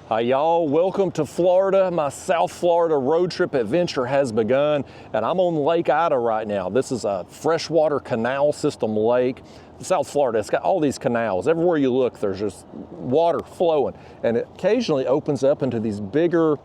Hi y'all, welcome to Florida. My South Florida road trip adventure has begun and I'm on Lake Ida right now. This is a freshwater canal system lake. South Florida, it's got all these canals. Everywhere you look, there's just water flowing and it occasionally opens up into these bigger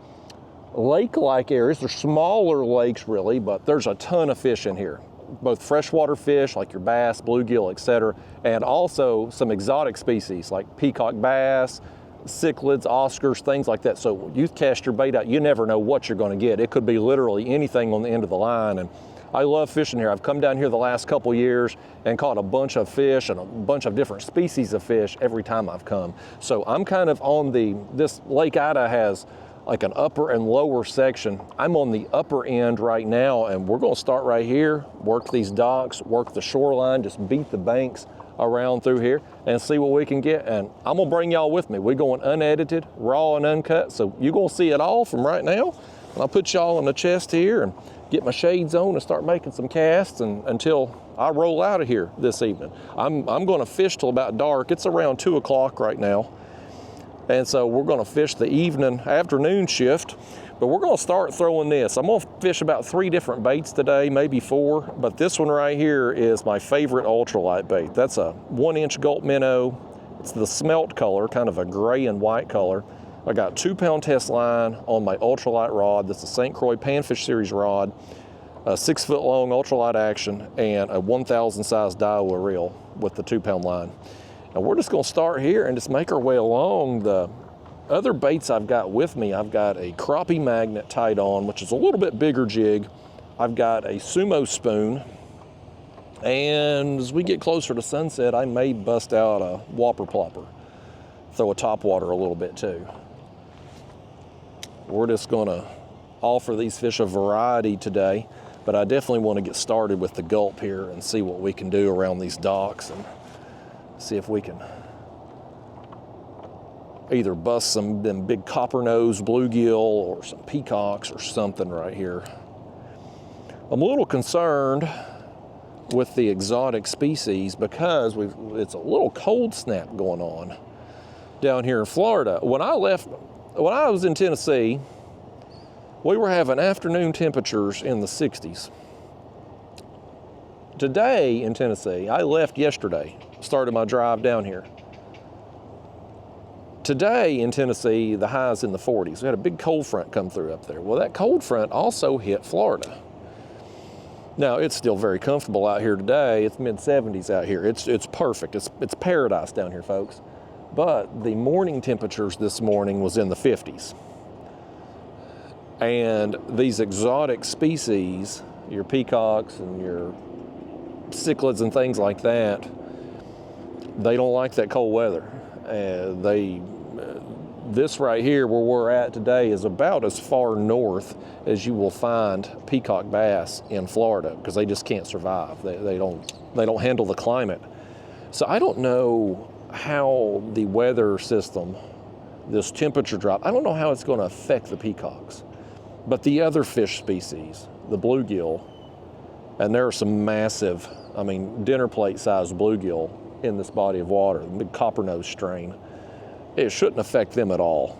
lake-like areas. They're smaller lakes really, but there's a ton of fish in here. Both freshwater fish like your bass, bluegill, etc., and also some exotic species like peacock bass, cichlids, Oscars, things like that. So you cast your bait out, you never know what you're going to get. It could be literally anything on the end of the line. And I love fishing here. I've come down here the last couple years and caught a bunch of fish and a bunch of different species of fish every time I've come. So I'm kind of on this Lake Ida has like an upper and lower section. I'm on the upper end right now and we're going to start right here, work these docks, work the shoreline, just beat the banks around through here and see what we can get. And I'm gonna bring y'all with me. We're going unedited, raw and uncut, so you're gonna see it all from right now. And I'll put y'all in the chest here and get my shades on and start making some casts until I roll out of here this evening. I'm gonna fish till about dark. It's around 2 o'clock right now. And so we're gonna fish the afternoon shift, but we're gonna start throwing this. I'm gonna fish about 3 different baits today, maybe 4, but this one right here is my favorite ultralight bait. That's a 1-inch Gulp minnow. It's the smelt color, kind of a gray and white color. I got 2-pound test line on my ultralight rod. That's a St. Croix Panfish Series rod, a 6-foot long ultralight action, and a 1,000 size Daiwa reel with the 2-pound line. And we're just gonna start here and just make our way along. The other baits I've got with me, I've got a crappie magnet tied on, which is a little bit bigger jig. I've got a sumo spoon. And as we get closer to sunset, I may bust out a whopper plopper. Throw a topwater a little bit too. We're just gonna offer these fish a variety today, but I definitely wanna get started with the Gulp here and see what we can do around these docks and see if we can either bust some them big copper nose bluegill or some peacocks or something right here. I'm a little concerned with the exotic species because it's a little cold snap going on down here in Florida. When I was in Tennessee, we were having afternoon temperatures in the 60s. Today in Tennessee, I left yesterday, started my drive down here. Today in Tennessee, the high's in the 40s. We had a big cold front come through up there. Well, that cold front also hit Florida. Now, it's still very comfortable out here today. It's mid-70s out here. It's perfect. It's paradise down here, folks. But the morning temperatures this morning was in the 50s. And these exotic species, your peacocks and your cichlids and things like that, they don't like that cold weather. This right here where we're at today is about as far north as you will find peacock bass in Florida because they just can't survive. They don't handle the climate. So I don't know how the weather system, this temperature drop, I don't know how it's going to affect the peacocks. But the other fish species, the bluegill, and there are some massive, dinner plate sized bluegill in this body of water, the big copper nose strain. It shouldn't affect them at all.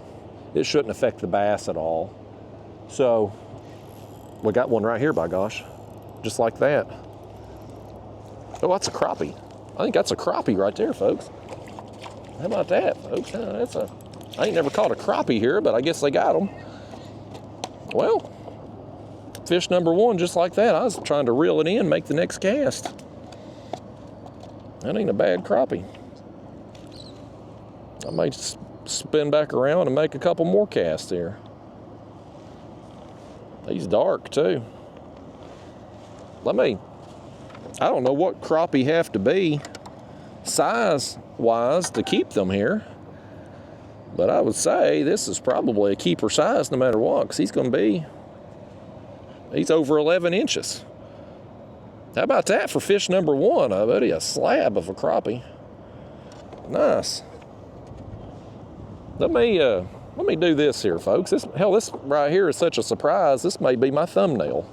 It shouldn't affect the bass at all. So we got one right here, by gosh, just like that. Oh, that's a crappie. I think that's a crappie right there, folks. How about that, folks? I ain't never caught a crappie here, but I guess they got them. Well, fish number 1, just like that. I was trying to reel it in, make the next cast. That ain't a bad crappie. I might spin back around and make a couple more casts here. He's dark too. I don't know what crappie have to be size-wise to keep them here, but I would say this is probably a keeper size no matter what, because he's over 11 inches. How about that for fish number 1? I bet a slab of a crappie. Nice. Let me do this here, folks. This right here is such a surprise. This may be my thumbnail.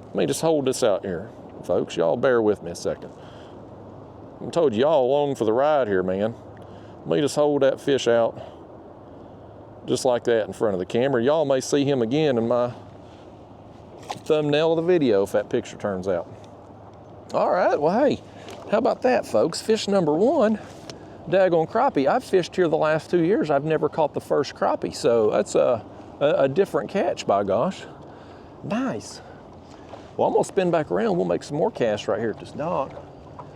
Let me just hold this out here, folks. Y'all bear with me a second. I told you y'all along for the ride here, man. Let me just hold that fish out. Just like that in front of the camera. Y'all may see him again in my thumbnail of the video if that picture turns out. All right, well, hey, how about that, folks? Fish number one, daggone crappie. I've fished here the last 2 years. I've never caught the first crappie, so that's a different catch, by gosh. Nice. Well, I'm gonna spin back around. We'll make some more casts right here at this dock.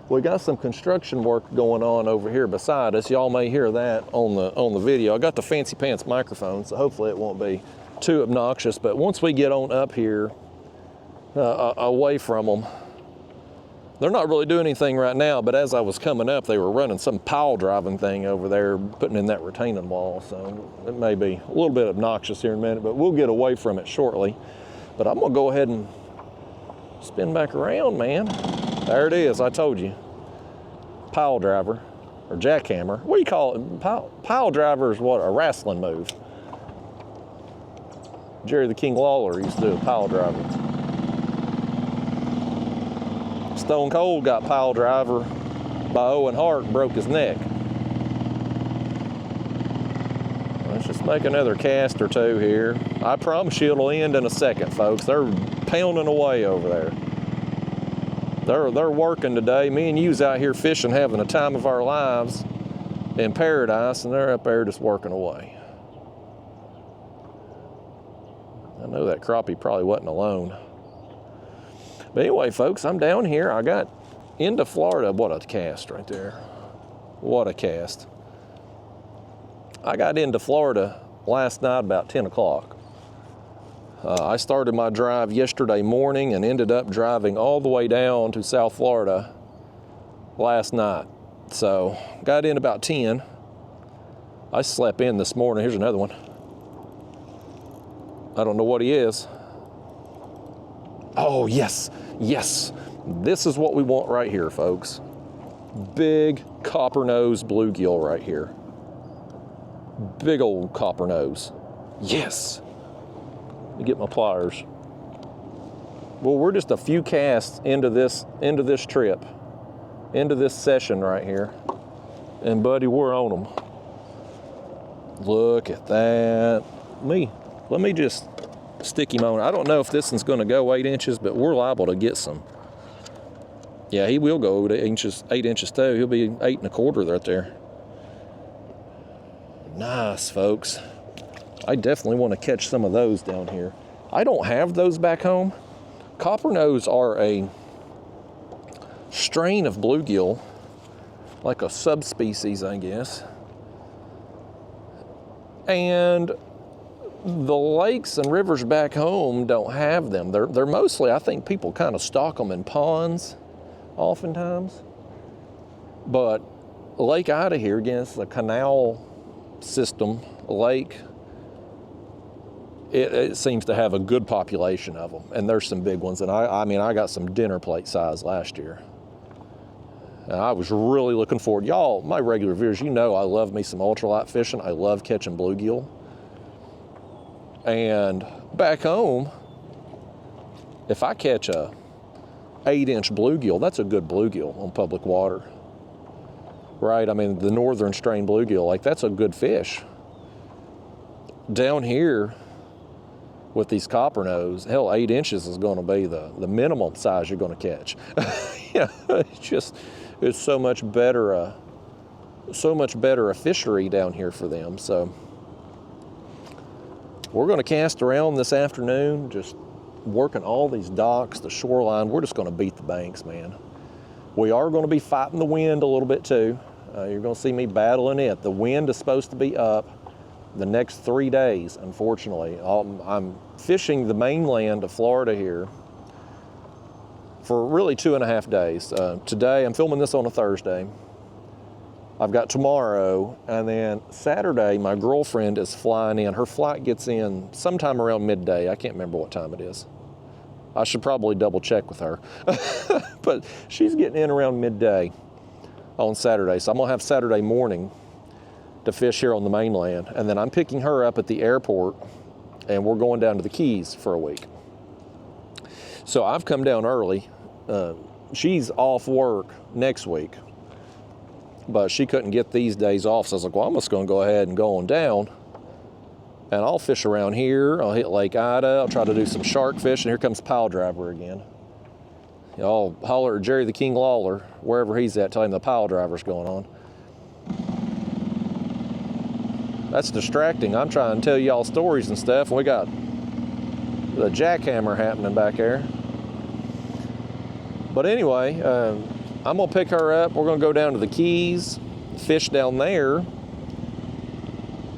We got some construction work going on over here beside us. Y'all may hear that on the video. I got the fancy pants microphone, so hopefully it won't be too obnoxious. But once we get on up here, away from them, they're not really doing anything right now, but as I was coming up, they were running some pile driving thing over there, putting in that retaining wall. So it may be a little bit obnoxious here in a minute, but we'll get away from it shortly. But I'm gonna go ahead and spin back around, man. There it is, I told you. Pile driver, or jackhammer. What do you call it? Pile driver is what, a wrestling move. Jerry the King Lawler used to do a pile driver. Stone Cold got pile driver by Owen Hart and broke his neck. Let's just make another cast or two here. I promise you it'll end in a second, folks. They're pounding away over there. They're working today. Me and you's out here fishing, having a time of our lives in paradise, and they're up there just working away. I know that crappie probably wasn't alone. But anyway, folks, I'm down here. I got into Florida. What a cast right there. What a cast. I got into Florida last night about 10 o'clock. I started my drive yesterday morning and ended up driving all the way down to South Florida last night. So got in about 10. I slept in this morning. Here's another one. I don't know what he is. Oh, yes, yes. This is what we want right here, folks. Big copper nose bluegill right here. Big old copper nose. Yes. Let me get my pliers. Well, we're just a few casts into this trip, into this session right here. And buddy, we're on them. Look at that. Let me just stick him on. I don't know if this one's gonna go 8 inches, but we're liable to get some. Yeah, he will go to 8 inches too. He'll be 8 1/4 right there. Nice, folks. I definitely want to catch some of those down here. I don't have those back home. Coppernose are a strain of bluegill, like a subspecies, I guess. And the lakes and rivers back home don't have them. They're mostly, I think people kind of stock them in ponds oftentimes. But Lake Ida here, again, it's a canal system, lake. It seems to have a good population of them, and there's some big ones. And I mean, I got some dinner plate size last year. And I was really looking forward. Y'all, my regular viewers, you know I love me some ultralight fishing. I love catching bluegill. And back home, if I catch a 8-inch bluegill, that's a good bluegill on public water. Right, I mean, the northern strain bluegill, like that's a good fish. Down here with these coppernose, hell, 8 inches is gonna be the minimum size you're gonna catch. Yeah, it's so much better a fishery down here for them. So we're gonna cast around this afternoon, just working all these docks, the shoreline. We're just gonna beat the banks, man. We are gonna be fighting the wind a little bit too. You're gonna see me battling it. The wind is supposed to be up the next 3 days, unfortunately. I'm fishing the mainland of Florida here for really 2.5 days. Today, I'm filming this on a Thursday. I've got tomorrow, and then Saturday, my girlfriend is flying in. Her flight gets in sometime around midday. I can't remember what time it is. I should probably double check with her. But she's getting in around midday on Saturday. So I'm gonna have Saturday morning to fish here on the mainland. And then I'm picking her up at the airport, and we're going down to the Keys for a week. So I've come down early. She's off work next week, but she couldn't get these days off. So I was like, well, I'm just gonna go ahead and go on down And I'll fish around here. I'll hit Lake Ida. I'll try to do some shark fishing. Here comes Pile Driver again. Y'all holler at Jerry the King Lawler, wherever he's at, tell him the pile driver's going on. That's distracting. I'm trying to tell y'all stories and stuff, and we got the jackhammer happening back there. But anyway, I'm gonna pick her up. We're gonna go down to the Keys, fish down there.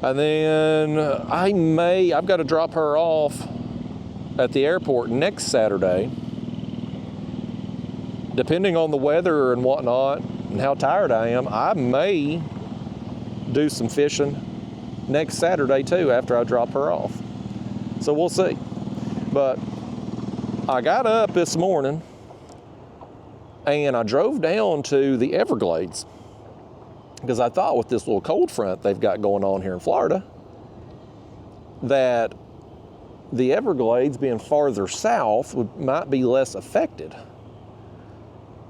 And then I've got to drop her off at the airport next Saturday. Depending on the weather and whatnot and how tired I am, I may do some fishing next Saturday too after I drop her off. So we'll see. But I got up this morning and I drove down to the Everglades because I thought with this little cold front they've got going on here in Florida that the Everglades being farther south might be less affected.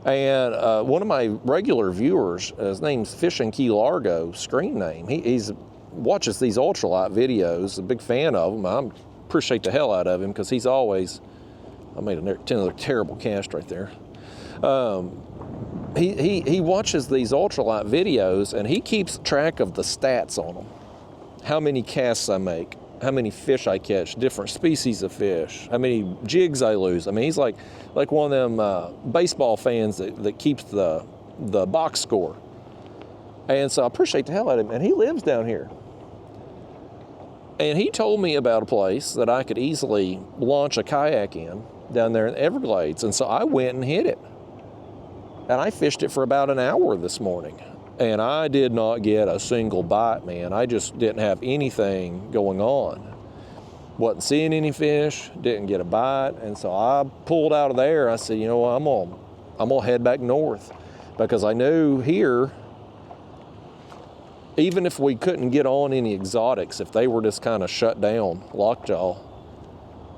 And one of my regular viewers, his name's Fishing Key Largo, screen name, he's watches these ultralight videos, a big fan of them. I appreciate the hell out of him because he's always, I made another terrible cast right there. He watches these ultralight videos and he keeps track of the stats on them. How many casts I make, how many fish I catch, different species of fish, how many jigs I lose. I mean, he's like one of them baseball fans that keeps the box score. And so I appreciate the hell out of him. And he lives down here. And he told me about a place that I could easily launch a kayak in down there in the Everglades. And so I went and hit it. And I fished it for about an hour this morning. And I did not get a single bite, man. I just didn't have anything going on. Wasn't seeing any fish, didn't get a bite. And so I pulled out of there. I said, you know what, I'm gonna head back north. Because I knew here, even if we couldn't get on any exotics, if they were just kind of shut down, lockjaw,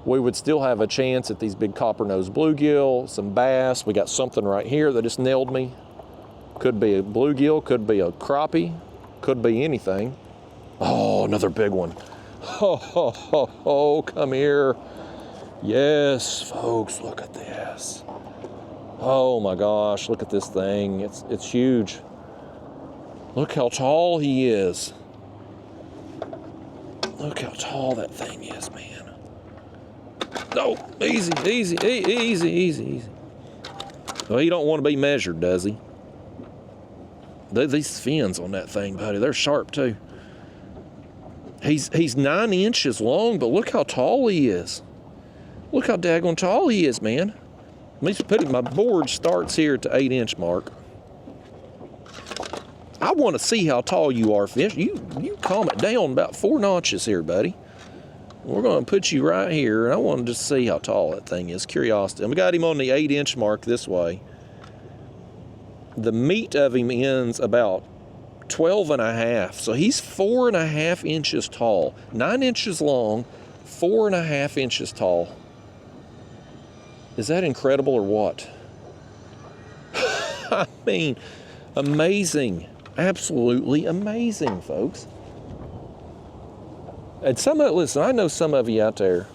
we would still have a chance at these big copper-nosed bluegill, some bass. We got something right here that just nailed me. Could be a bluegill, could be a crappie, could be anything. Oh, another big one. Oh, come here. Yes, folks, look at this. Oh my gosh, look at this thing. It's huge. Look how tall he is. Look how tall that thing is, man. No, easy. Well, he don't want to be measured, does he? These fins on that thing, buddy, they're sharp too. He's 9 inches long, but look how tall he is. Look how daggone tall he is, man. Let me put it, my board starts here at the 8-inch mark. I want to see how tall you are, fish. You calm it down about 4 notches here, buddy. We're going to put you right here, and I want to just see how tall that thing is. Curiosity. And we got him on the 8-inch mark this way. The meat of him ends about 12 and a half. So he's 4.5 inches tall. 9 inches long, 4.5 inches tall. Is that incredible or what? I mean, amazing. Absolutely amazing, folks. And listen, I know some of you out there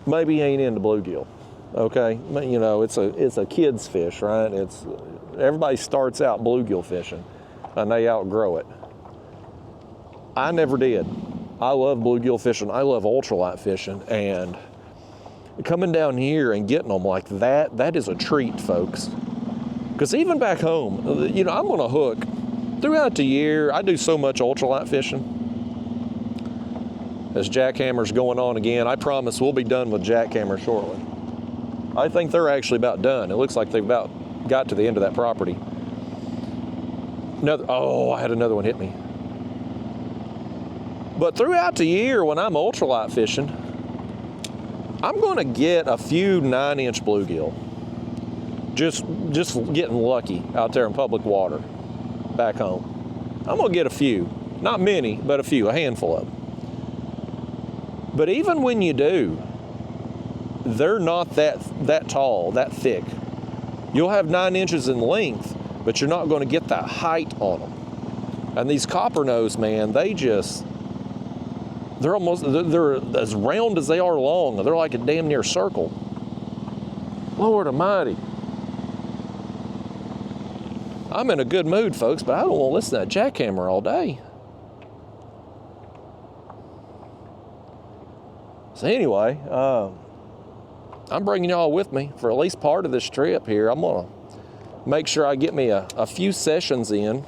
maybe ain't into bluegill, okay? You know, it's a kid's fish, right? Everybody starts out bluegill fishing, and they outgrow it. I never did. I love bluegill fishing. I love ultralight fishing, and coming down here and getting them like that is a treat, folks. Because even back home, you know, I'm on a hook. Throughout the year, I do so much ultralight fishing. As jackhammer's going on again, I promise we'll be done with jackhammer shortly. I think they're actually about done. It looks like they've about got to the end of that property. I had another one hit me. But throughout the year when I'm ultralight fishing, I'm gonna get a few 9-inch bluegill. Just getting lucky out there in public water back home. I'm gonna get a few, not many, but a few, a handful of them. But even when you do, they're not that tall, that thick. You'll have 9 inches in length, but you're not going to get that height on them. And these copper nose, man, they just they're as round as they are long. They're like a damn near circle. Lord almighty. I'm in a good mood, folks, but I don't want to listen to that jackhammer all day. So anyway, I'm bringing y'all with me for at least part of this trip here. I'm gonna make sure I get me a few sessions in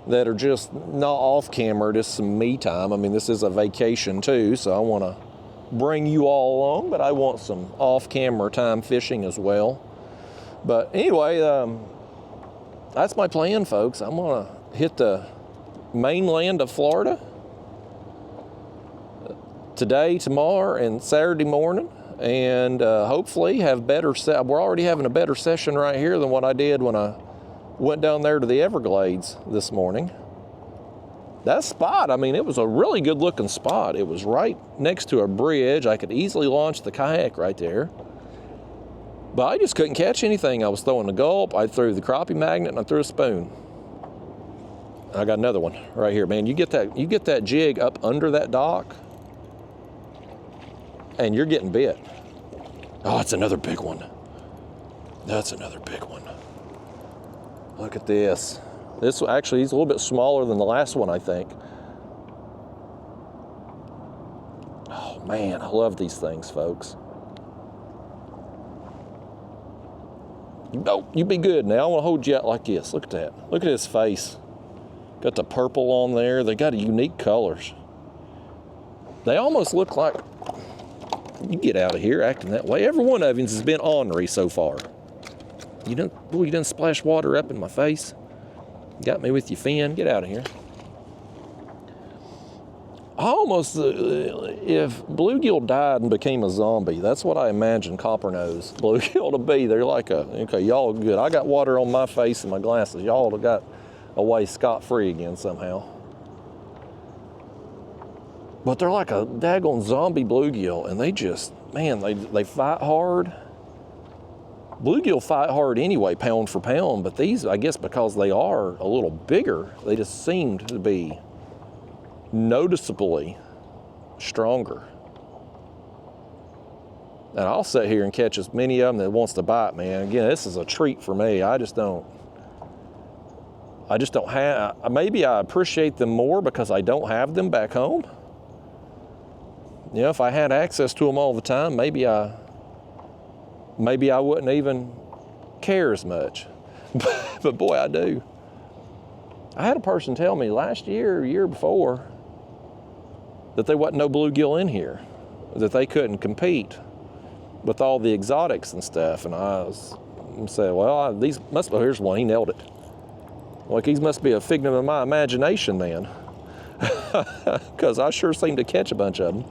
that are just not off camera, just some me time. I mean, this is a vacation too, so I wanna bring you all along, but I want some off camera time fishing as well. But anyway, that's my plan, folks. I'm gonna hit the mainland of Florida today, tomorrow, and Saturday morning, and hopefully have better. We're already having a better session right here than what I did when I went down there to the Everglades this morning. That spot, I mean, it was a really good looking spot. It was right next to a bridge. I could easily launch the kayak right there. But I just couldn't catch anything. I was throwing a gulp, I threw the crappie magnet, and I threw a spoon. I got another one right here, man. You get that jig up under that dock, and you're getting bit. Oh, it's another big one. That's another big one. Look at this. This actually, he's a little bit smaller than the last one, I think. Oh man, I love these things, folks. No, you be good now. I want to hold you out like this. Look at that. Look at his face. Got the purple on there. They got unique colors. They almost look like, you get out of here acting that way. Every one of you has been ornery so far. You didn't splash water up in my face. Got me with your fin. Get out of here. Almost, if bluegill died and became a zombie, that's what I imagine copper-nose bluegill to be. They're like okay, y'all are good. I got water on my face and my glasses. Y'all have got away scot-free again somehow. But they're like a daggone zombie bluegill, and they just, man, they fight hard. Bluegill fight hard anyway, pound for pound, but these, I guess because they are a little bigger, they just seem to be noticeably stronger. And I'll sit here and catch as many of them that wants to bite, man. Again, this is a treat for me. I just don't have, maybe I appreciate them more because I don't have them back home. You know, if I had access to them all the time, maybe I wouldn't even care as much. But boy, I do. I had a person tell me last year, or year before, that there wasn't no bluegill in here, that they couldn't compete with all the exotics and stuff. And I said, well, these must be, here's one, he nailed it. Like, these must be a figment of my imagination then. Because I sure seem to catch a bunch of them.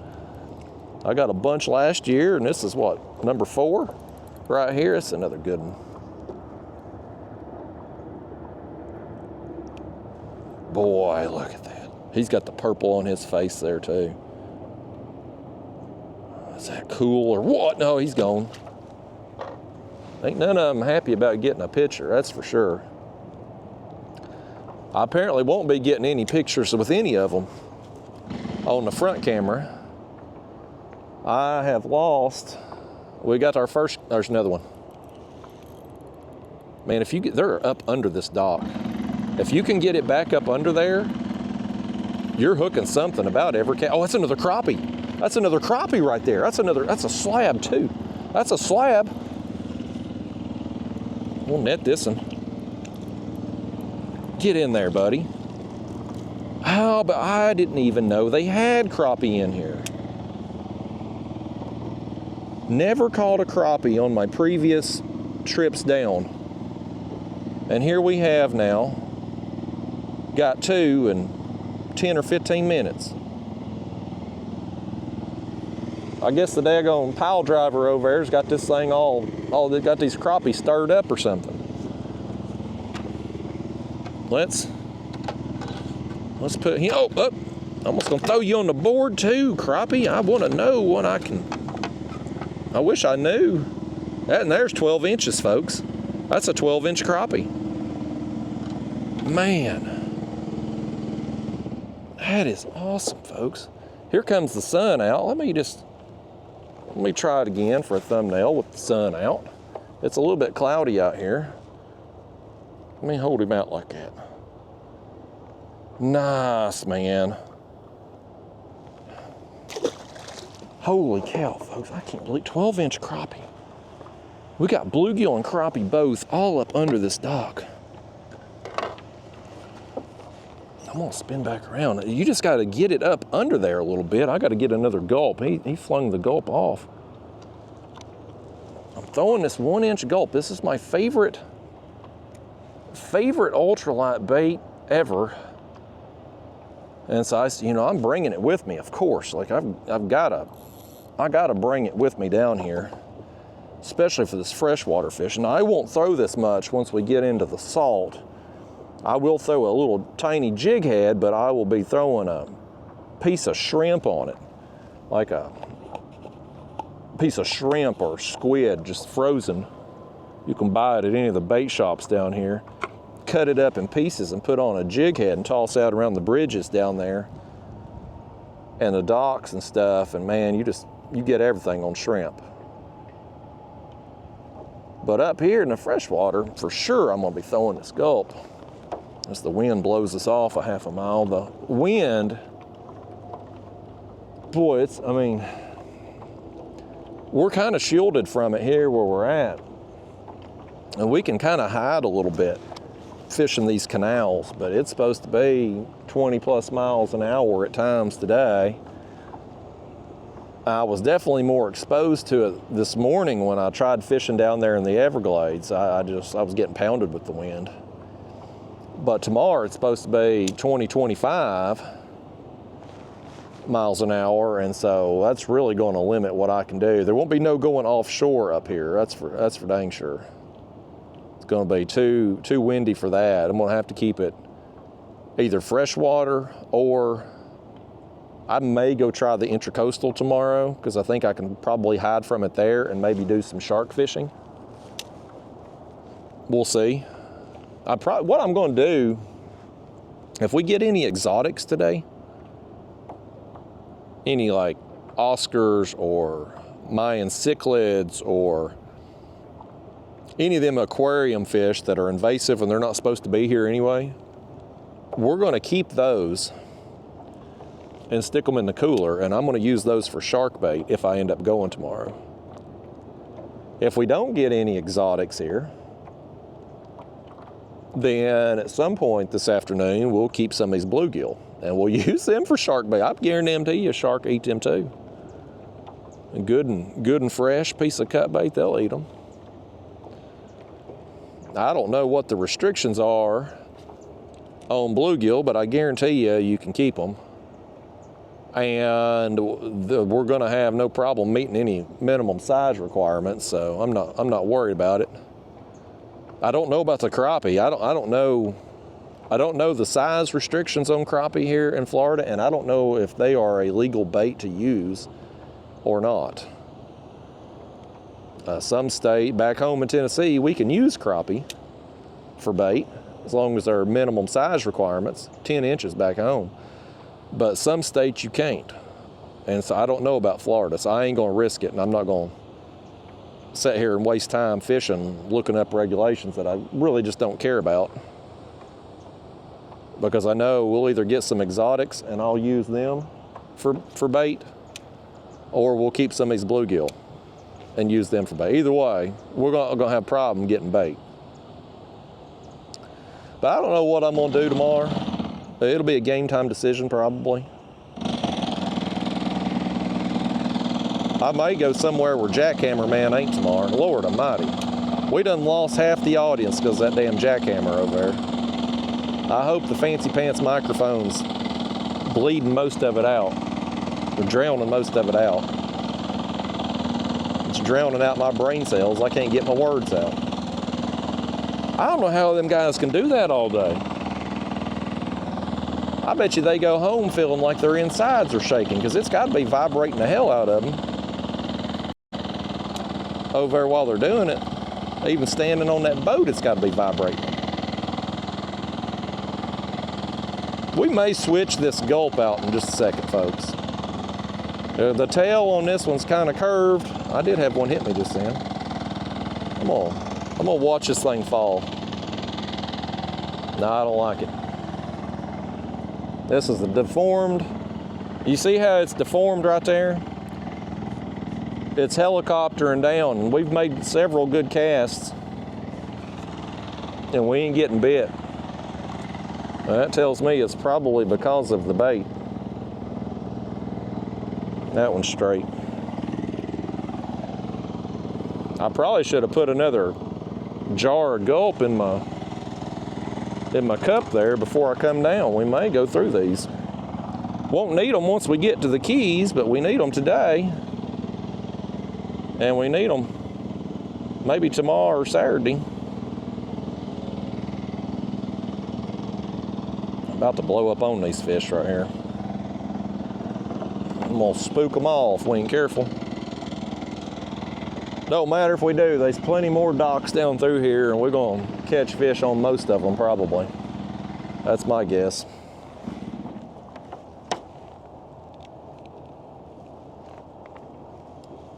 I got a bunch last year, and this is what, number 4 right here. It's another good one. Boy, look at that. He's got the purple on his face there too. Is that cool or what? No, he's gone. Ain't none of them happy about getting a picture, that's for sure. I apparently won't be getting any pictures with any of them on the front camera. I have lost, we got our first, there's another one. Man, if you get, they're up under this dock. If you can get it back up under there, you're hooking something about every cat. Oh, that's another crappie. That's another crappie right there. That's a slab too. That's a slab. We'll net this one. Get in there, buddy. Oh, but I didn't even know they had crappie in here. Never caught a crappie on my previous trips down. And here we have now, got 2 in 10 or 15 minutes. I guess the daggone pile driver over there's got this thing all they got these crappies stirred up or something. Let's put him, oh, almost gonna throw you on the board too, crappie. I wanna know when I can, I wish I knew. That, and there's 12 inches, folks. That's a 12-inch crappie. Man. That is awesome, folks. Here comes the sun out. Let me try it again for a thumbnail with the sun out. It's a little bit cloudy out here. Let me hold him out like that. Nice, man. Holy cow, folks, I can't believe 12-inch crappie. We got bluegill and crappie both all up under this dock. I'm gonna spin back around. You just gotta get it up under there a little bit. I gotta get another gulp. He flung the gulp off. I'm throwing this 1-inch gulp. This is my favorite ultralight bait ever. And so I'm bringing it with me, of course. Like I gotta bring it with me down here, especially for this freshwater fishing. Now, I won't throw this much once we get into the salt. I will throw a little tiny jig head, but I will be throwing a piece of shrimp on it, like a piece of shrimp or squid, just frozen. You can buy it at any of the bait shops down here. Cut it up in pieces and put on a jig head and toss out around the bridges down there and the docks and stuff. And man, you get everything on shrimp. But up here in the freshwater, for sure, I'm gonna be throwing this gulp. As the wind blows us off a half a mile. The wind, boy, we're kind of shielded from it here where we're at. And we can kind of hide a little bit fishing these canals, but it's supposed to be 20 plus miles an hour at times today. I was definitely more exposed to it this morning when I tried fishing down there in the Everglades. I was getting pounded with the wind. But tomorrow it's supposed to be 20, 25 miles an hour, and so that's really going to limit what I can do. There won't be no going offshore up here. That's for dang sure. It's going to be too windy for that. I'm going to have to keep it either freshwater, or I may go try the Intracoastal tomorrow, because I think I can probably hide from it there and maybe do some shark fishing. We'll see. What I'm going to do, if we get any exotics today, any like Oscars or Mayan cichlids or any of them aquarium fish that are invasive and they're not supposed to be here anyway, we're going to keep those and stick them in the cooler, and I'm going to use those for shark bait if I end up going tomorrow. If we don't get any exotics here, then at some point this afternoon, we'll keep some of these bluegill and we'll use them for shark bait. I guarantee you a shark eat them too. A good and fresh piece of cut bait, they'll eat them. I don't know what the restrictions are on bluegill, but I guarantee you can keep them. And we're gonna have no problem meeting any minimum size requirements, so I'm not worried about it. I don't know about the crappie. I don't know the size restrictions on crappie here in Florida, and I don't know if they are a legal bait to use or not. Some state, back home in Tennessee, we can use crappie for bait as long as there are minimum size requirements, 10 inches back home. But some states you can't. And so I don't know about Florida, so I ain't gonna risk it, and I'm not gonna sit here and waste time fishing, looking up regulations that I really just don't care about. Because I know we'll either get some exotics and I'll use them for bait, or we'll keep some of these bluegill and use them for bait. Either way, we're gonna have a problem getting bait. But I don't know what I'm gonna do tomorrow. It'll be a game time decision probably. I may go somewhere where Jackhammer Man ain't tomorrow. Lord almighty. We done lost half the audience because of that damn jackhammer over there. I hope the fancy pants microphone's bleeding most of it out. Or drowning most of it out. It's drowning out my brain cells. I can't get my words out. I don't know how them guys can do that all day. I bet you they go home feeling like their insides are shaking, because it's got to be vibrating the hell out of them over there while they're doing it. Even standing on that boat, it's got to be vibrating. We may switch this Gulp out in just a second, folks. The tail on this one's kind of curved. I did have one hit me just then. I'm gonna watch this thing fall. No, I don't like it. This is a deformed. You see how it's deformed right there? It's helicoptering down, and we've made several good casts, and we ain't getting bit. Now, that tells me it's probably because of the bait. That one's straight. I probably should have put another jar of Gulp in my cup there before I come down. We may go through these. Won't need them once we get to the Keys, but we need them today. And we need them maybe tomorrow or Saturday. I'm about to blow up on these fish right here. I'm gonna spook them all if we ain't careful. Don't matter if we do, there's plenty more docks down through here, and we're gonna catch fish on most of them probably. That's my guess.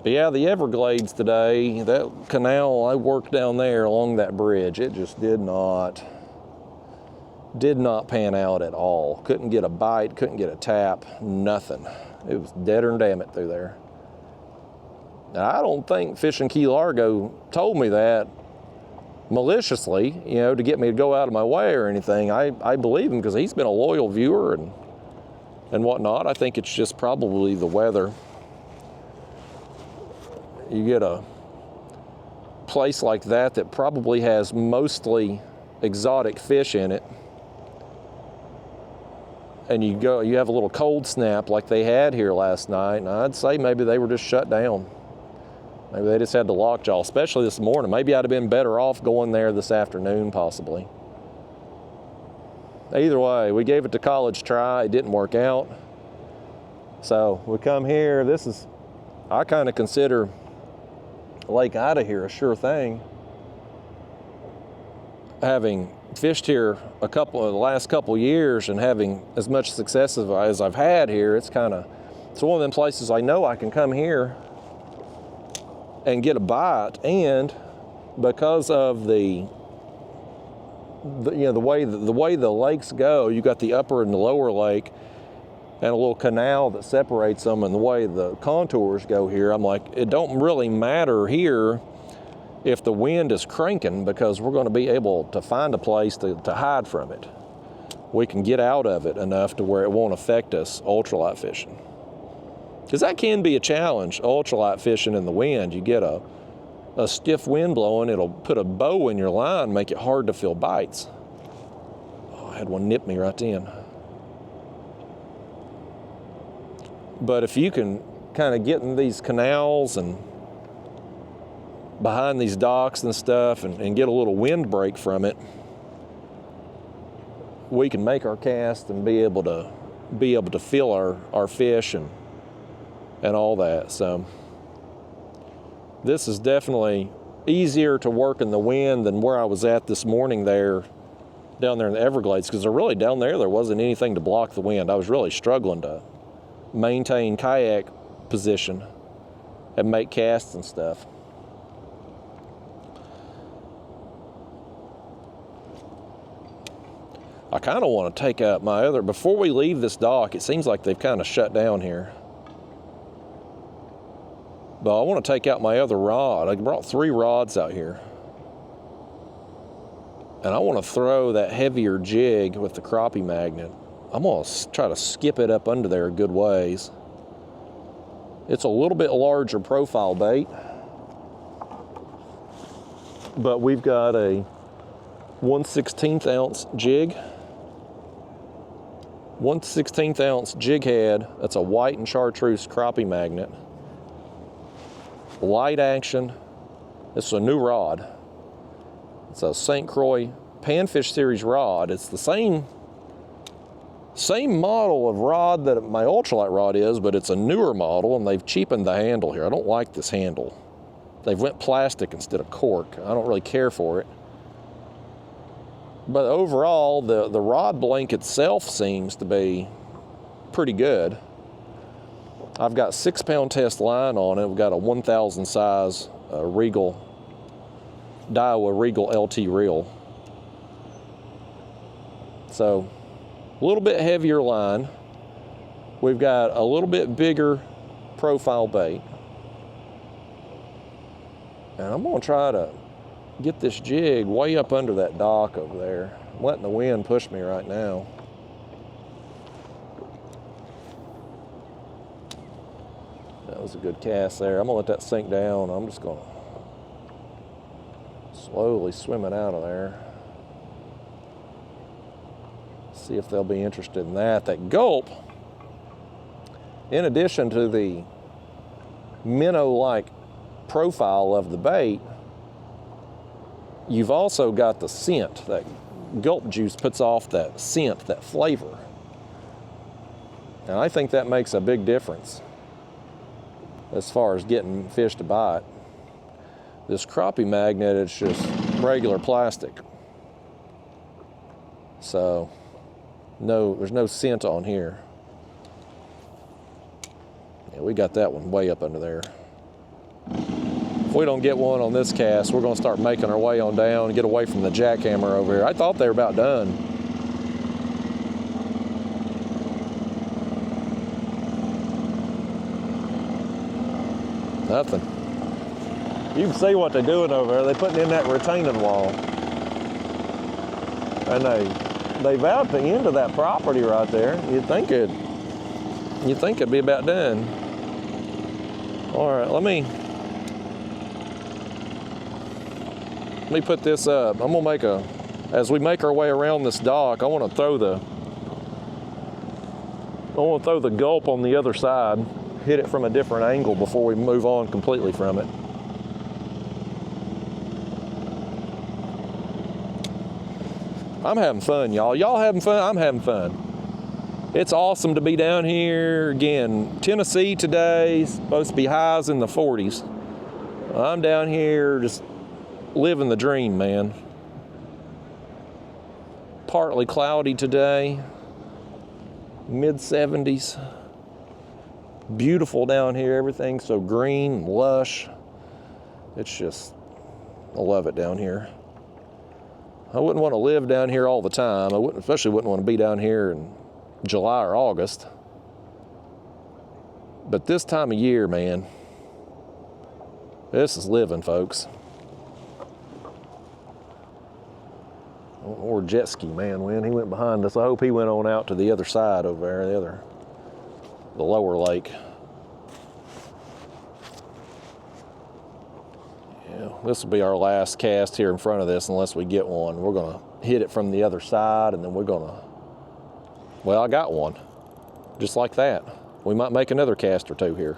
But yeah, the Everglades today, that canal, I worked down there along that bridge. It just did not pan out at all. Couldn't get a bite, couldn't get a tap, nothing. It was deader than damn it through there. Now, I don't think Fishing Key Largo told me that maliciously, you know, to get me to go out of my way or anything. I believe him because he's been a loyal viewer and whatnot. I think it's just probably the weather. You get a place like that probably has mostly exotic fish in it, and you have a little cold snap like they had here last night, and I'd say maybe they were just shut down. Maybe they just had the lockjaw, especially this morning. Maybe I'd have been better off going there this afternoon, possibly. Either way, we gave it the college try. It didn't work out. So we come here. This is, I kind of consider Lake Ida here a sure thing. Having fished here the last couple years and having as much success as I've had here, it's one of them places I know I can come here and get a bite, and because of the way the lakes go, you got the upper and the lower lake and a little canal that separates them, and the way the contours go here, I'm like, it don't really matter here if the wind is cranking, because we're going to be able to find a place to hide from it. We can get out of it enough to where it won't affect us ultralight fishing. Because that can be a challenge, ultralight fishing in the wind. You get a stiff wind blowing, it'll put a bow in your line, make it hard to feel bites. Oh, I had one nip me right then. But if you can kind of get in these canals and behind these docks and stuff and get a little wind break from it, we can make our cast and be able to feel our fish and all that. So this is definitely easier to work in the wind than where I was at this morning down there in the Everglades, because really down there wasn't anything to block the wind. I was really struggling to maintain kayak position and make casts and stuff. I kind of want to take out before we leave this dock, it seems like they've kind of shut down here. But I want to take out my other rod. I brought 3 rods out here. And I want to throw that heavier jig with the crappie magnet. I'm going to try to skip it up under there a good ways. It's a little bit larger profile bait. But we've got a 1/16 ounce jig. 1/16 ounce jig head. That's a white and chartreuse crappie magnet. Light action. It's a new rod. It's a St. Croix Panfish Series rod. It's the same model of rod that my ultralight rod is, but it's a newer model, and they've cheapened the handle here. I don't like this handle. They've went plastic instead of cork. I don't really care for it. But overall, the rod blank itself seems to be pretty good. I've got 6-pound test line on it. We've got a 1,000 size Daiwa Regal LT reel. So a little bit heavier line. We've got a little bit bigger profile bait. And I'm gonna try to get this jig way up under that dock over there. I'm letting the wind push me right now. That was a good cast there. I'm gonna let that sink down. I'm just gonna slowly swim it out of there. See if they'll be interested in that. That Gulp, in addition to the minnow-like profile of the bait, you've also got the scent. That Gulp juice puts off that scent, that flavor. And I think that makes a big difference as far as getting fish to bite. This crappie magnet, it's just regular plastic. So, no, there's no scent on here. Yeah, we got that one way up under there. If we don't get one on this cast, we're gonna start making our way on down and get away from the jackhammer over here. I thought they were about done. Nothing. You can see what they're doing over there. They're putting in that retaining wall. And they've out the end of that property right there. You'd think it'd be about done. All right, let me put this up. I'm gonna as we make our way around this dock, I wanna throw the Gulp on the other side, hit it from a different angle before we move on completely from it. I'm having fun, y'all. Y'all having fun? I'm having fun. It's awesome to be down here. Again, Tennessee today, supposed to be highs in the 40s. I'm down here just living the dream, man. Partly cloudy today, mid-70s. Beautiful down here, everything's so green and lush. It's just, I love it down here. I wouldn't want to live down here all the time. Especially wouldn't want to be down here in July or August. But this time of year, man, this is living, folks. I don't know where jet ski man went. He went behind us. I hope he went on out to the other side over there, the lower lake. Yeah, this will be our last cast here in front of this unless we get one. We're gonna hit it from the other side and then we're gonna, well, I got one. Just like that. We might make another cast or two here.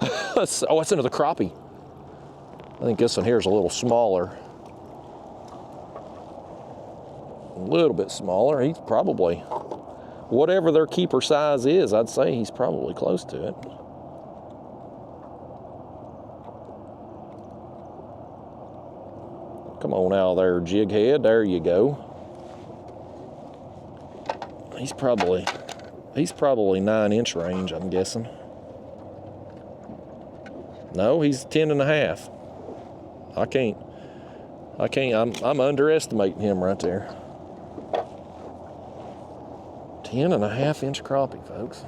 Oh, it's another crappie. I think this one here is a little smaller. A little bit smaller. He's probably, whatever their keeper size is, I'd say he's probably close to it. Come on out there, jig head. There you go. He's probably 9-inch range, I'm guessing. No, he's 10 and a half. I can't, I'm underestimating him right there. 10.5-inch crappie, folks.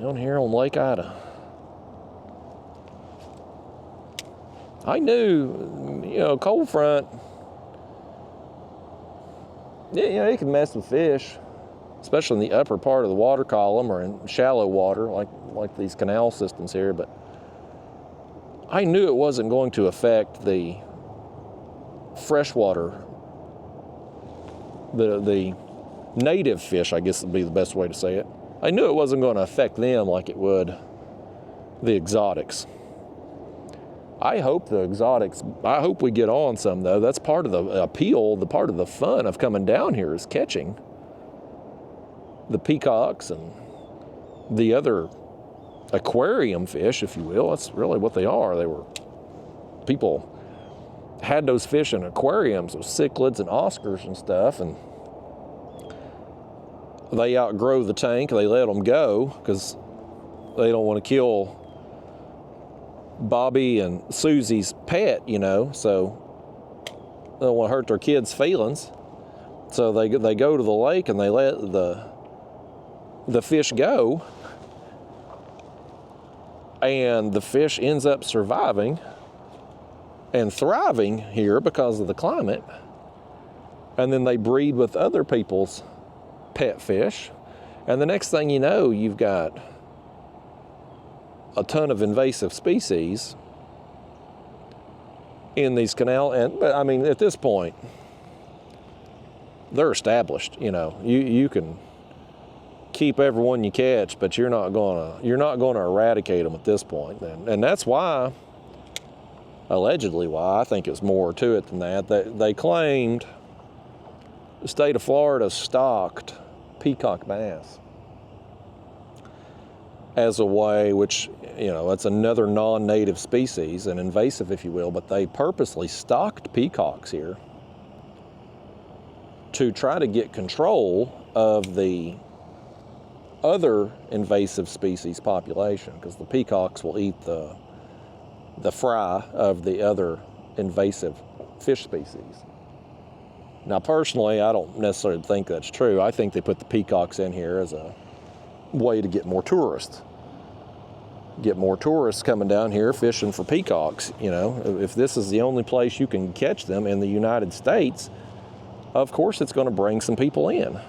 Down here on Lake Ida. I knew, cold front, yeah, it can mess with fish, especially in the upper part of the water column or in shallow water like these canal systems here, but I knew it wasn't going to affect the freshwater, the native fish, I guess would be the best way to say it. I knew it wasn't going to affect them like it would the exotics. I hope we get on some though. That's part of the appeal, the part of the fun of coming down here is catching the peacocks and the other aquarium fish, if you will. That's really what they are. People had those fish in aquariums, those cichlids and Oscars and stuff, and they outgrow the tank. They let them go because they don't want to kill Bobby and Susie's pet, you know, so they don't want to hurt their kids' feelings. So they go to the lake and they let the fish go, and the fish ends up surviving and thriving here because of the climate. And then they breed with other people's pet fish, and the next thing you know, you've got a ton of invasive species in these but I mean, at this point, they're established. You know, you can keep everyone you catch, but you're not gonna eradicate them at this point. And that's why, allegedly, why I think it's more to it than that. They claimed the state of Florida stocked peacock bass as a way, which, you know, it's another non-native species, an invasive, if you will, but they purposely stocked peacocks here to try to get control of the other invasive species population, because the peacocks will eat the fry of the other invasive fish species. Now, personally, I don't necessarily think that's true. I think they put the peacocks in here as a way to get more tourists. Get more tourists coming down here fishing for peacocks. You know, if this is the only place you can catch them in the United States, of course it's going to bring some people in.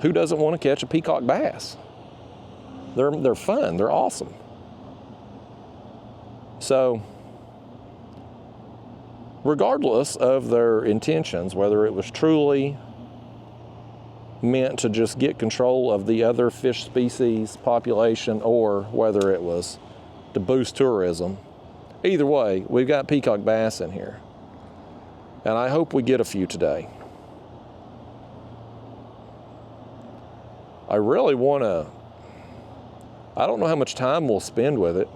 Who doesn't want to catch a peacock bass? They're fun. They're awesome. So, regardless of their intentions, whether it was truly meant to just get control of the other fish species population or whether it was to boost tourism, either way, we've got peacock bass in here. And I hope we get a few today. I really want to, I don't know how much time we'll spend with it,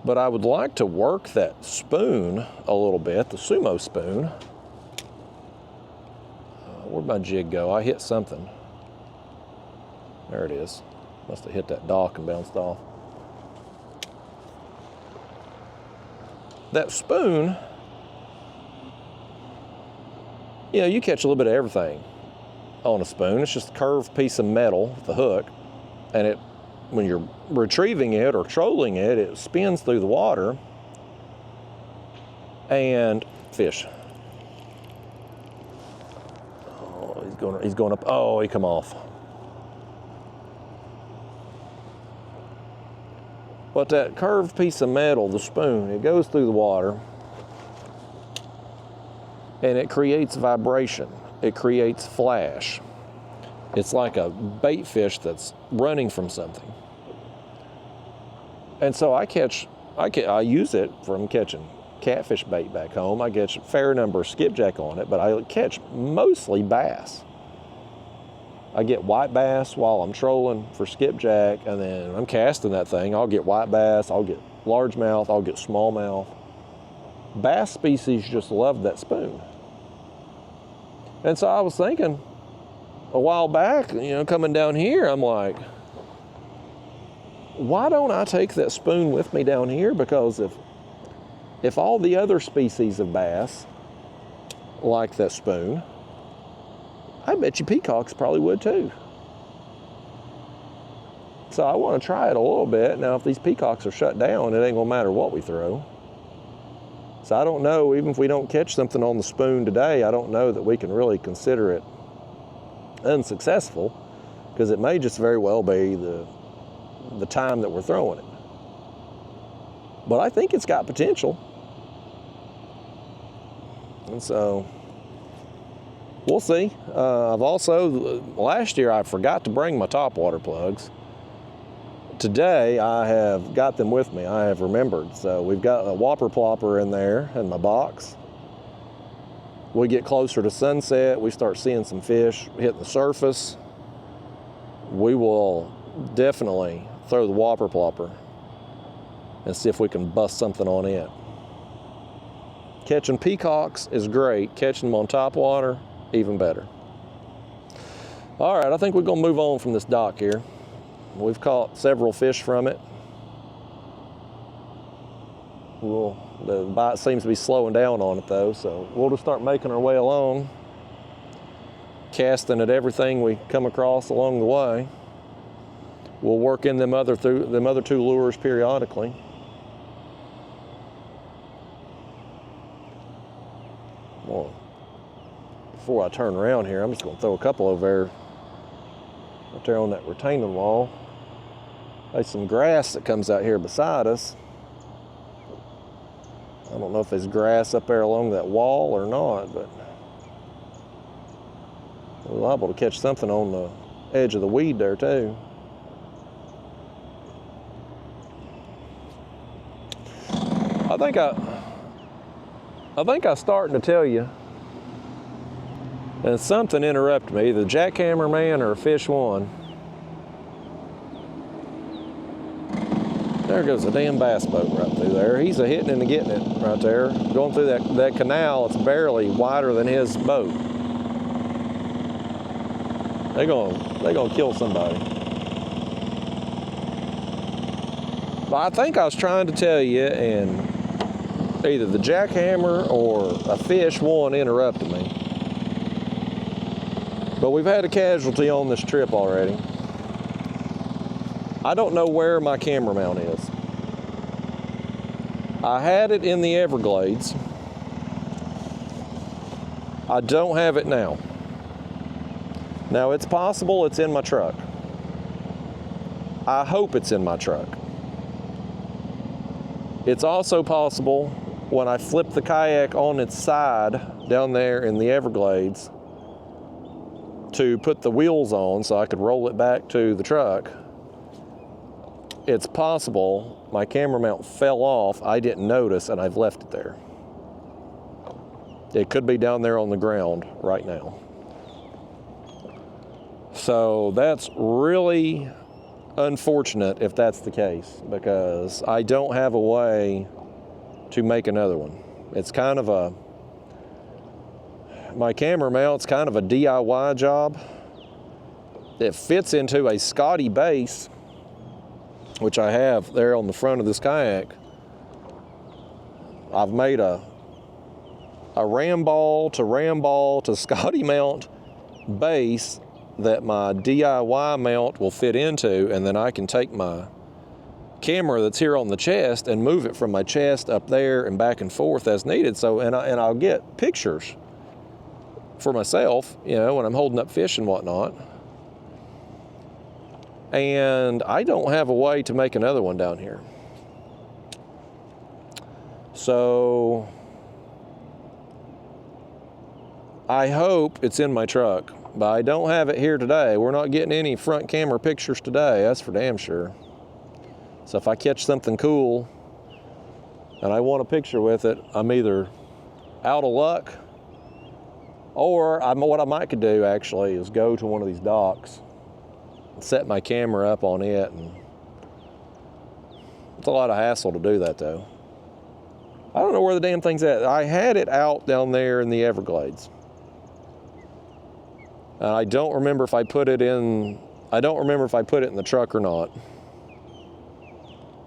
but I would like to work that spoon a little bit, the sumo spoon. Where'd my jig go? I hit something. There it is. Must have hit that dock and bounced off. That spoon, you know, you catch a little bit of everything on a spoon. It's just a curved piece of metal with a hook, and it, when you're retrieving it or trolling it, it spins through the water and fish. Oh, he's going up. Oh, he come off. But that curved piece of metal, the spoon, it goes through the water and it creates vibration. It creates flash. It's like a bait fish that's running from something. And so I use it from catching catfish bait back home. I catch a fair number of skipjack on it, but I catch mostly bass. I get white bass while I'm trolling for skipjack, and then I'm casting that thing. I'll get white bass, I'll get largemouth, I'll get smallmouth. Bass species just love that spoon. And so I was thinking a while back, you know, coming down here, I'm like, why don't I take that spoon with me down here? Because if all the other species of bass like that spoon, I bet you peacocks probably would too. So I want to try it a little bit. Now, if these peacocks are shut down, it ain't gonna matter what we throw. So I don't know, even if we don't catch something on the spoon today, I don't know that we can really consider it unsuccessful, because it may just very well be the time that we're throwing it. But I think it's got potential. And so we'll see. I've also, last year I forgot to bring my topwater plugs. Today I have got them with me. I have remembered. So we've got a whopper plopper in there in my box. We get closer to sunset, we start seeing some fish hitting the surface. We will definitely throw the whopper plopper and see if we can bust something on it. Catching peacocks is great. Catching them on top water, even better. All right, I think we're gonna move on from this dock here. We've caught several fish from it. The bite seems to be slowing down on it though, so we'll just start making our way along, casting at everything we come across along the way. We'll work in them other two lures periodically. Well, before I turn around here, I'm just going to throw a couple over there, right there on that retaining wall. There's some grass that comes out here beside us. I don't know if there's grass up there along that wall or not, but we're liable to catch something on the edge of the weed there too. I think I was starting to tell you, and something interrupted me, either the jackhammer man or a fish one. There goes a damn bass boat right through there. He's a hitting and a getting it right there. Going through that canal, it's barely wider than his boat. They're gonna kill somebody. But I think I was trying to tell you, and either the jackhammer or a fish one interrupted me. But we've had a casualty on this trip already. I don't know where my camera mount is. I had it in the Everglades. I don't have it now. Now it's possible it's in my truck. I hope it's in my truck. It's also possible when I flip the kayak on its side down there in the Everglades to put the wheels on so I could roll it back to the truck. It's possible my camera mount fell off, I didn't notice, and I've left it there. It could be down there on the ground right now. So that's really unfortunate if that's the case, because I don't have a way to make another one. It's kind of my camera mount's kind of a DIY job. It fits into a Scotty base, which I have there on the front of this kayak. I've made a ram ball to Scotty mount base that my DIY mount will fit into, and then I can take my camera that's here on the chest and move it from my chest up there and back and forth as needed. So, and I'll get pictures for myself, you know, when I'm holding up fish and whatnot. And I don't have a way to make another one down here. So I hope it's in my truck, but I don't have it here today. We're not getting any front camera pictures today, that's for damn sure. So if I catch something cool and I want a picture with it, I'm either out of luck, or what I might could do actually is go to one of these docks, set my camera up on it, and it's a lot of hassle to do that though. I don't know where the damn thing's at. I had it out down there in the Everglades. And I don't remember if I put it in the truck or not.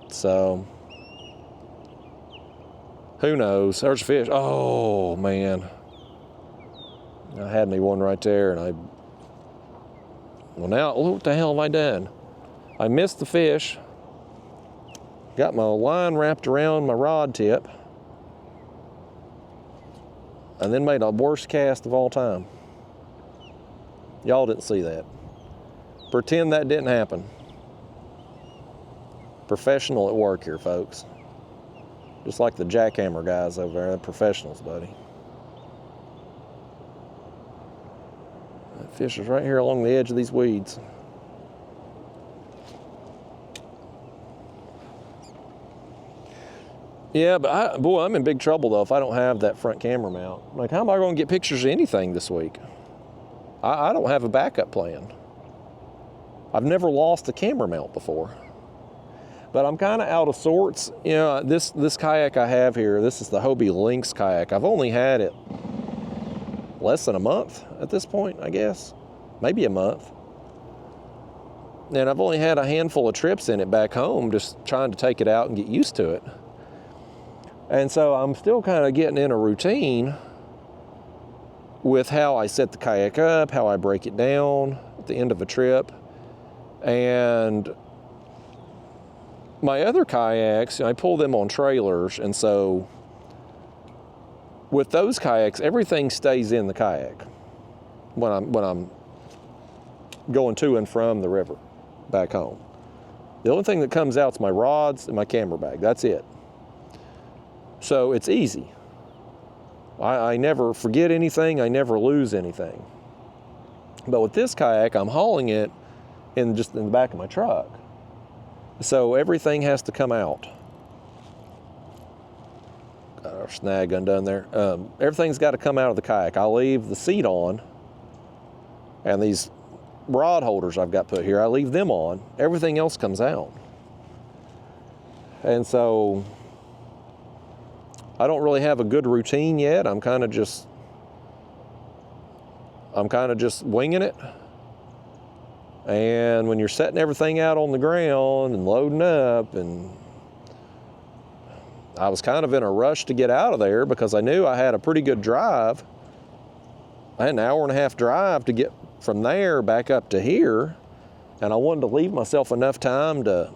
So, who knows? There's a fish. Oh man. I had me one right there, and well now, what the hell have I done? I missed the fish, got my line wrapped around my rod tip, and then made a worst cast of all time. Y'all didn't see that. Pretend that didn't happen. Professional at work here, folks. Just like the jackhammer guys over there, they're professionals, buddy. That fish is right here along the edge of these weeds. Yeah, but I'm in big trouble though if I don't have that front camera mount. Like, how am I going to get pictures of anything this week? I don't have a backup plan. I've never lost a camera mount before. But I'm kind of out of sorts. You know, this kayak I have here, this is the Hobie Lynx kayak. I've only had it less than a month at this point, I guess. Maybe a month. And I've only had a handful of trips in it back home, just trying to take it out and get used to it. And so I'm still kind of getting in a routine with how I set the kayak up, how I break it down at the end of a trip. And my other kayaks, I pull them on trailers, and so with those kayaks, everything stays in the kayak when I'm going to and from the river back home. The only thing that comes out is my rods and my camera bag. That's it. So it's easy. I never forget anything. I never lose anything. But with this kayak, I'm hauling it just in the back of my truck. So everything has to come out. Got our snag undone there. Everything's got to come out of the kayak. I leave the seat on, and these rod holders I've got put here, I leave them on. Everything else comes out. And so I don't really have a good routine yet. I'm kind of just winging it. And when you're setting everything out on the ground and loading up, and I was kind of in a rush to get out of there because I knew I had a pretty good drive. I had an hour and a half drive to get from there back up to here, and I wanted to leave myself enough time to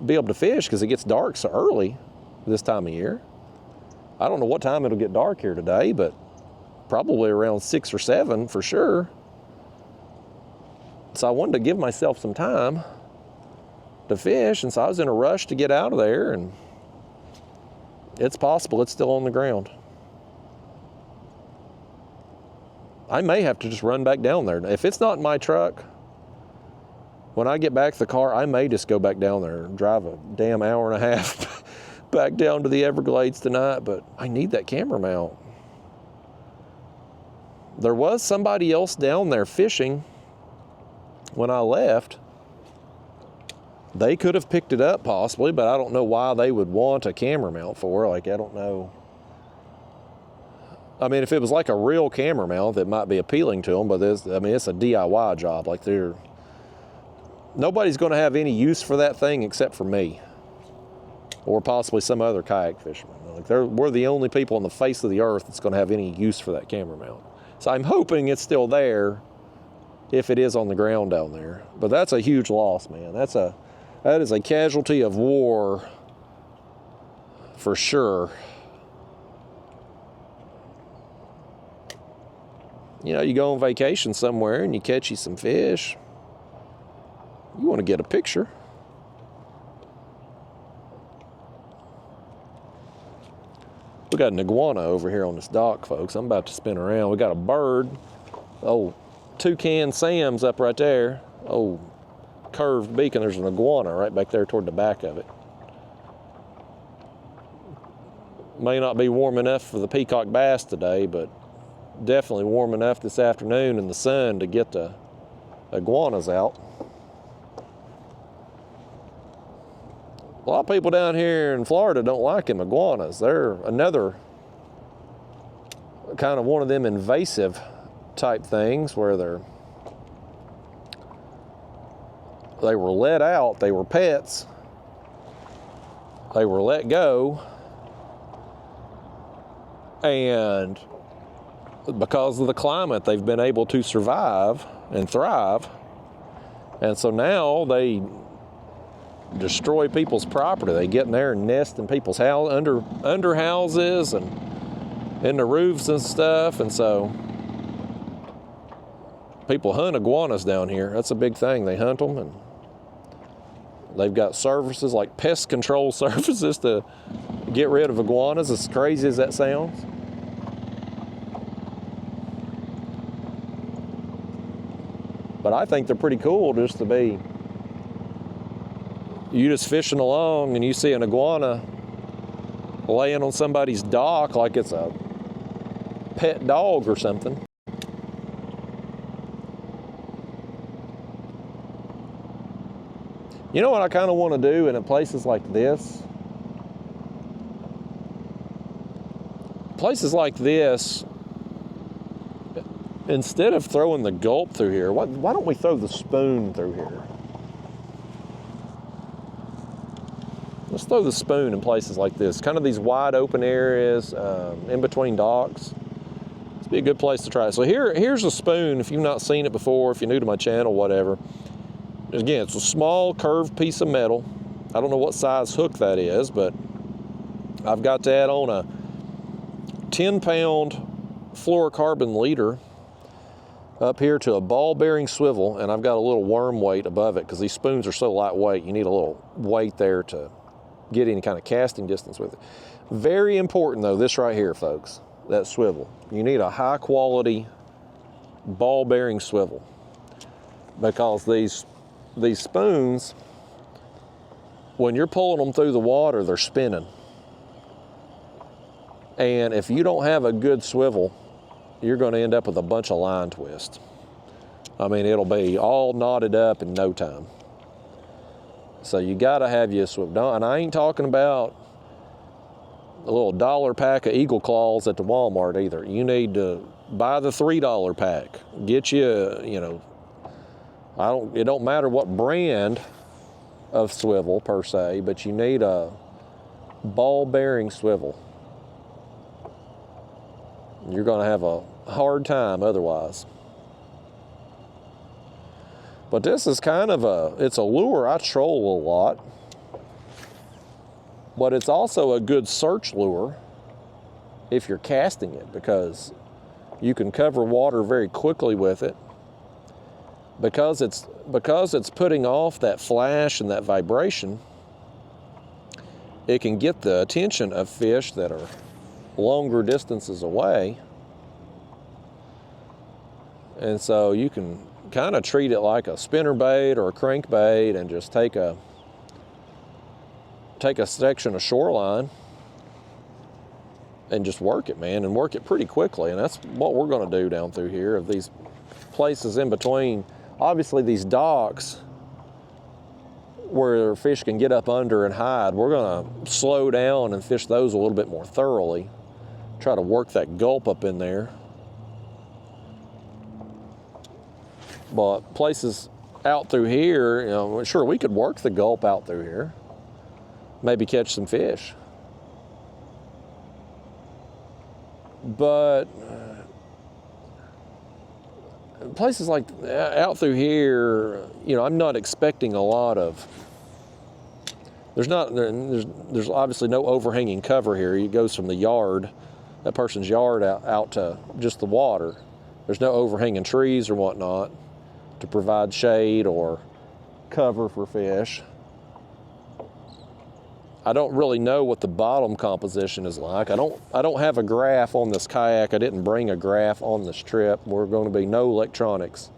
be able to fish because it gets dark so early this time of year. I don't know what time it'll get dark here today, but probably around 6 or 7 for sure. So I wanted to give myself some time to fish, and so I was in a rush to get out of there, and it's possible it's still on the ground. I may have to just run back down there. If it's not in my truck, when I get back to the car, I may just go back down there and drive a damn hour and a half back down to the Everglades tonight, but I need that camera mount. There was somebody else down there fishing when I left. They could have picked it up possibly, but I don't know why they would want a camera mount for. Like, I don't know. I mean, if it was like a real camera mount, that might be appealing to them, but it's a DIY job. Like, nobody's going to have any use for that thing except for me, or possibly some other kayak fisherman. Like, we're the only people on the face of the earth that's going to have any use for that camera mount. So I'm hoping it's still there if it is on the ground down there. But that's a huge loss, man. That is a casualty of war for sure. You know, you go on vacation somewhere and you catch you some fish. You want to get a picture. We got an iguana over here on this dock, folks. I'm about to spin around. We got a bird. Oh, toucan Sam's up right there. Oh, curved beak, and there's an iguana right back there toward the back of it. May not be warm enough for the peacock bass today, but definitely warm enough this afternoon in the sun to get the iguanas out. A lot of people down here in Florida don't like them iguanas. They're another kind of one of them invasive type things where they were let out, they were pets, they were let go, and because of the climate, they've been able to survive and thrive, and so now they destroy people's property. They get in there and nest in people's house, under houses and in the roofs and stuff, and so people hunt iguanas down here. That's a big thing. They hunt them, and they've got services like pest control services to get rid of iguanas, as crazy as that sounds. But I think they're pretty cool just to be, you just fishing along and you see an iguana laying on somebody's dock like it's a pet dog or something. You know what I kind of want to do in places like this? Places like this, instead of throwing the Gulp through here, why don't we throw the spoon through here? Let's throw the spoon in places like this, kind of these wide open areas in between docks. This would be a good place to try it. So here's a spoon, if you've not seen it before, if you're new to my channel, whatever. Again, it's a small curved piece of metal. I don't know what size hook that is, but I've got that on a 10-pound fluorocarbon leader up here to a ball bearing swivel, and I've got a little worm weight above it because these spoons are so lightweight. You need a little weight there to get any kind of casting distance with it. Very important though, this right here, folks, that swivel. You need a high quality ball bearing swivel because these spoons, when you're pulling them through the water, they're spinning. And if you don't have a good swivel, you're going to end up with a bunch of line twists. I mean, it'll be all knotted up in no time. So you got to have your swivel. And I ain't talking about a little $1 pack of Eagle Claws at the Walmart either. You need to buy the $3 pack. Get you, you know, it don't matter what brand of swivel per se, but you need a ball bearing swivel. You're going to have a hard time otherwise. But this is kind of it's a lure I troll a lot, but it's also a good search lure if you're casting it because you can cover water very quickly with it. Because it's putting off that flash and that vibration, it can get the attention of fish that are longer distances away. And so you can kind of treat it like a spinnerbait or a crankbait and just take a section of shoreline and just work it, man, and work it pretty quickly. And that's what we're going to do down through here of these places in between. Obviously, these docks where fish can get up under and hide, we're going to slow down and fish those a little bit more thoroughly. Try to work that Gulp up in there. But places out through here, you know, sure, we could work the Gulp out through here. Maybe catch some fish. But places like out through here, you know, I'm not expecting a lot of. There's obviously no overhanging cover here. It goes from the yard, that person's yard, out to just the water. There's no overhanging trees or whatnot to provide shade or cover for fish. I don't really know what the bottom composition is like. I don't have a graph on this kayak. I didn't bring a graph on this trip. We're going to be no electronics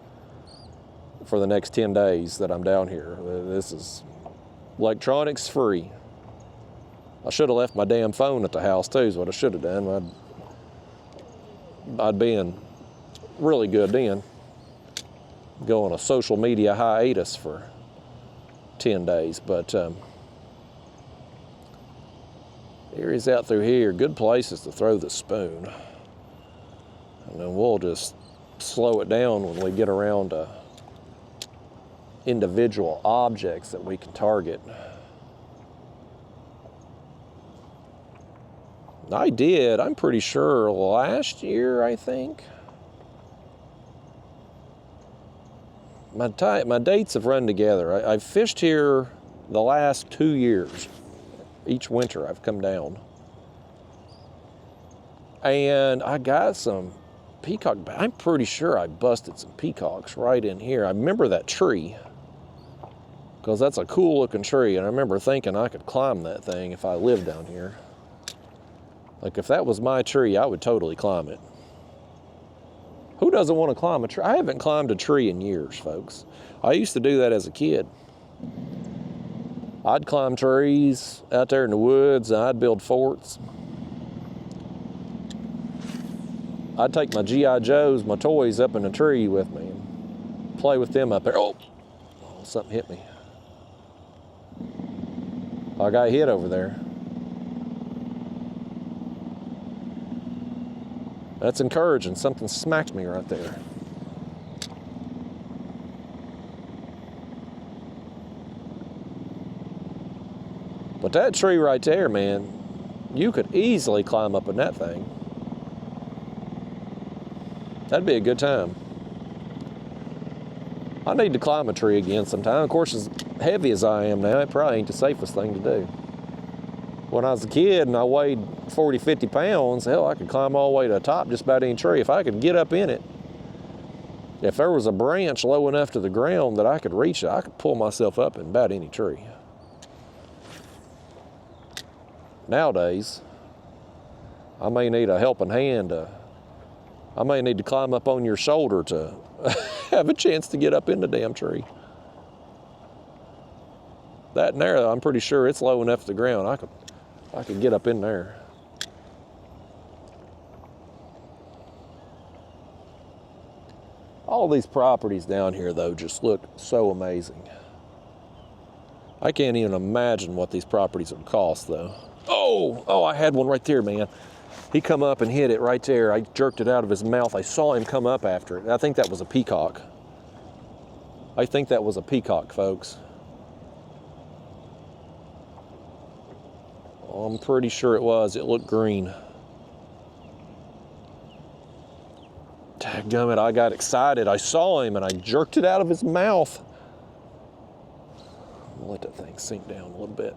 for the next 10 days that I'm down here. This is electronics free. I should have left my damn phone at the house too, is what I should have done. I'd been really good then. Go on a social media hiatus for 10 days, but areas out through here, good places to throw the spoon. And then we'll just slow it down when we get around to individual objects that we can target. I'm pretty sure last year, I think. My dates have run together. I've fished here the last 2 years. Each winter I've come down. And I got some peacock. I'm pretty sure I busted some peacocks right in here. I remember that tree because that's a cool looking tree. And I remember thinking I could climb that thing if I lived down here. Like if that was my tree, I would totally climb it. Who doesn't want to climb a tree? I haven't climbed a tree in years, folks. I used to do that as a kid. I'd climb trees out there in the woods, and I'd build forts. I'd take my G.I. Joes, my toys, up in a tree with me and play with them up there. Oh, something hit me. I got hit over there. That's encouraging. Something smacked me right there. But that tree right there, man, you could easily climb up in that thing. That'd be a good time. I need to climb a tree again sometime. Of course, as heavy as I am now, it probably ain't the safest thing to do. When I was a kid and I weighed 40, 50 pounds, hell, I could climb all the way to the top just about any tree. If I could get up in it, if there was a branch low enough to the ground that I could reach it, I could pull myself up in about any tree. Nowadays, I may need a helping hand. I may need to climb up on your shoulder to have a chance to get up in the damn tree. That and there, I'm pretty sure it's low enough to the ground. I could get up in there. All these properties down here, though, just look so amazing. I can't even imagine what these properties would cost, though. Oh, I had one right there, man. He come up and hit it right there. I jerked it out of his mouth. I saw him come up after it. I think that was a peacock. I think that was a peacock, folks. I'm pretty sure it was. It looked green. Dadgummit, I got excited. I saw him and I jerked it out of his mouth. I'll let that thing sink down a little bit.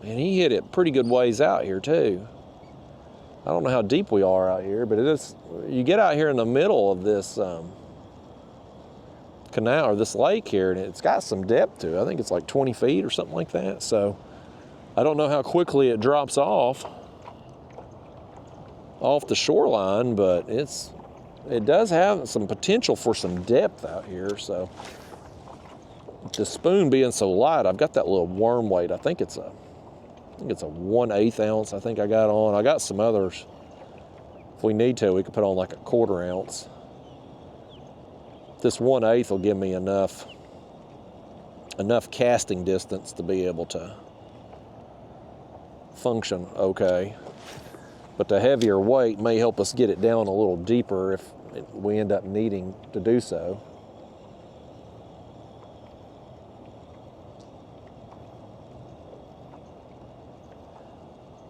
And he hit it pretty good ways out here too. I don't know how deep we are out here, but it is, you get out here in the middle of this canal or this lake here, and it's got some depth to it. I think it's like 20 feet or something like that. So I don't know how quickly it drops off the shoreline, but it does have some potential for some depth out here. So the spoon being so light, I've got that little worm weight. I think it's a 1/8 ounce. I think I got on. I got some others. If we need to, we could put on like a 1/4 ounce. This 1/8 will give me enough casting distance to be able to function okay. But the heavier weight may help us get it down a little deeper if we end up needing to do so.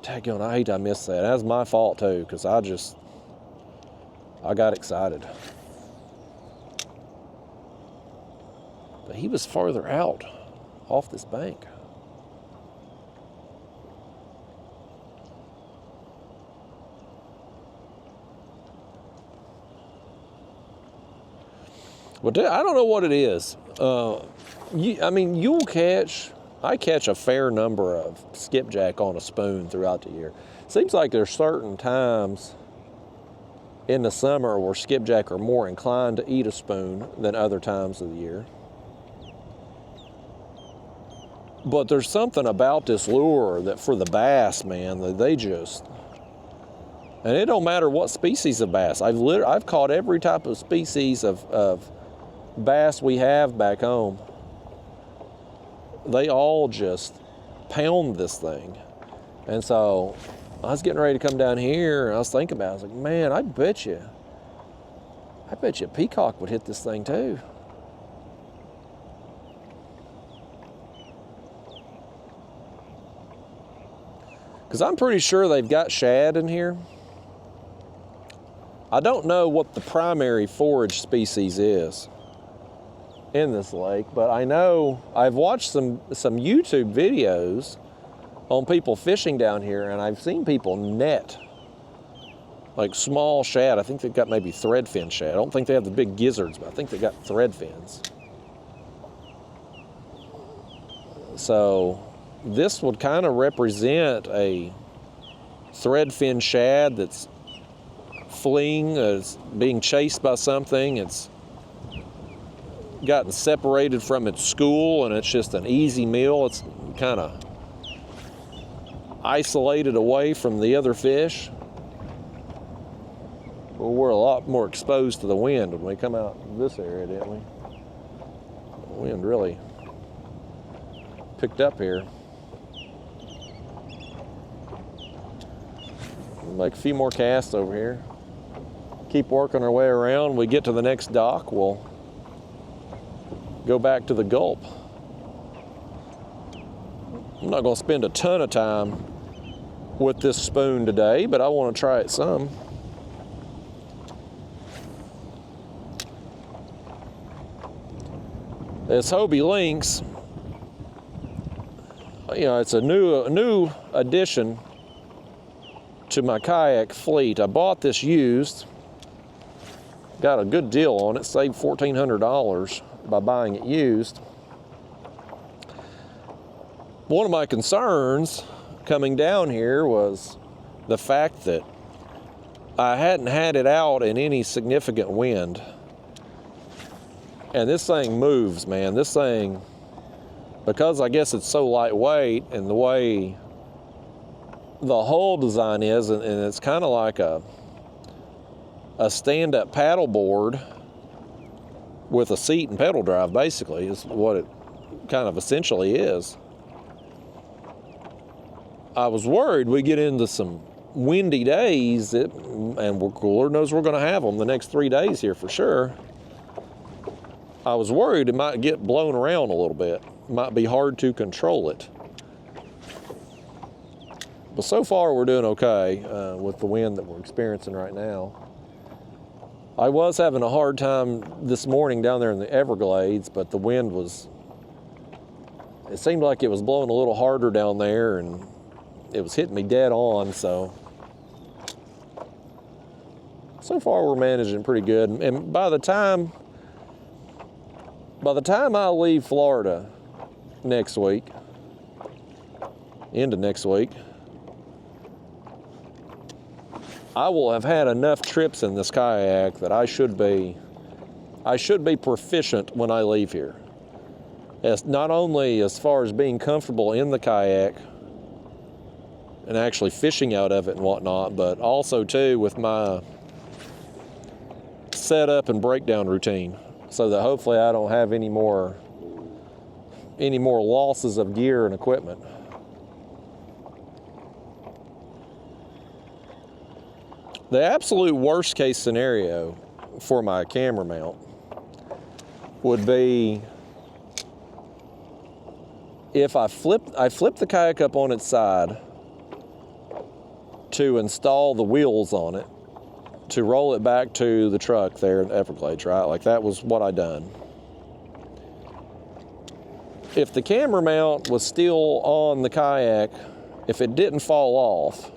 Daggone, I hate I missed that. That's my fault too, because I got excited. But he was farther out off this bank. But I don't know what it is. I catch a fair number of skipjack on a spoon throughout the year. Seems like there's certain times in the summer where skipjack are more inclined to eat a spoon than other times of the year. But there's something about this lure that for the bass, man, that they just, and it don't matter what species of bass. I've caught every type of species of bass we have back home. They all just pound this thing. And so I was getting ready to come down here and I was thinking about it. I was like, man, I bet you a peacock would hit this thing too. Because I'm pretty sure they've got shad in here. I don't know what the primary forage species is in this lake, but I know I've watched some YouTube videos on people fishing down here, and I've seen people net like small shad. I think they've got maybe threadfin shad. I don't think they have the big gizzards, but I think they got threadfins. So this would kind of represent a threadfin shad that's fleeing, is being chased by something. It's gotten separated from its school and it's just an easy meal. It's kind of isolated away from the other fish. Well, we're a lot more exposed to the wind when we come out in this area, didn't we? The wind really picked up here. We'll make a few more casts over here. Keep working our way around. We get to the next dock, we'll go back to the Gulp. I'm not going to spend a ton of time with this spoon today, but I want to try it some. This Hobie Lynx, you know, it's a new addition to my kayak fleet. I bought this used, got a good deal on it, saved $1,400 by buying it used. One of my concerns coming down here was the fact that I hadn't had it out in any significant wind. And this thing moves, man. This thing, because I guess it's so lightweight and the way the hull design is, and it's kind of like a stand-up paddle board with a seat and pedal drive, basically, is what it kind of essentially is. I was worried we get into some windy days, and Lord knows we're going to have them the next 3 days here for sure. I was worried it might get blown around a little bit. It might be hard to control it. But so far we're doing okay with the wind that we're experiencing right now. I was having a hard time this morning down there in the Everglades, but the wind it seemed like it was blowing a little harder down there, and it was hitting me dead on, so far we're managing pretty good. And by the time I leave Florida next week, into next week, I will have had enough trips in this kayak that I should be proficient when I leave here. As not only as far as being comfortable in the kayak and actually fishing out of it and whatnot, but also too with my setup and breakdown routine, so that hopefully I don't have any more losses of gear and equipment. The absolute worst case scenario for my camera mount would be if I flip the kayak up on its side to install the wheels on it, to roll it back to the truck there in Everglades, right? Like that was what I done. If the camera mount was still on the kayak, if it didn't fall off,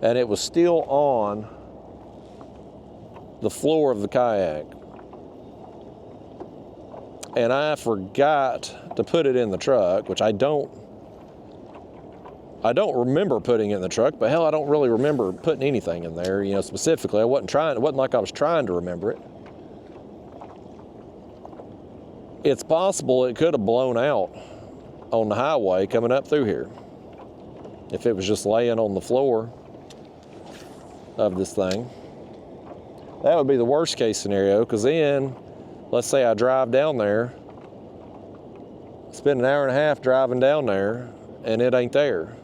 and it was still on the floor of the kayak, and I forgot to put it in the truck, which I don't remember putting it in the truck, but hell, I don't really remember putting anything in there, you know, specifically. It wasn't like I was trying to remember it. It's possible it could have blown out on the highway coming up through here if it was just laying on the floor of this thing. That would be the worst case scenario, because then, let's say I drive down there, spend an hour and a half driving down there, and it ain't there.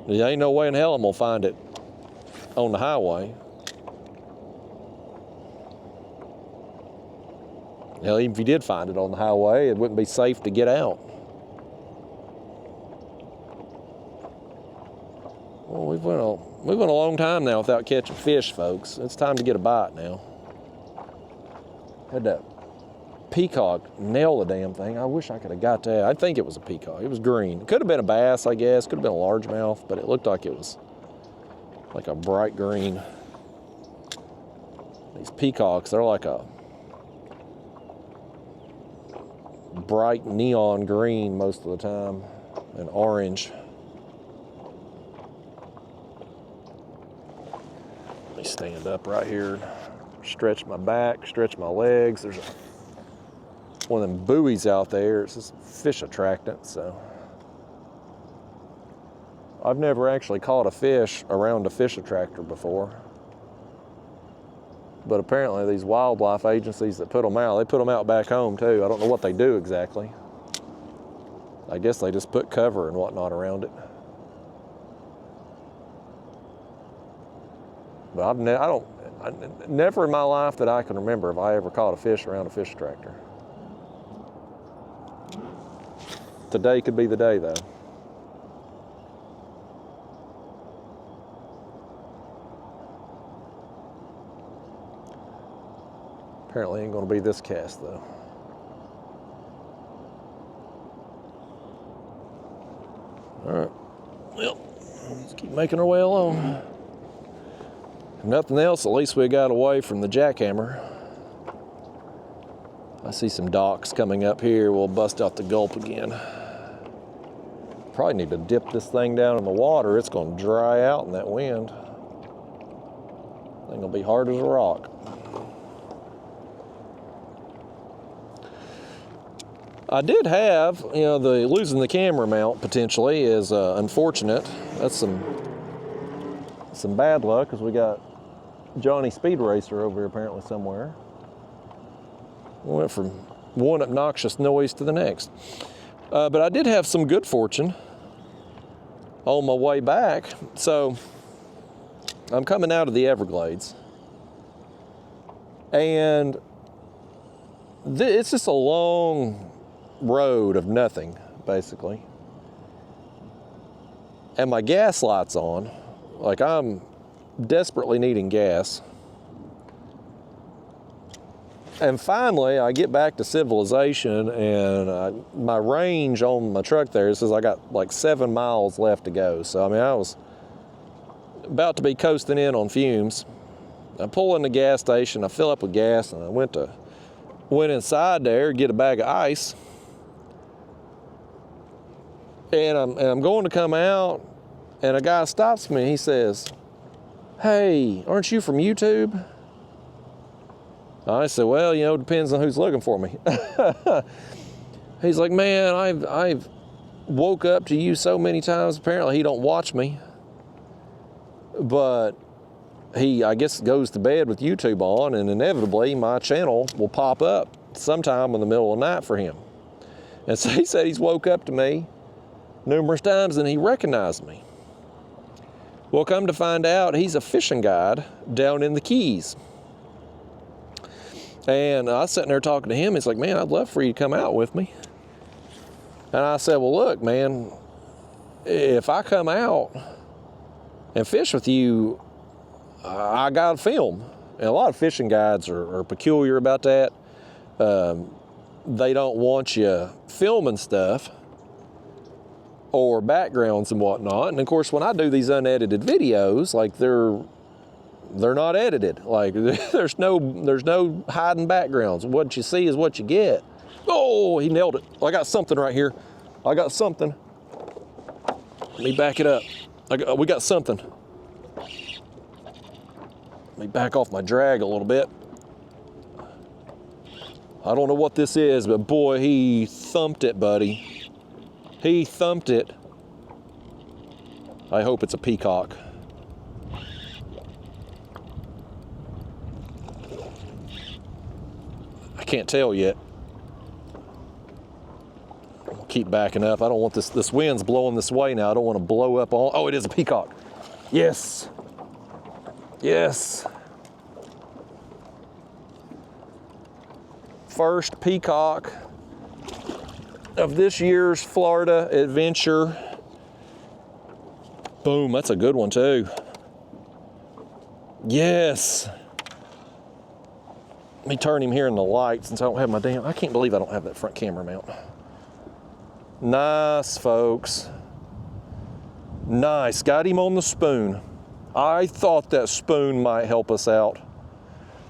There ain't no way in hell I'm gonna find it on the highway. Hell, even if you did find it on the highway, it wouldn't be safe to get out. Well, we've went a long time now without catching fish, folks. It's time to get a bite now. Had that peacock nail the damn thing. I wish I could have got that. I think it was a peacock. It was green. It could have been a bass, I guess. Could have been a largemouth, but it looked like it was like a bright green. These peacocks, they're like a bright neon green most of the time, and orange. Let me stand up right here, stretch my back, stretch my legs. There's one of them buoys out there. It's just fish attractant, so. I've never actually caught a fish around a fish attractor before. But apparently these wildlife agencies that put them out, they put them out back home too. I don't know what they do exactly. I guess they just put cover and whatnot around it. But never in my life that I can remember have I ever caught a fish around a fish tractor. Today could be the day, though. Apparently ain't gonna be this cast, though. All right, well, let's keep making our way along. If nothing else, at least we got away from the jackhammer. I see some docks coming up here. We'll bust out the Gulp again. Probably need to dip this thing down in the water. It's gonna dry out in that wind. Thing gonna be hard as a rock. I did have, you know, the losing the camera mount potentially is unfortunate. That's some bad luck, because we got Johnny Speed Racer over here apparently somewhere. Went from one obnoxious noise to the next. But I did have some good fortune on my way back. So I'm coming out of the Everglades, and it's just a long road of nothing, basically. And my gas light's on. Like, I'm desperately needing gas. And finally, I get back to civilization, and my range on my truck there says I got like 7 miles left to go. So, I mean, I was about to be coasting in on fumes. I pull in the gas station, I fill up with gas, and I went inside there to get a bag of ice. And I'm going to come out, and a guy stops me. He says, "Hey, aren't you from YouTube?" I said, "Well, you know, it depends on who's looking for me." He's like, "Man, I've woke up to you so many times." Apparently he don't watch me, but he, I guess, goes to bed with YouTube on, and inevitably my channel will pop up sometime in the middle of the night for him. And so he said he's woke up to me numerous times and he recognized me. Well, come to find out, he's a fishing guide down in the Keys. And I was sitting there talking to him. He's like, "Man, I'd love for you to come out with me." And I said, "Well, look, man, if I come out and fish with you, I got to film." And a lot of fishing guides are peculiar about that. They don't want you filming stuff or backgrounds and whatnot. And of course, when I do these unedited videos, like they're not edited. Like there's no hiding backgrounds. What you see is what you get. Oh, he nailed it. I got something right here. I got something. Let me back it up. We got something. Let me back off my drag a little bit. I don't know what this is, but boy, he thumped it, buddy. He thumped it. I hope it's a peacock. I can't tell yet. I'll keep backing up. I don't want this wind's blowing this way now. I don't want to blow up all. Oh, it is a peacock. Yes. Yes. First peacock of this year's Florida adventure. Boom, that's a good one too. Yes. Let me turn him here in the light since I don't have I can't believe I don't have that front camera mount. Nice, folks. Nice, got him on the spoon. I thought that spoon might help us out.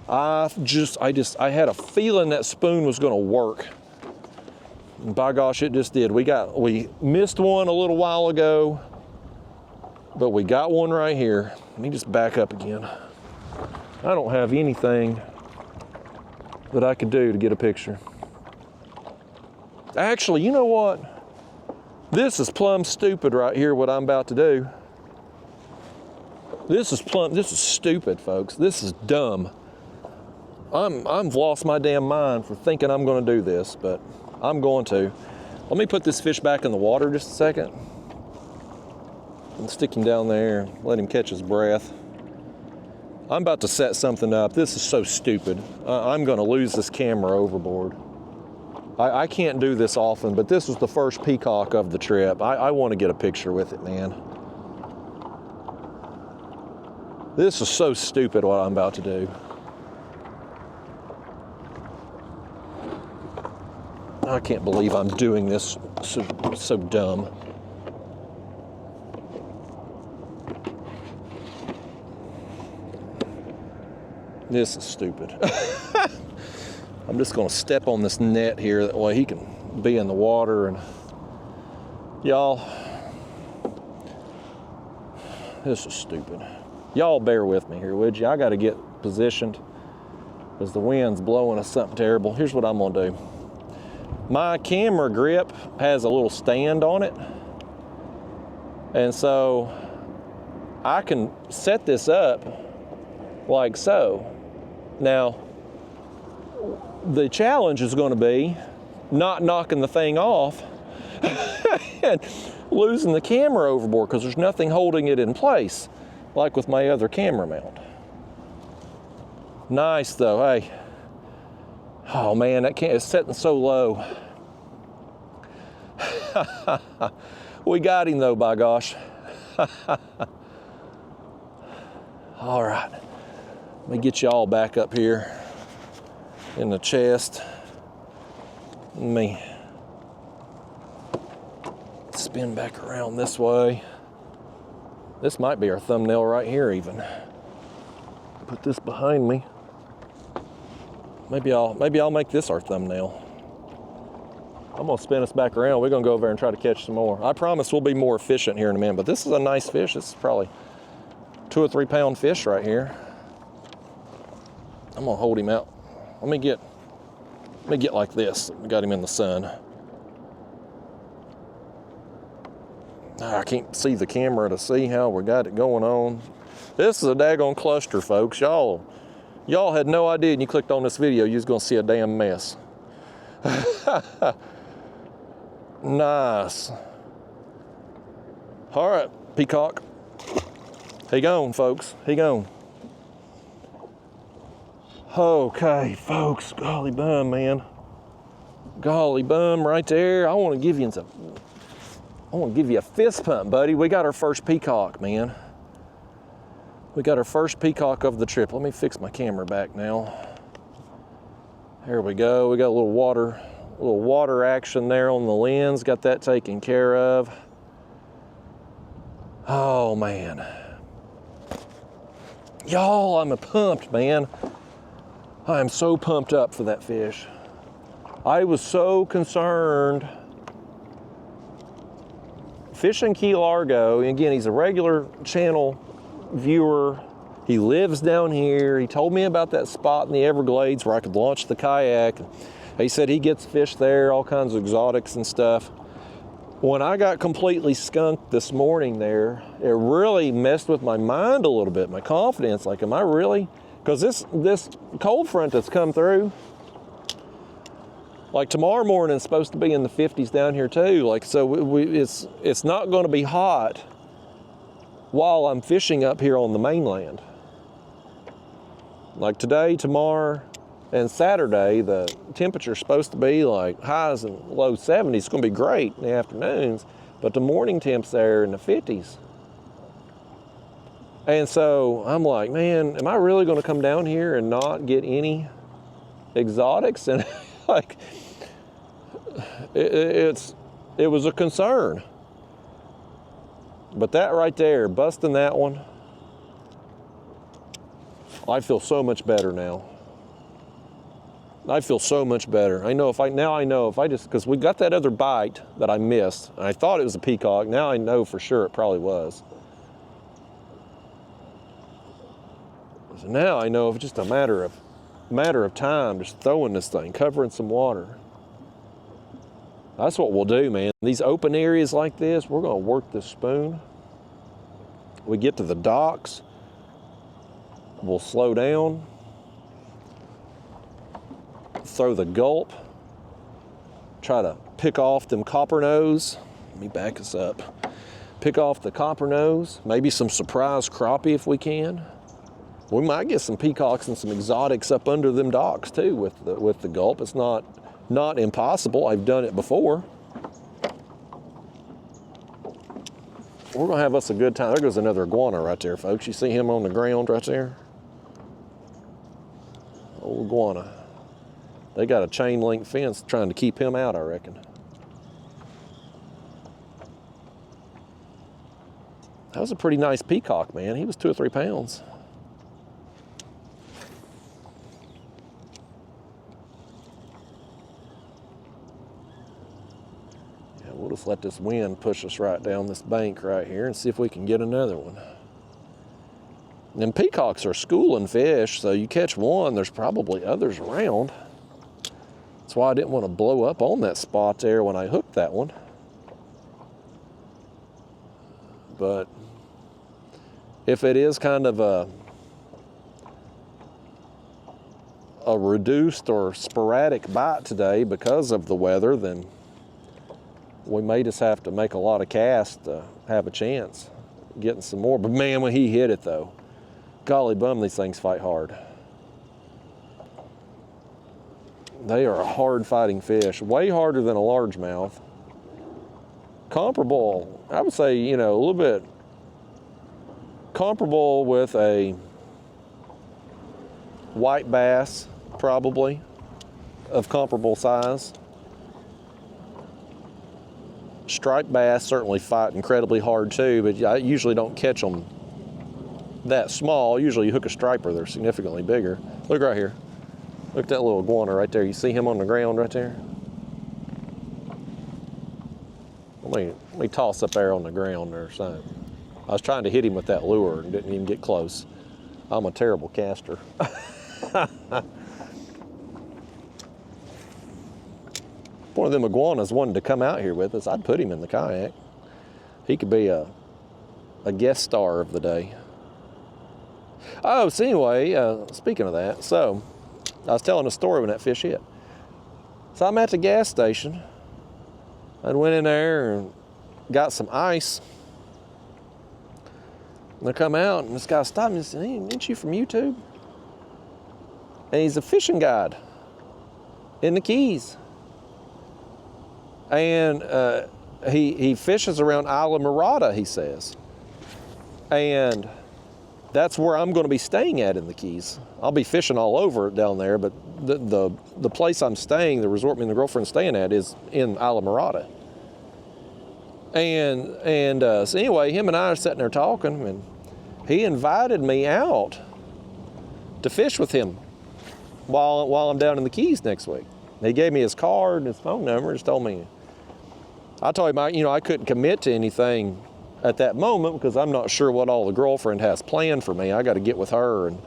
I had a feeling that spoon was gonna work. And by gosh, it just did. We missed one a little while ago, but we got one right here. Let me just back up again. I don't have anything that I could do to get a picture. Actually, you know what? This is plumb stupid right here, what I'm about to do. This is stupid, folks. This is dumb. I've lost my damn mind for thinking I'm gonna do this, but I'm going to. Let me put this fish back in the water just a second. And stick him down there, let him catch his breath. I'm about to set something up. This is so stupid. I'm gonna lose this camera overboard. I can't do this often, but this was the first peacock of the trip. I wanna get a picture with it, man. This is so stupid what I'm about to do. I can't believe I'm doing this so dumb. This is stupid. I'm just gonna step on this net here, that way he can be in the water. And y'all, this is stupid. Y'all bear with me here, would you? I gotta get positioned because the wind's blowing us something terrible. Here's what I'm gonna do. My camera grip has a little stand on it. And so I can set this up like so. Now, the challenge is going to be not knocking the thing off and losing the camera overboard because there's nothing holding it in place, like with my other camera mount. Nice though, hey. Oh man, that it's setting so low. We got him though, by gosh. All right, let me get you all back up here in the chest. Let me spin back around this way. This might be our thumbnail right here even. Put this behind me. Maybe I'll make this our thumbnail. I'm gonna spin us back around. We're gonna go over there and try to catch some more. I promise we'll be more efficient here in a minute, but this is a nice fish. This is probably 2 or 3 pound fish right here. I'm gonna hold him out. Let me get like this. We got him in the sun. I can't see the camera to see how we got it going on. This is a daggone cluster, folks. Y'all had no idea when you clicked on this video you was gonna see a damn mess. Nice. All right, peacock. He gone, folks. He gone. Okay, folks. Golly bum, man. Golly bum right there. I want to give you a fist pump, buddy. We got our first peacock, man. We got our first peacock of the trip. Let me fix my camera back now. There we go. We got a little water action there on the lens. Got that taken care of. Oh man. Y'all, I'm pumped, man. I am so pumped up for that fish. I was so concerned. Fishing Key Largo, and again, he's a regular channel viewer. He lives down here. He told me about that spot in the Everglades where I could launch the kayak. He said he gets fish there, all kinds of exotics and stuff. When I got completely skunked this morning there, it really messed with my mind a little bit, my confidence. Like, am I really? Because this cold front that's come through, like tomorrow morning is supposed to be in the 50s down here too. Like, so it's not going to be hot while I'm fishing up here on the mainland. Like today, tomorrow, and Saturday, the temperature's supposed to be like highs and low 70s. It's going to be great in the afternoons, but the morning temps there in the 50s. And so I'm like, man, am I really going to come down here and not get any exotics? And like, it was a concern. But that right there, busting that one, I feel so much better now. I feel so much better. I know if I just, because we got that other bite that I missed, and I thought it was a peacock. Now I know for sure it probably was. So now I know it's just a matter of time, just throwing this thing, covering some water. That's what we'll do, man. These open areas like this, we're gonna work this spoon. We get to the docks, we'll slow down, throw the Gulp, try to pick off them copper nose. Let me back us up. Pick off the copper nose, maybe some surprise crappie if we can. We might get some peacocks and some exotics up under them docks too with the Gulp. It's not impossible. I've done it before. We're gonna have us a good time. There goes another iguana right there, folks. You see him on the ground right there? Old iguana. They got a chain link fence trying to keep him out, I reckon. That was a pretty nice peacock, man. He was 2 or 3 pounds. Yeah, we'll just let this wind push us right down this bank right here and see if we can get another one. And peacocks are schooling fish, so you catch one, there's probably others around. That's why I didn't want to blow up on that spot there when I hooked that one. But if it is kind of a reduced or sporadic bite today because of the weather, then we may just have to make a lot of casts to have a chance getting some more. But man, when he hit it though, golly bum, these things fight hard. They are a hard fighting fish, way harder than a largemouth. Comparable, I would say, you know, a little bit comparable with a white bass, probably, of comparable size. Striped bass certainly fight incredibly hard too, but I usually don't catch them that small. Usually you hook a striper, they're significantly bigger. Look right here. Look at that little iguana right there. You see him on the ground right there? Let me toss up there on the ground there or something. I was trying to hit him with that lure and didn't even get close. I'm a terrible caster. One of them iguanas wanted to come out here with us, I'd put him in the kayak. He could be a guest star of the day. Oh, so anyway, speaking of that, so I was telling a story when that fish hit. So I'm at the gas station. I went in there and got some ice. And I come out and this guy stopped me and said, "Hey, ain't you from YouTube?" And he's a fishing guide in the Keys. And he fishes around Isla Mirada, he says. And that's where I'm going to be staying at in the Keys. I'll be fishing all over down there, but the place I'm staying, the resort me and the girlfriend's staying at, is in Isla Mirada. And so anyway, him and I are sitting there talking, and he invited me out to fish with him while I'm down in the Keys next week. He gave me his card and his phone number, and just told me. I told him I couldn't commit to anything at that moment because I'm not sure what all the girlfriend has planned for me. I got to get with her and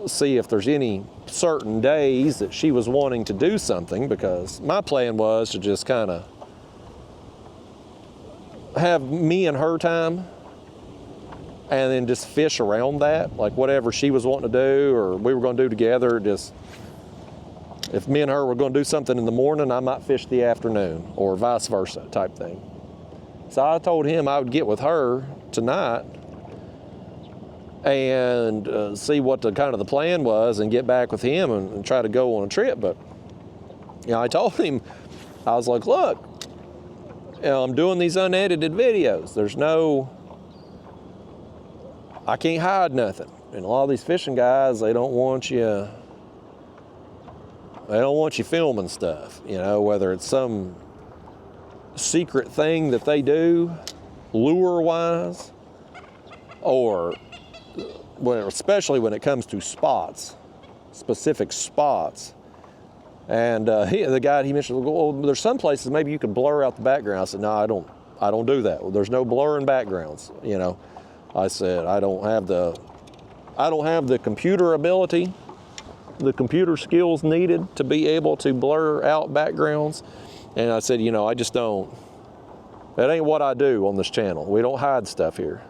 see if there's any certain days that she was wanting to do something, because my plan was to just kind of have me and her time and then just fish around that, like whatever she was wanting to do or we were going to do together. Just if me and her were going to do something in the morning, I might fish the afternoon, or vice versa type thing. So I told him I would get with her tonight and see what the plan was and get back with him and try to go on a trip. But I told him, I was like, look, I'm doing these unedited videos. I can't hide nothing. And a lot of these fishing guys, they don't want you filming stuff, whether it's some secret thing that they do, lure-wise, or especially when it comes to spots, specific spots. And the guy, he mentioned, well, there's some places maybe you can blur out the background. I said, no, I don't do that. Well, there's no blurring backgrounds. I said, I don't have the computer ability, the computer skills needed to be able to blur out backgrounds. And I said, I just don't, that ain't what I do on this channel. We don't hide stuff here.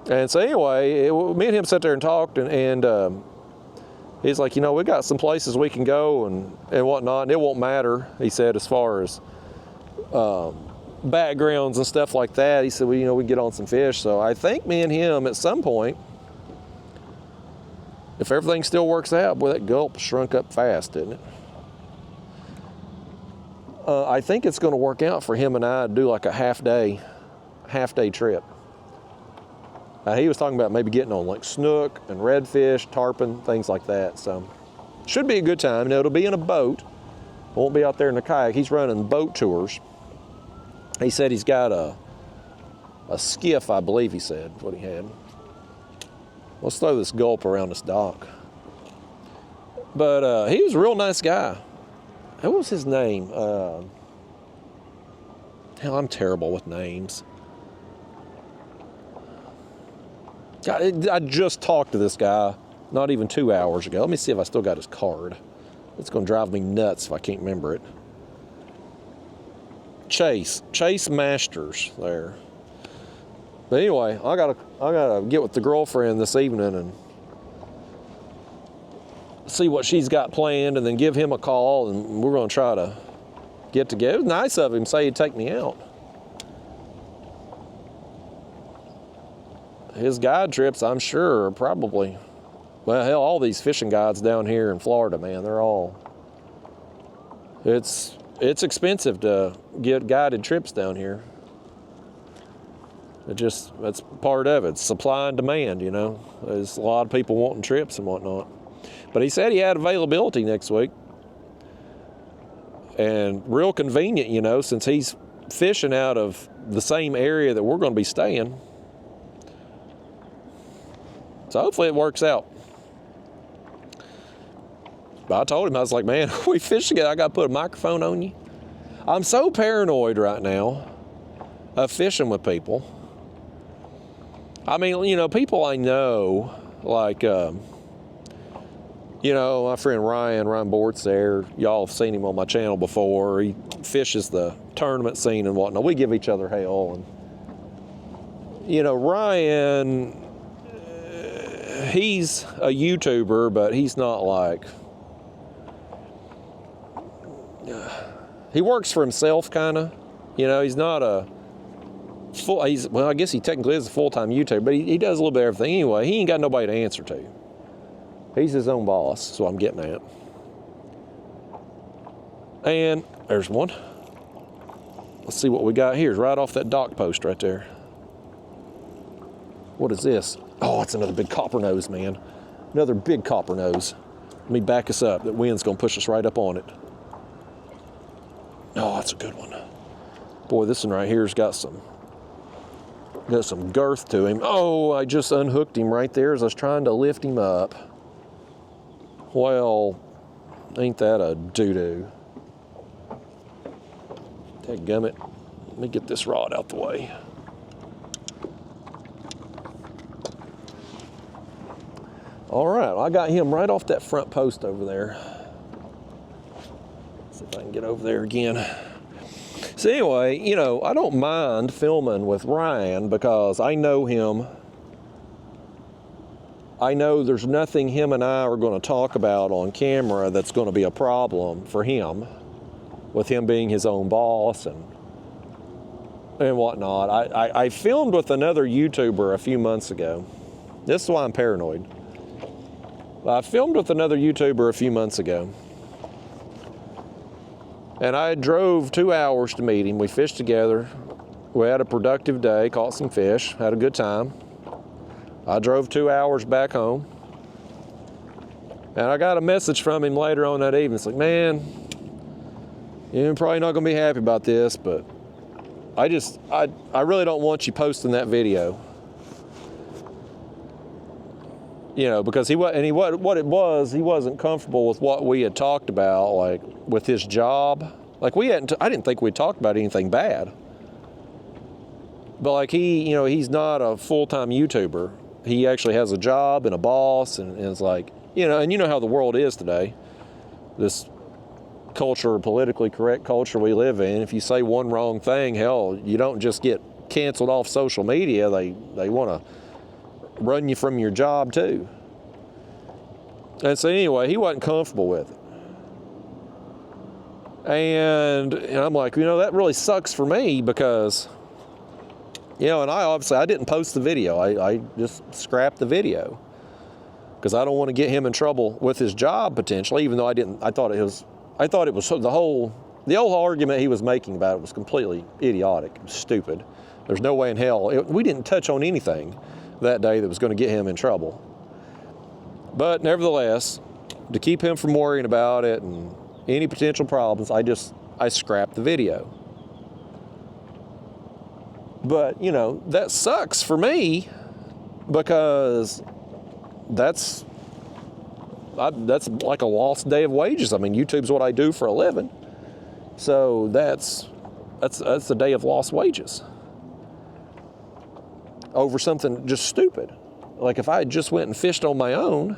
And so anyway, me and him sat there and talked, and He's like, you know, we got some places we can go and whatnot, and it won't matter, he said, as far as backgrounds and stuff like that. He said, well, you know, we get on some fish. So I think me and him at some point, if everything still works out, boy, that Gulp shrunk up fast, didn't it? I think it's going to work out for him and I to do like a half day trip. He was talking about maybe getting on like snook and redfish, tarpon, things like that. So should be a good time. Now, it'll be in a boat. Won't be out there in a kayak. He's running boat tours. He said he's got a skiff, I believe he said, what he had. Let's throw this Gulp around this dock. But he was a real nice guy. What was his name? Hell, I'm terrible with names. I just talked to this guy not even 2 hours ago. Let me see if I still got his card. It's going to drive me nuts if I can't remember it. Chase Masters there. But anyway, I gotta get with the girlfriend this evening and see what she's got planned, and then give him a call, and we're going to try to get together. It was nice of him to say he'd take me out. His guide trips, I'm sure, are probably, well, hell, all these fishing guides down here in Florida, man, they're all, it's expensive to get guided trips down here. That's part of it. It's supply and demand, you know. There's a lot of people wanting trips and whatnot. But he said he had availability next week. And real convenient, you know, since he's fishing out of the same area that we're going to be staying. So hopefully it works out. But I told him, I was like, man, we fish together, I got to put a microphone on you. I'm so paranoid right now of fishing with people. I mean, you know, people I know, like, you know, my friend Ryan Bort's there. Y'all have seen him on my channel before. He fishes the tournament scene and whatnot. We give each other hell. And, you know, Ryan, he's a YouTuber, but he's not like, he works for himself, kind of. You know, he's not a full, well, I guess he technically is a full-time YouTuber, but he does a little bit of everything anyway. He ain't got nobody to answer to. He's his own boss, so I'm getting at. And there's one. Let's see what we got here. It's right off that dock post right there. What is this? Oh, it's another big copper nose, man. Another big copper nose. Let me back us up. That wind's gonna push us right up on it. Oh, that's a good one. Boy, this one right here's got some girth to him. Oh, I just unhooked him right there as I was trying to lift him up. Well, ain't that a doo-doo? Dadgummit. Let me get this rod out the way. All right, well, I got him right off that front post over there. See if I can get over there again. So anyway, you know, I don't mind filming with Ryan because I know him. I know there's nothing him and I are going to talk about on camera that's going to be a problem for him, with him being his own boss and whatnot. I filmed with another YouTuber a few months ago. This is why I'm paranoid. I filmed with another YouTuber a few months ago. And I drove 2 hours to meet him. We fished together. We had a productive day, caught some fish, had a good time. I drove 2 hours back home. And I got a message from him later on that evening. It's like, man, you're probably not going to be happy about this, but I really don't want you posting that video. You know, because he wasn't comfortable with what we had talked about, like with his job. Like I didn't think we talked about anything bad. But like he's not a full-time YouTuber. He actually has a job and a boss, and it's like, you know, and you know how the world is today. This culture, politically correct culture we live in, if you say one wrong thing, hell, you don't just get canceled off social media. They want to run you from your job too. And so anyway, he wasn't comfortable with it. And I'm like, you know, that really sucks for me because, you know, and I didn't post the video. I just scrapped the video because I don't want to get him in trouble with his job potentially, even though I thought it was the whole argument he was making about it was completely idiotic, stupid. There's no way in hell. We didn't touch on anything that day that was going to get him in trouble. But nevertheless, to keep him from worrying about it and any potential problems, I scrapped the video. But, you know, that sucks for me because that's like a lost day of wages. I mean, YouTube's what I do for a living. So that's a day of lost wages over something just stupid. Like if I had just went and fished on my own,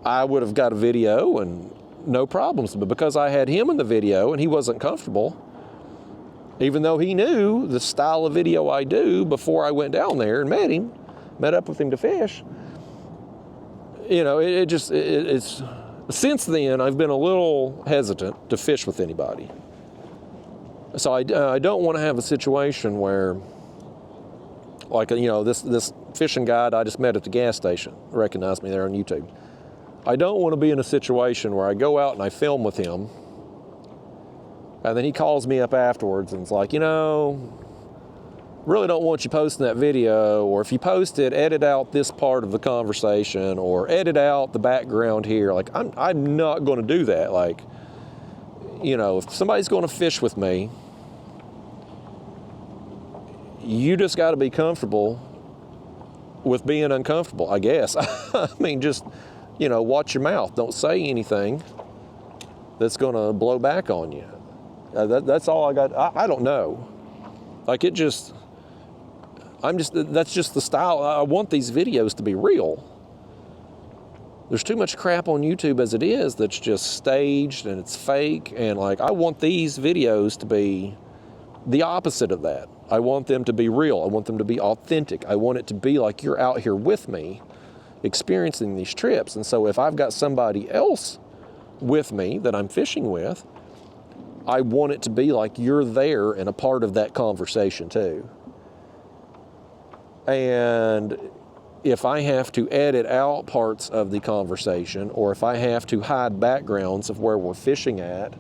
I would have got a video and no problems. But because I had him in the video and he wasn't comfortable, even though he knew the style of video I do before I went down there and met up with him to fish, you know, it's since then I've been a little hesitant to fish with anybody. So I don't want to have a situation where, like, you know, this fishing guide I just met at the gas station recognized me there on YouTube. I don't want to be in a situation where I go out and I film with him and then he calls me up afterwards and is like, you know, really don't want you posting that video, or if you post it, edit out this part of the conversation or edit out the background here. Like, I'm not going to do that. Like, you know, if somebody's going to fish with me, you just got to be comfortable with being uncomfortable, I guess. I mean, just, you know, watch your mouth. Don't say anything that's going to blow back on you. That's all I got. I don't know. Like, that's just the style. I want these videos to be real. There's too much crap on YouTube as it is that's just staged and it's fake. And like, I want these videos to be the opposite of that. I want them to be real. I want them to be authentic. I want it to be like you're out here with me experiencing these trips. And so if I've got somebody else with me that I'm fishing with, I want it to be like you're there and a part of that conversation too. And if I have to edit out parts of the conversation, or if I have to hide backgrounds of where we're fishing at,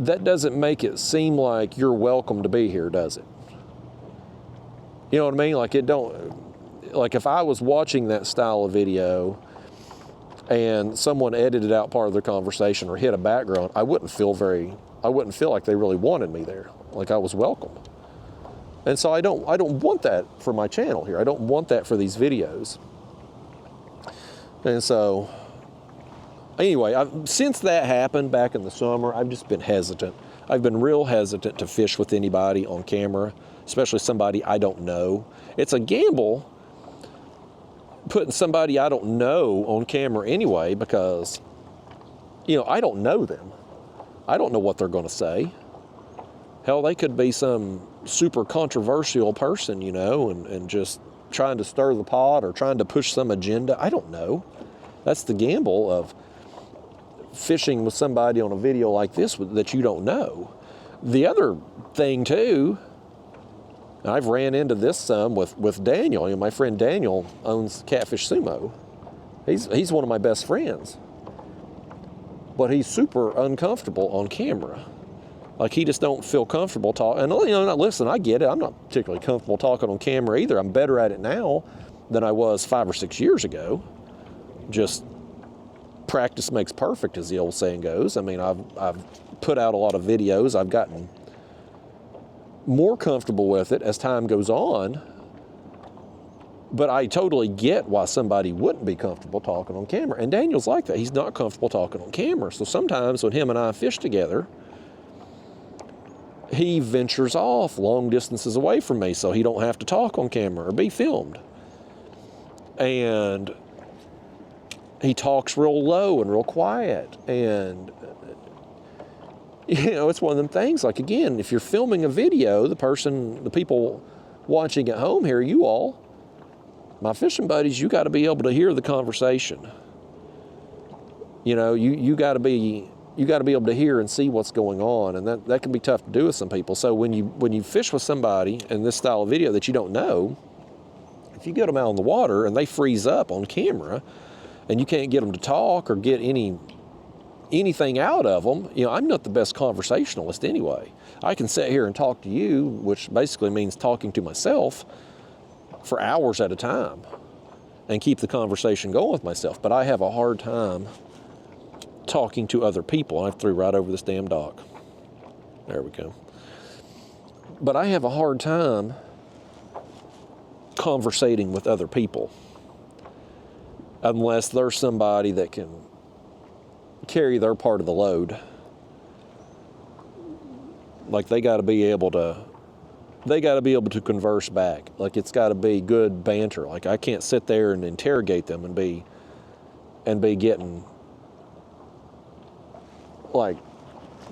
that doesn't make it seem like you're welcome to be here, does it? You know what I mean? Like if I was watching that style of video and someone edited out part of their conversation or hit a background, I wouldn't feel like they really wanted me there, like I was welcome. And so I don't want that for my channel here. I don't want that for these videos. And so anyway, since that happened back in the summer, I've just been hesitant. I've been real hesitant to fish with anybody on camera, especially somebody I don't know. It's a gamble putting somebody I don't know on camera anyway, because, you know, I don't know them. I don't know what they're going to say. Hell, they could be some super controversial person, you know, and just trying to stir the pot or trying to push some agenda. I don't know. That's the gamble of fishing with somebody on a video like this that you don't know. The other thing too, I've ran into this some with Daniel. You know, my friend Daniel owns Catfish Sumo. He's one of my best friends, but he's super uncomfortable on camera. Like, he just don't feel comfortable talking. And, you know, listen, I get it. I'm not particularly comfortable talking on camera either. I'm better at it now than I was 5 or 6 years ago. Just practice makes perfect, as the old saying goes. I mean, I've put out a lot of videos. I've gotten more comfortable with it as time goes on. But I totally get why somebody wouldn't be comfortable talking on camera. And Daniel's like that. He's not comfortable talking on camera. So sometimes when him and I fish together, he ventures off long distances away from me so he don't have to talk on camera or be filmed. And he talks real low and real quiet. And, you know, it's one of them things. Like, again, if you're filming a video, the people watching at home here, you all, my fishing buddies, you got to be able to hear the conversation. You know, you got to be able to hear and see what's going on, and that can be tough to do with some people. So when you fish with somebody in this style of video that you don't know, if you get them out on the water and they freeze up on camera, and you can't get them to talk or get anything out of them, you know, I'm not the best conversationalist anyway. I can sit here and talk to you, which basically means talking to myself for hours at a time and keep the conversation going with myself. But I have a hard time talking to other people. I threw right over this damn dock. There we go. But I have a hard time conversating with other people unless there's somebody that can carry their part of the load. Like they got to be able to converse back. Like it's got to be good banter. Like I can't sit there and interrogate them and be getting like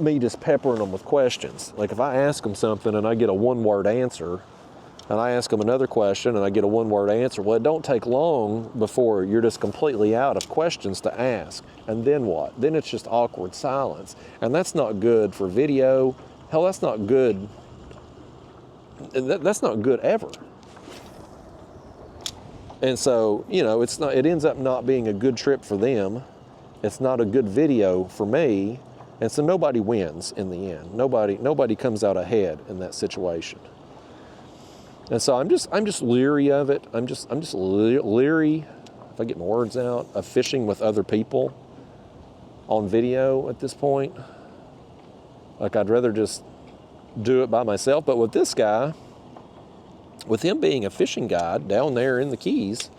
me just peppering them with questions. Like if I ask them something and I get a one-word answer, and I ask them another question and I get a one-word answer, well, it don't take long before you're just completely out of questions to ask. And then what? Then it's just awkward silence. And that's not good for video. Hell, that's not good. That's not good ever. And so, you know, it ends up not being a good trip for them. It's not a good video for me. And so nobody wins in the end. Nobody comes out ahead in that situation. And so I'm just leery of it. I'm just leery, if I get my words out, of fishing with other people on video at this point. Like I'd rather just do it by myself. But with this guy, with him being a fishing guide down there in the Keys,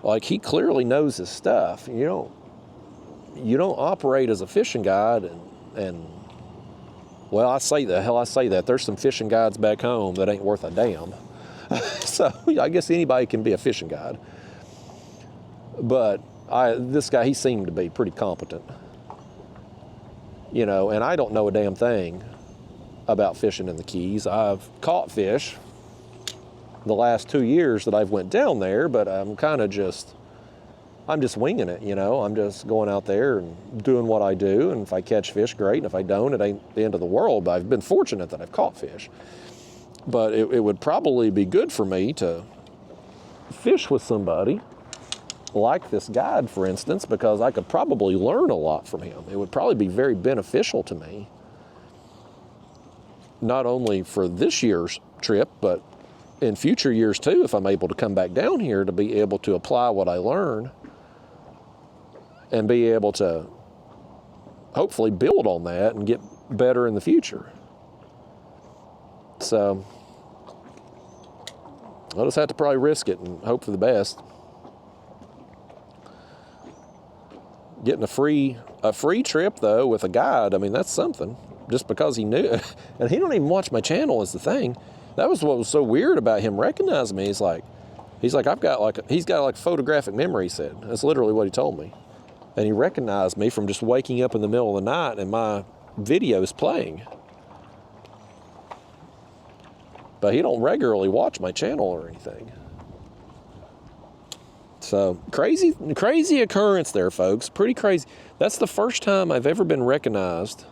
like he clearly knows his stuff. You don't operate as a fishing guide and well, I say that. There's some fishing guides back home that ain't worth a damn. So I guess anybody can be a fishing guide. But this guy, he seemed to be pretty competent. You know, and I don't know a damn thing about fishing in the Keys. I've caught fish the last 2 years that I've went down there, but I'm just winging it, you know. I'm just going out there and doing what I do, and if I catch fish, great, and if I don't, it ain't the end of the world, but I've been fortunate that I've caught fish. But it would probably be good for me to fish with somebody like this guide, for instance, because I could probably learn a lot from him. It would probably be very beneficial to me, not only for this year's trip, but in future years too, if I'm able to come back down here to be able to apply what I learn and be able to hopefully build on that and get better in the future. So I'll just have to probably risk it and hope for the best. Getting a free trip though with a guide, I mean, that's something. Just because he knew, and he don't even watch my channel is the thing. That was what was so weird about him recognizing me. He's like, he's got photographic memory, he said. That's literally what he told me. And he recognized me from just waking up in the middle of the night and my video is playing. But he don't regularly watch my channel or anything. So crazy occurrence there, folks. Pretty crazy. That's the first time I've ever been recognized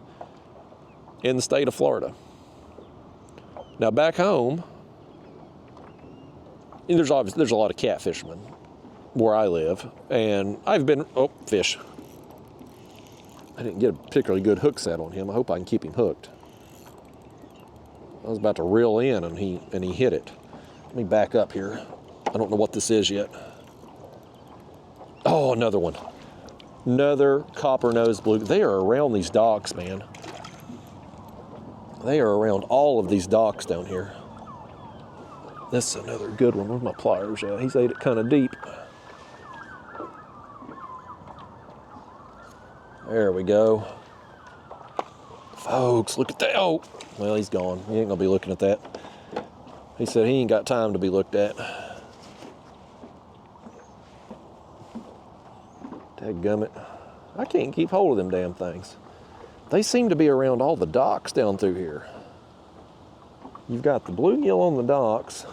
in the state of Florida. Now back home, there's a lot of catfishermen where I live, and I've been, fish. I didn't get a particularly good hook set on him. I hope I can keep him hooked. I was about to reel in and he hit it. Let me back up here. I don't know what this is yet. Oh, another one. Another copper nose blue. They are around these docks, man. They are around all of these docks down here. This is another good one. Where's my pliers at? He's ate it kind of deep. There we go. Folks, look at that. Oh, well, he's gone. He ain't gonna be looking at that. He said he ain't got time to be looked at. Dadgummit. I can't keep hold of them damn things. They seem to be around all the docks down through here. You've got the bluegill on the docks.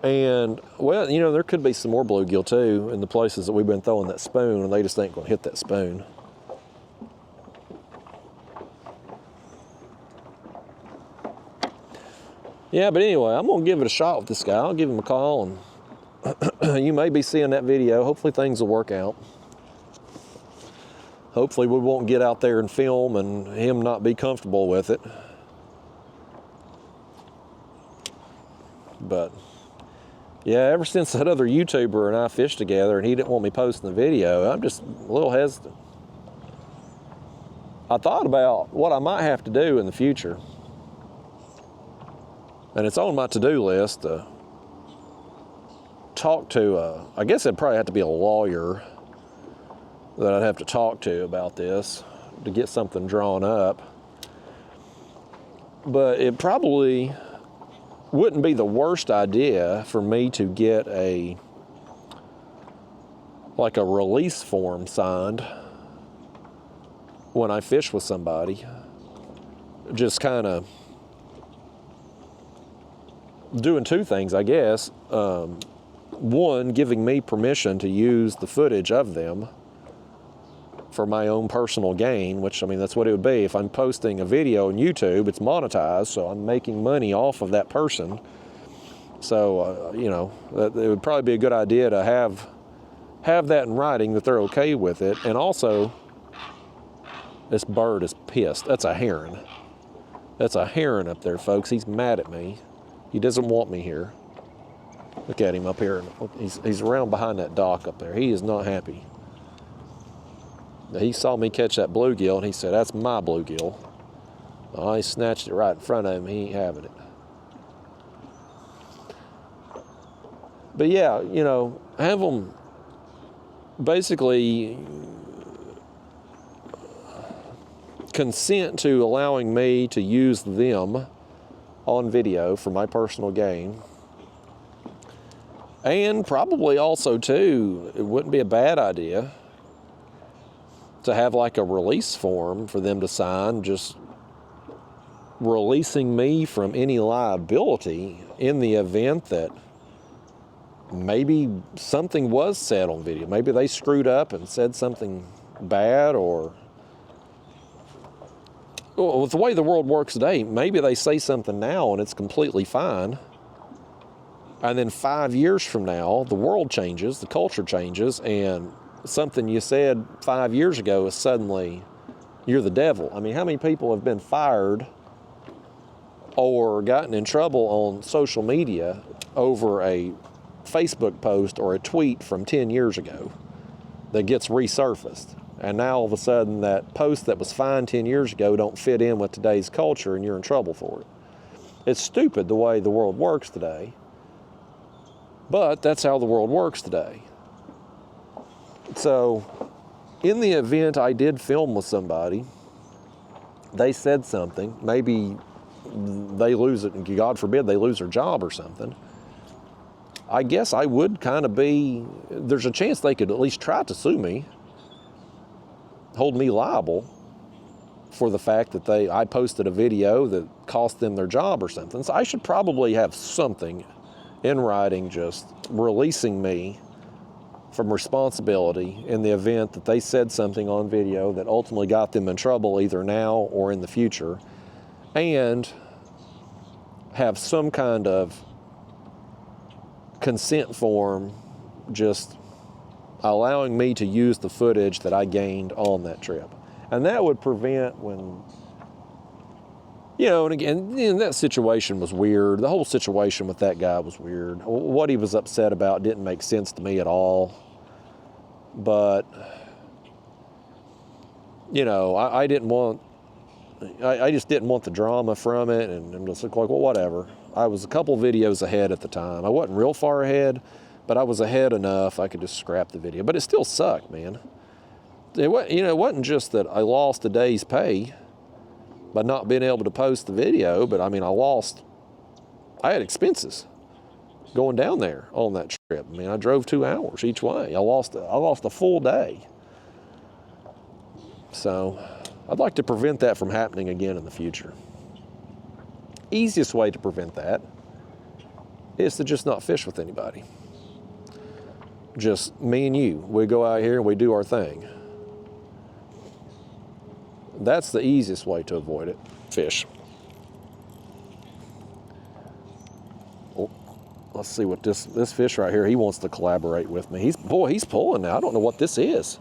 And, well, you know, there could be some more bluegill too in the places that we've been throwing that spoon, and they just ain't gonna hit that spoon. Yeah, but anyway, I'm gonna give it a shot with this guy. I'll give him a call, and you may be seeing that video. Hopefully things will work out. Hopefully we won't get out there and film and him not be comfortable with it. But yeah, ever since that other YouTuber and I fished together and he didn't want me posting the video, I'm just a little hesitant. I thought about what I might have to do in the future. And it's on my to-do list to talk to, I guess it'd probably have to be a lawyer that I'd have to talk to about this to get something drawn up. But it probably wouldn't be the worst idea for me to get like a release form signed when I fish with somebody. Just kind of doing two things, I guess. One, giving me permission to use the footage of them for my own personal gain, which, I mean, that's what it would be. If I'm posting a video on YouTube, it's monetized, so I'm making money off of that person. So, you know, it would probably be a good idea to have that in writing that they're okay with it. And also, this bird is pissed. That's a heron. That's a heron up there, folks. He's mad at me. He doesn't want me here. Look at him up here. He's around behind that dock up there. He is not happy. He saw me catch that bluegill, and he said, "That's my bluegill." Oh, he snatched it right in front of him. He ain't having it. But yeah, you know, have them basically consent to allowing me to use them on video for my personal gain. And probably also, too, it wouldn't be a bad idea to have like a release form for them to sign, just releasing me from any liability in the event that maybe something was said on video. Maybe they screwed up and said something bad, or well, with the way the world works today, maybe they say something now and it's completely fine. And then 5 years from now, the world changes, the culture changes, and something you said 5 years ago is suddenly, you're the devil. I mean, how many people have been fired or gotten in trouble on social media over a Facebook post or a tweet from 10 years ago that gets resurfaced? And now all of a sudden that post that was fine 10 years ago don't fit in with today's culture and you're in trouble for it. It's stupid the way the world works today, but that's how the world works today. So in the event I did film with somebody, they said something, maybe they lose it, and God forbid they lose their job or something, I guess I would kind of be, there's a chance they could at least try to sue me, hold me liable for the fact that I posted a video that cost them their job or something. So I should probably have something in writing just releasing me from responsibility in the event that they said something on video that ultimately got them in trouble either now or in the future, and have some kind of consent form just allowing me to use the footage that I gained on that trip. And that would prevent when, you know, and again, that situation was weird. The whole situation with that guy was weird. What he was upset about didn't make sense to me at all. But, you know, I just didn't want the drama from it, and I'm just like, well, whatever. I was a couple videos ahead at the time. I wasn't real far ahead, but I was ahead enough I could just scrap the video. But it still sucked, man. It wasn't just that I lost a day's pay by not being able to post the video, but I mean, I had expenses going down there on that trip. I mean, I drove 2 hours each way. I lost a full day. So I'd like to prevent that from happening again in the future. Easiest way to prevent that is to just not fish with anybody. Just me and you. We go out here and we do our thing. That's the easiest way to avoid it. Fish. Oh, let's see what this fish right here, he wants to collaborate with me. He's pulling now. I don't know what this is.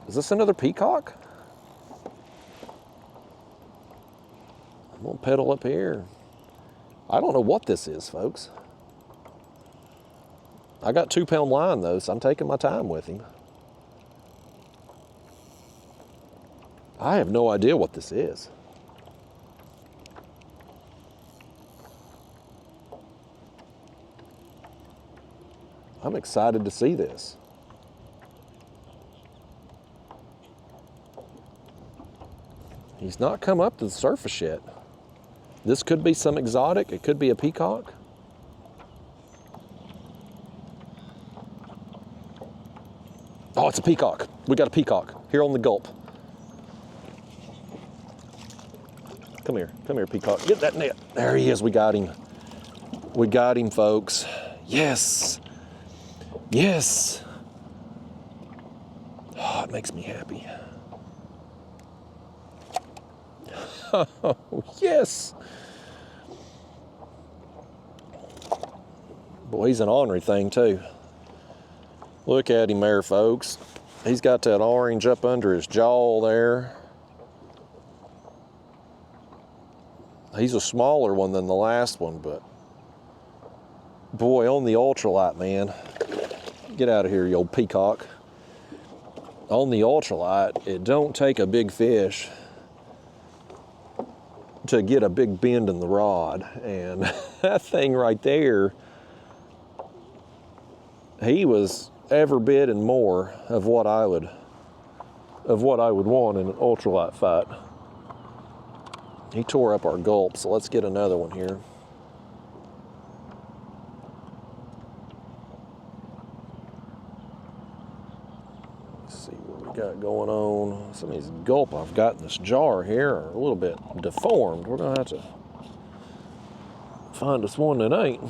Is this another peacock? I'm gonna pedal up here. I don't know what this is, folks. I got 2-pound line though, so I'm taking my time with him. I have no idea what this is. I'm excited to see this. He's not come up to the surface yet. This could be some exotic. It could be a peacock. Oh, it's a peacock. We got a peacock here on the Gulp. Come here, peacock. Get that net. There he is, we got him. We got him, folks. Yes, yes. Oh, it makes me happy. Oh, yes. Boy, he's an ornery thing too. Look at him there, folks. He's got that orange up under his jaw there. He's a smaller one than the last one, but boy, on the Ultralight, man. Get out of here, you old peacock. On the Ultralight, it don't take a big fish to get a big bend in the rod. And that thing right there, he was every bit and more of what I would want in an ultralight fight. He tore up our Gulp, so let's get another one here. Let's see what we got going on. Some of these Gulp I've got in this jar here are a little bit deformed. We're gonna have to find us one that ain't.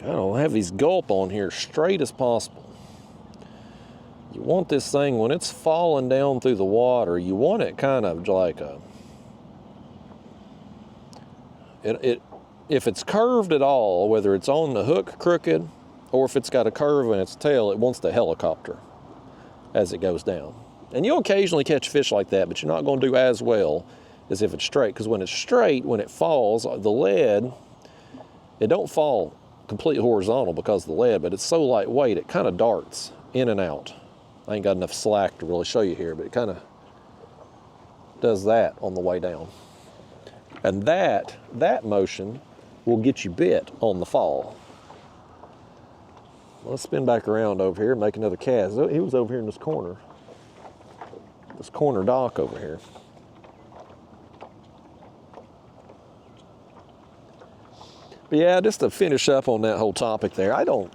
I'll have these Gulp on here straight as possible. You want this thing, when it's falling down through the water, you want it kind of like a, if it's curved at all, whether it's on the hook crooked or if it's got a curve in its tail, it wants to helicopter as it goes down. And you'll occasionally catch fish like that, but you're not going to do as well as if it's straight, because when it's straight, when it falls, the lead, it don't fall completely horizontal because of the lead, but it's so lightweight it kind of darts in and out. I ain't got enough slack to really show you here, but it kind of does that on the way down. And that motion will get you bit on the fall. Let's spin back around over here and make another cast. He was over here in this corner dock over here. But yeah, just to finish up on that whole topic there, I don't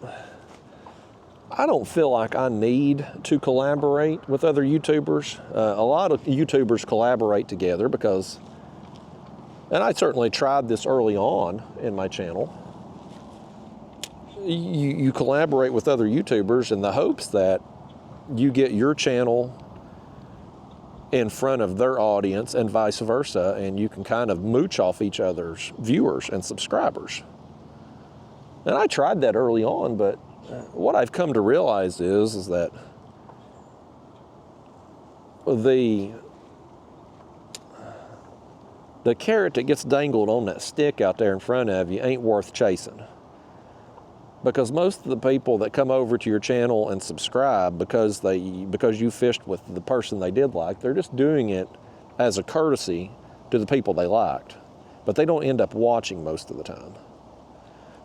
feel like I need to collaborate with other YouTubers. A lot of YouTubers collaborate together because, and I certainly tried this early on in my channel. You collaborate with other YouTubers in the hopes that you get your channel in front of their audience and vice versa, and you can kind of mooch off each other's viewers and subscribers. And I tried that early on, but what I've come to realize is that the carrot that gets dangled on that stick out there in front of you ain't worth chasing. Because most of the people that come over to your channel and subscribe because you fished with the person they did like, they're just doing it as a courtesy to the people they liked. But they don't end up watching most of the time.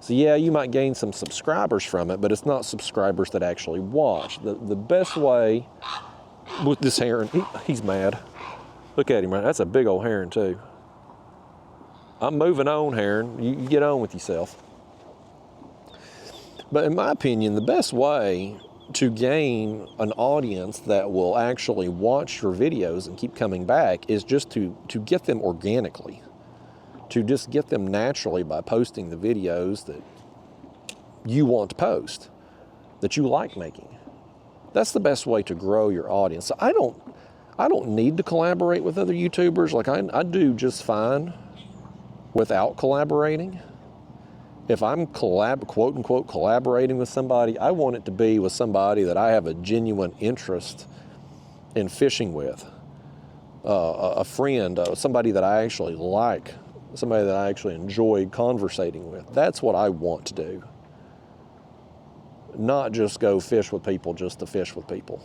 So yeah, you might gain some subscribers from it, but it's not subscribers that actually watch. The best way with this heron, he's mad. Look at him, right? That's a big old heron too. I'm moving on, heron. You get on with yourself. But in my opinion, the best way to gain an audience that will actually watch your videos and keep coming back is just to get them organically, to just get them naturally by posting the videos that you want to post, that you like making. That's the best way to grow your audience. So I don't need to collaborate with other YouTubers. Like I do just fine without collaborating. If I'm quote unquote collaborating with somebody, I want it to be with somebody that I have a genuine interest in fishing with, a friend, somebody that I actually like, somebody that I actually enjoy conversating with. That's what I want to do. Not just go fish with people just to fish with people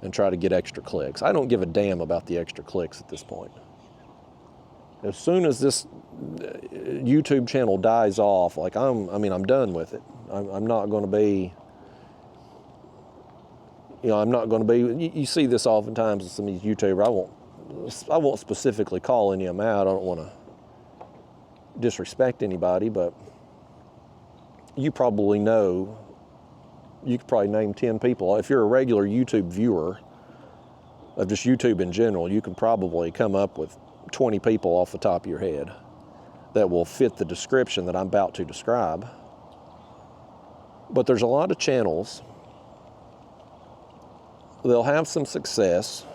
and try to get extra clicks. I don't give a damn about the extra clicks at this point. As soon as this YouTube channel dies off, like I'm done with it. I'm not going to be, I'm not going to be, you see this oftentimes with some of these YouTubers. I won't specifically call any of them out. I don't want to disrespect anybody, but you probably know, you could probably name 10 people. If you're a regular YouTube viewer of just YouTube in general, you can probably come up with 20 people off the top of your head that will fit the description that I'm about to describe. But there's a lot of channels, they'll have some success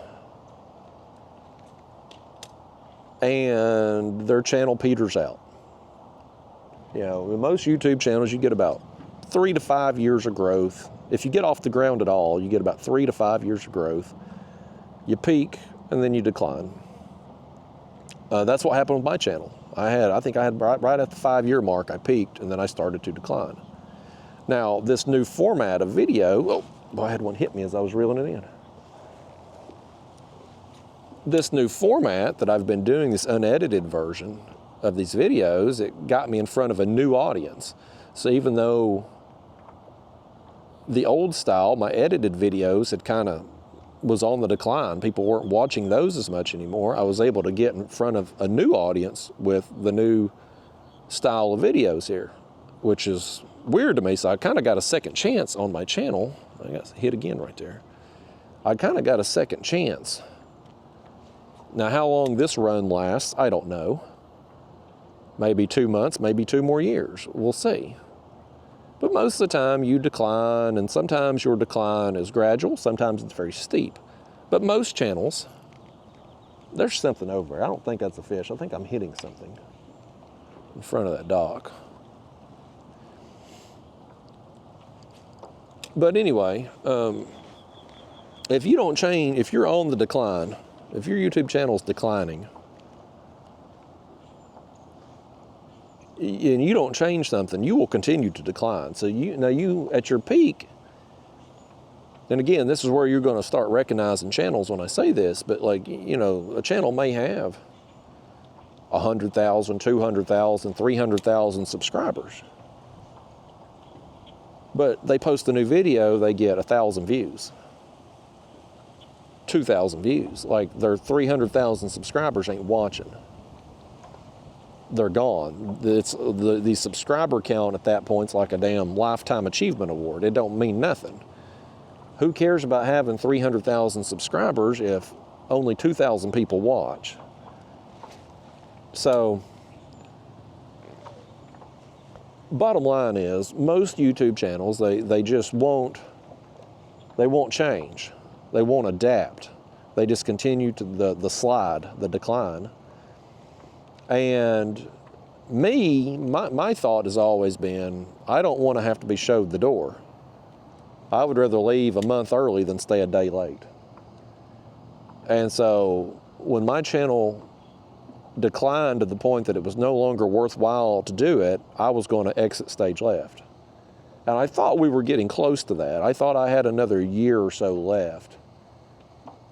and their channel peters out. In most YouTube channels, you get about 3 to 5 years of growth. If you get off the ground at all, you get about 3 to 5 years of growth. You peak and then you decline. That's what happened with my channel. I think I had right at the 5-year mark, I peaked and then I started to decline. Now, this new format of video, I had one hit me as I was reeling it in. This new format that I've been doing, this unedited version of these videos, it got me in front of a new audience. So even though the old style, my edited videos had kind of was on the decline, people weren't watching those as much anymore, I was able to get in front of a new audience with the new style of videos here, which is weird to me. So I kind of got a second chance on my channel. I got hit again right there. I kind of got a second chance. Now, how long this run lasts, I don't know. Maybe 2 months, maybe 2 more years. We'll see. But most of the time you decline, and sometimes your decline is gradual, sometimes it's very steep. But most channels, there's something over there. I don't think that's a fish. I think I'm hitting something in front of that dock. But anyway, if you don't change, if you're on the decline, if your YouTube channel is declining, and you don't change something, you will continue to decline. So you at your peak, and again, this is where you're going to start recognizing channels when I say this, but like, a channel may have 100,000, 200,000, 300,000 subscribers. But they post a new video, they get 1,000 views, 2,000 views. Like their 300,000 subscribers ain't watching. They're gone. The subscriber count at that point is like a damn lifetime achievement award. It don't mean nothing. Who cares about having 300,000 subscribers if only 2,000 people watch? So, bottom line is, most YouTube channels, they just won't change. They won't adapt. They just continue to the slide, the decline. And my thought has always been, I don't want to have to be showed the door. I would rather leave a month early than stay a day late. And so when my channel declined to the point that it was no longer worthwhile to do it, I was going to exit stage left. And I thought we were getting close to that. I thought I had another year or so left.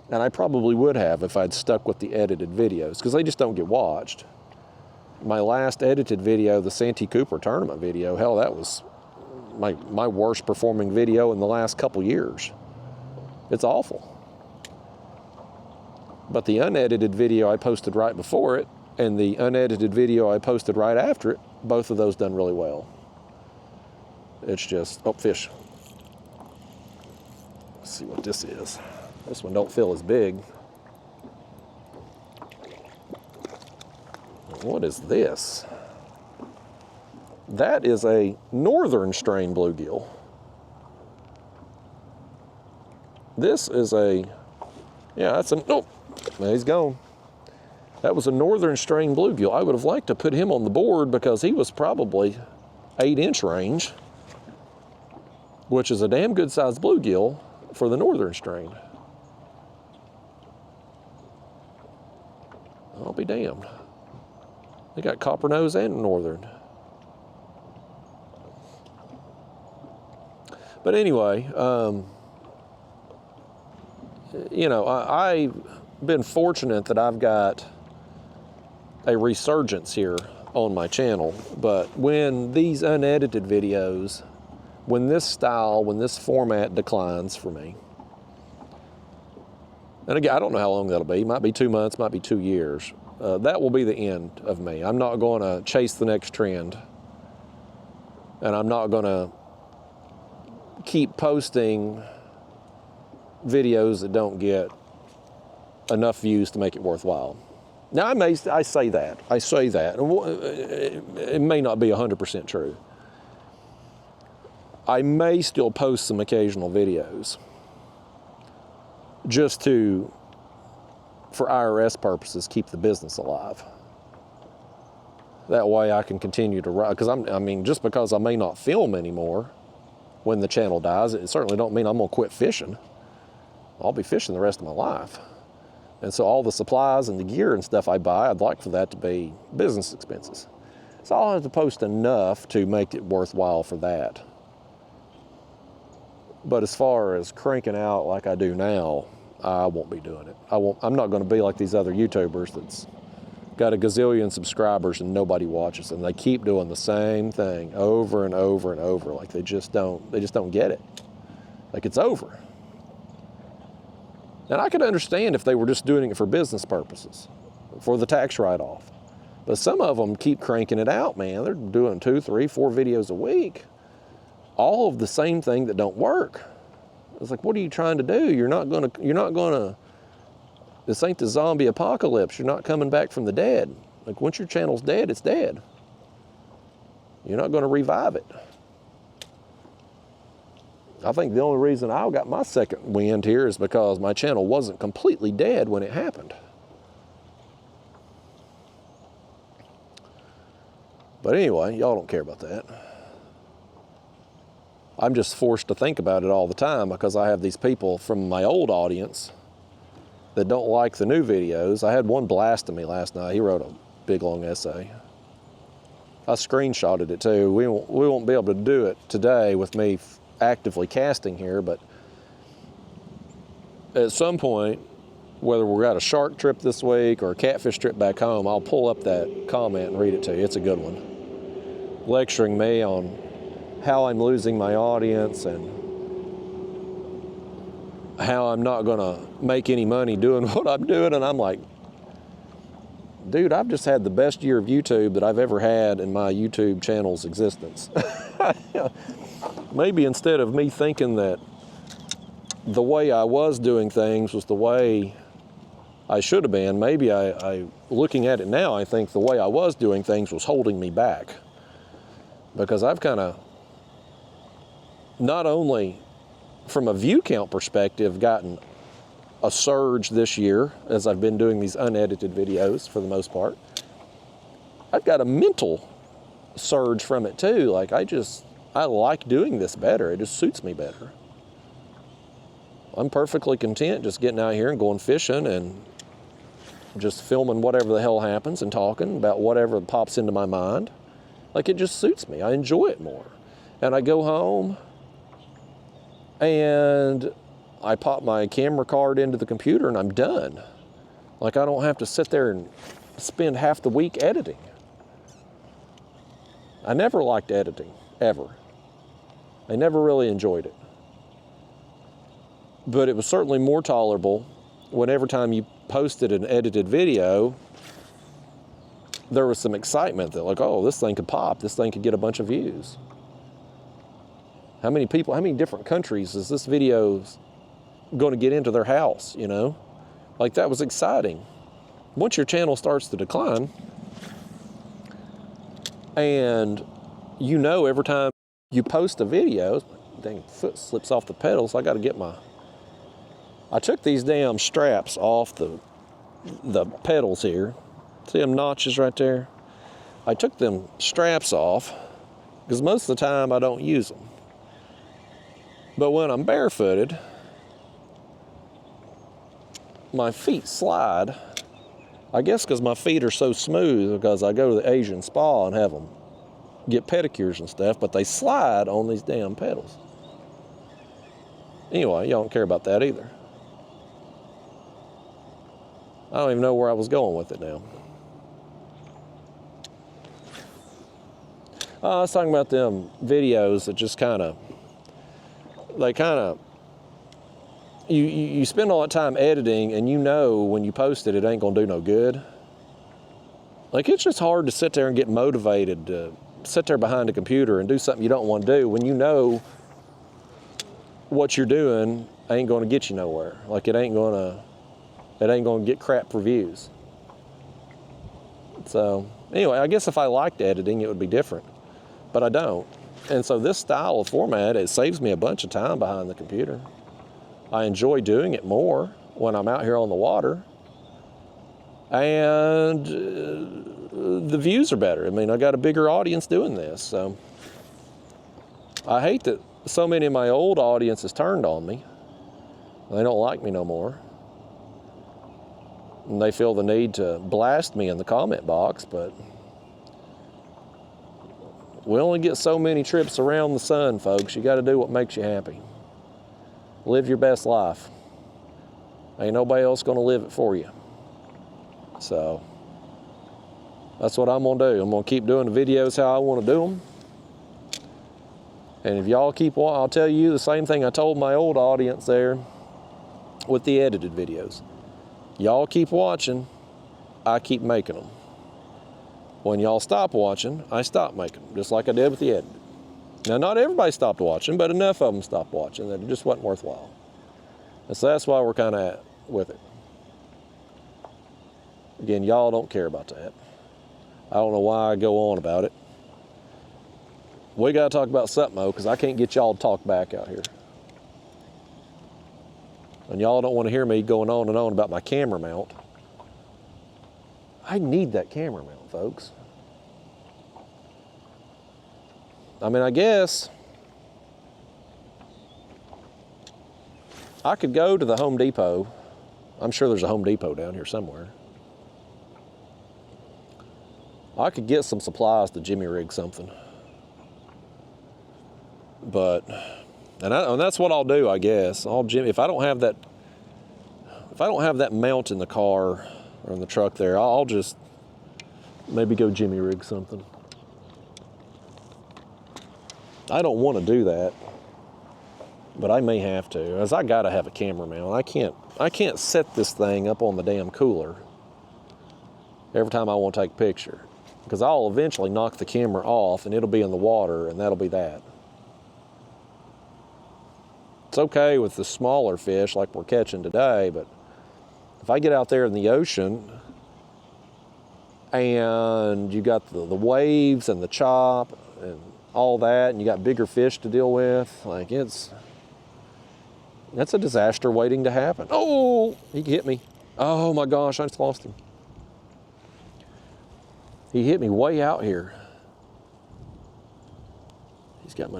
And I probably would have if I'd stuck with the edited videos, because they just don't get watched. My last edited video, the Santee Cooper tournament video, hell, that was my worst performing video in the last couple years. It's awful. But the unedited video I posted right before it and the unedited video I posted right after it, both of those done really well. It's just, fish. Let's see what this is. This one don't feel as big. What is this? That is a northern strain bluegill. This is a, yeah, that's a, nope, he's gone. That was a northern strain bluegill. I would have liked to put him on the board because he was probably 8-inch range, which is a damn good sized bluegill for the northern strain. I'll be damned. They got copper nose and northern. But anyway, you know, I've been fortunate that I've got a resurgence here on my channel. But when these unedited videos, when this style, when this format declines for me, and again, I don't know how long that'll be. Might be 2 months, might be 2 years. That will be the end of me. I'm not going to chase the next trend. And I'm not going to keep posting videos that don't get enough views to make it worthwhile. Now, I say that. It may not be 100% true. I may still post some occasional videos just to, for IRS purposes, keep the business alive. That way I can continue to run, because I mean, just because I may not film anymore when the channel dies, it certainly don't mean I'm gonna quit fishing. I'll be fishing the rest of my life. And so all the supplies and the gear and stuff I buy, I'd like for that to be business expenses. So I'll have to post enough to make it worthwhile for that. But as far as cranking out like I do now, I won't be doing it. I'm not going to be like these other YouTubers that's got a gazillion subscribers and nobody watches, and they keep doing the same thing over and over and over. Like they just don't get it. Like it's over. And I could understand if they were just doing it for business purposes, for the tax write-off. But some of them keep cranking it out, man. They're doing 2, 3, 4 videos a week, all of the same thing that don't work. It's like, what are you trying to do? You're not gonna, this ain't the zombie apocalypse. You're not coming back from the dead. Like once your channel's dead, it's dead. You're not gonna revive it. I think the only reason I got my second wind here is because my channel wasn't completely dead when it happened. But anyway, y'all don't care about that. I'm just forced to think about it all the time because I have these people from my old audience that don't like the new videos. I had one blasting me last night. He wrote a big long essay. I screenshotted it too. We won't be able to do it today with me actively casting here, but at some point, whether we're at a shark trip this week or a catfish trip back home, I'll pull up that comment and read it to you. It's a good one. Lecturing me on how I'm losing my audience and how I'm not gonna make any money doing what I'm doing. And I'm like, dude, I've just had the best year of YouTube that I've ever had in my YouTube channel's existence. Maybe instead of me thinking that the way I was doing things was the way I should have been, maybe I looking at it now, I think the way I was doing things was holding me back. Because I've kind of, not only from a view count perspective, gotten a surge this year as I've been doing these unedited videos for the most part, I've got a mental surge from it too. Like I like doing this better. It just suits me better. I'm perfectly content just getting out here and going fishing and just filming whatever the hell happens and talking about whatever pops into my mind. Like it just suits me. I enjoy it more. And I go home and I pop my camera card into the computer and I'm done. Like I don't have to sit there and spend half the week editing. I never liked editing, ever. I never really enjoyed it. But it was certainly more tolerable when every time you posted an edited video, there was some excitement that like, oh, this thing could pop, this thing could get a bunch of views. How many people, how many different countries is this video going to get into their house, you know? Like, that was exciting. Once your channel starts to decline, and you know every time you post a video, dang, foot slips off the pedals, I got to get I took these damn straps off the pedals here. See them notches right there? I took them straps off because most of the time I don't use them. But when I'm barefooted, my feet slide. I guess because my feet are so smooth because I go to the Asian spa and have them get pedicures and stuff, but they slide on these damn pedals. Anyway, y'all don't care about that either. I don't even know where I was going with it now. I was talking about them videos that just you spend all that time editing, and you know when you post it, it ain't gonna do no good. Like, it's just hard to sit there and get motivated to sit there behind a computer and do something you don't want to do when you know what you're doing ain't gonna get you nowhere. Like, it ain't gonna get crap reviews. So anyway, I guess if I liked editing, it would be different, but I don't. And so this style of format, it saves me a bunch of time behind the computer. I enjoy doing it more when I'm out here on the water, and the views are better. I mean, I got a bigger audience doing this, so I hate that so many of my old audience has turned on me. They don't like me no more. And they feel the need to blast me in the comment box, but we only get so many trips around the sun, folks. You got to do what makes you happy. Live your best life. Ain't nobody else going to live it for you. So that's what I'm going to do. I'm going to keep doing the videos how I want to do them. And if y'all keep watching, I'll tell you the same thing I told my old audience there with the edited videos. Y'all keep watching, I keep making them. When y'all stop watching, I stop making them, just like I did with the edited. Now, not everybody stopped watching, but enough of them stopped watching that it just wasn't worthwhile. And so that's why we're kind of with it. Again, y'all don't care about that. I don't know why I go on about it. We got to talk about something, though, because I can't get y'all to talk back out here. And y'all don't want to hear me going on and on about my camera mount. I need that camera mount, folks. I mean, I guess I could go to the Home Depot. I'm sure there's a Home Depot down here somewhere. I could get some supplies to jimmy rig something. But, and that's what I'll do, I guess. If I don't have that mount in the car or in the truck there, I'll just maybe go jimmy rig something. I don't want to do that, but I may have to, as I gotta have a camera mount. I can't set this thing up on the damn cooler every time I want to take a picture, because I'll eventually knock the camera off and it'll be in the water, and that'll be that. It's okay with the smaller fish like we're catching today, but if I get out there in the ocean and you got the waves and the chop and all that, and you got bigger fish to deal with, like, that's a disaster waiting to happen. Oh, he hit me. Oh my gosh, I just lost him. He hit me way out here. He's got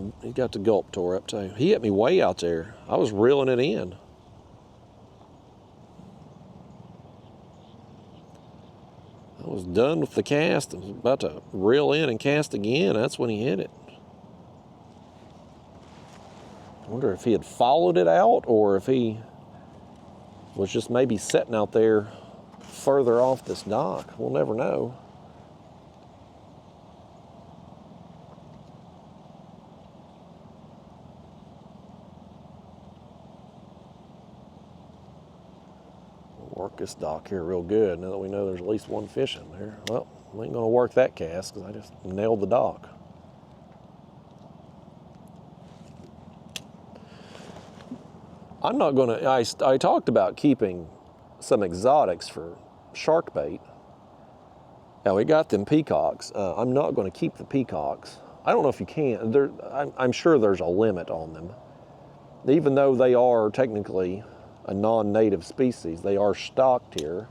the gulp tore up too. He hit me way out there. I was reeling it in. I was done with the cast. I was about to reel in and cast again. That's when he hit it. I wonder if he had followed it out or if he was just maybe sitting out there further off this dock. We'll never know. We'll work this dock here real good now that we know there's at least one fish in there. Well, we ain't gonna work that cast because I just nailed the dock. I'm not gonna, I talked about keeping some exotics for shark bait. Now we got them peacocks. I'm not gonna keep the peacocks. I don't know if you can. I'm sure there's a limit on them. Even though they are technically a non-native species, they are stocked here,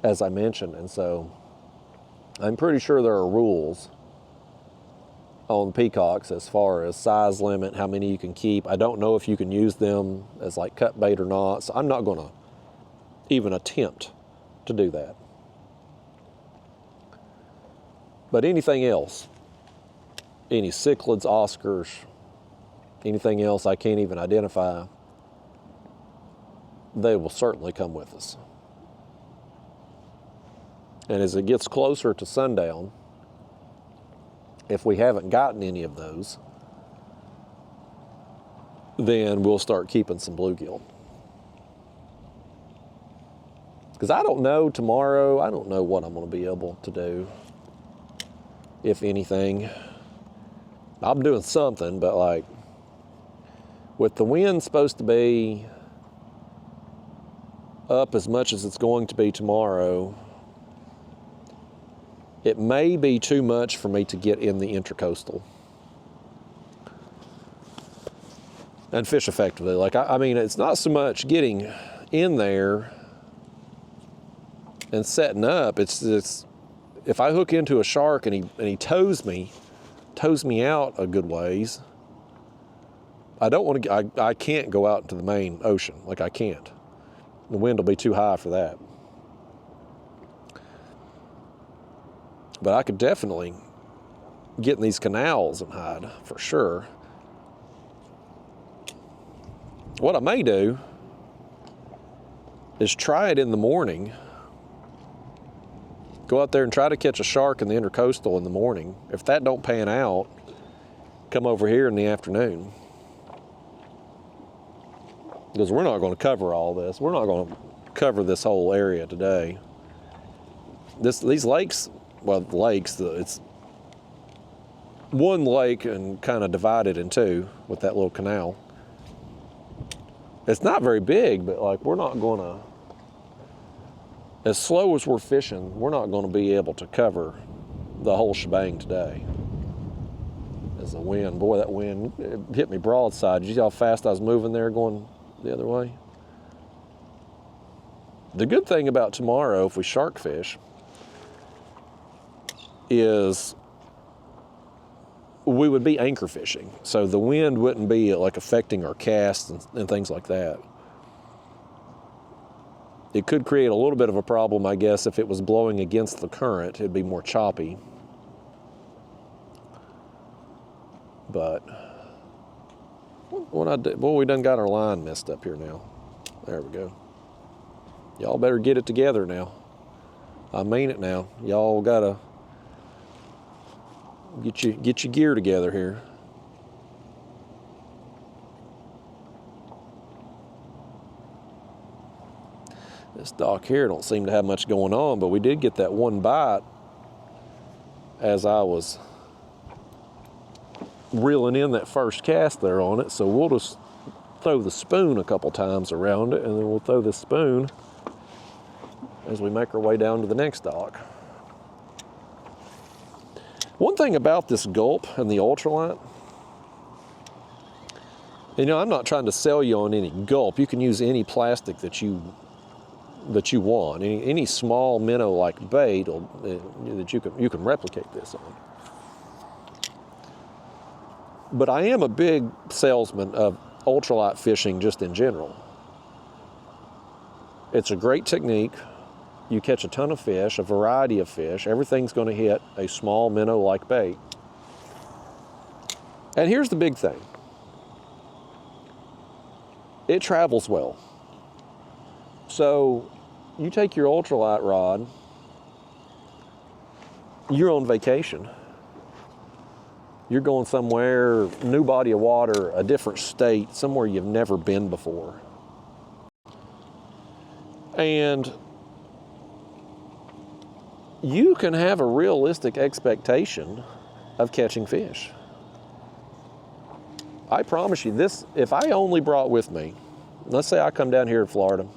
as I mentioned, and so I'm pretty sure there are rules on peacocks as far as size limit, how many you can keep. I don't know if you can use them as like cut bait or not, so I'm not gonna even attempt to do that. But anything else, any cichlids, Oscars, anything else I can't even identify, they will certainly come with us. And as it gets closer to sundown, if we haven't gotten any of those, then we'll start keeping some bluegill. Because I don't know tomorrow, I don't know what I'm going to be able to do, if anything. I'm doing something, but like, with the wind supposed to be up as much as it's going to be tomorrow, it may be too much for me to get in the intercoastal and fish effectively. Like, I mean, it's not so much getting in there and setting up. It's if I hook into a shark and he tows me out a good ways, I don't want to. I can't go out into the main ocean. Like, I can't. The wind will be too high for that. But I could definitely get in these canals and hide, for sure. What I may do is try it in the morning. Go out there and try to catch a shark in the intercoastal in the morning. If that don't pan out, come over here in the afternoon. Because we're not going to cover all this. We're not going to cover this whole area today. These lakes, well, lakes, it's one lake and kind of divided in two with that little canal. It's not very big, but like, we're not going to, as slow as we're fishing, we're not going to be able to cover the whole shebang today. As the wind, boy, that wind, it hit me broadside. Did you see how fast I was moving there going the other way? The good thing about tomorrow, if we shark fish, is we would be anchor fishing. So the wind wouldn't be like affecting our casts and things like that. It could create a little bit of a problem, I guess, if it was blowing against the current. It'd be more choppy. But what I did, boy, we done got our line messed up here now. There we go. Y'all better get it together now. I mean it now. Y'all gotta get your gear together here. This dock here don't seem to have much going on, but we did get that one bite as I was reeling in that first cast there on it. So we'll just throw the spoon a couple times around it, and then we'll throw this spoon as we make our way down to the next dock. One thing about this Gulp and the Ultralight, you know, I'm not trying to sell you on any Gulp. You can use any plastic that you want. Any small minnow-like bait that you can replicate this on. But I am a big salesman of ultralight fishing just in general. It's a great technique. You catch a ton of fish, a variety of fish. Everything's going to hit a small minnow-like bait. And here's the big thing. It travels well. So you take your ultralight rod, you're on vacation. You're going somewhere, new body of water, a different state, somewhere you've never been before. And you can have a realistic expectation of catching fish. I promise you this, if I only brought with me let's say I come down here to Florida,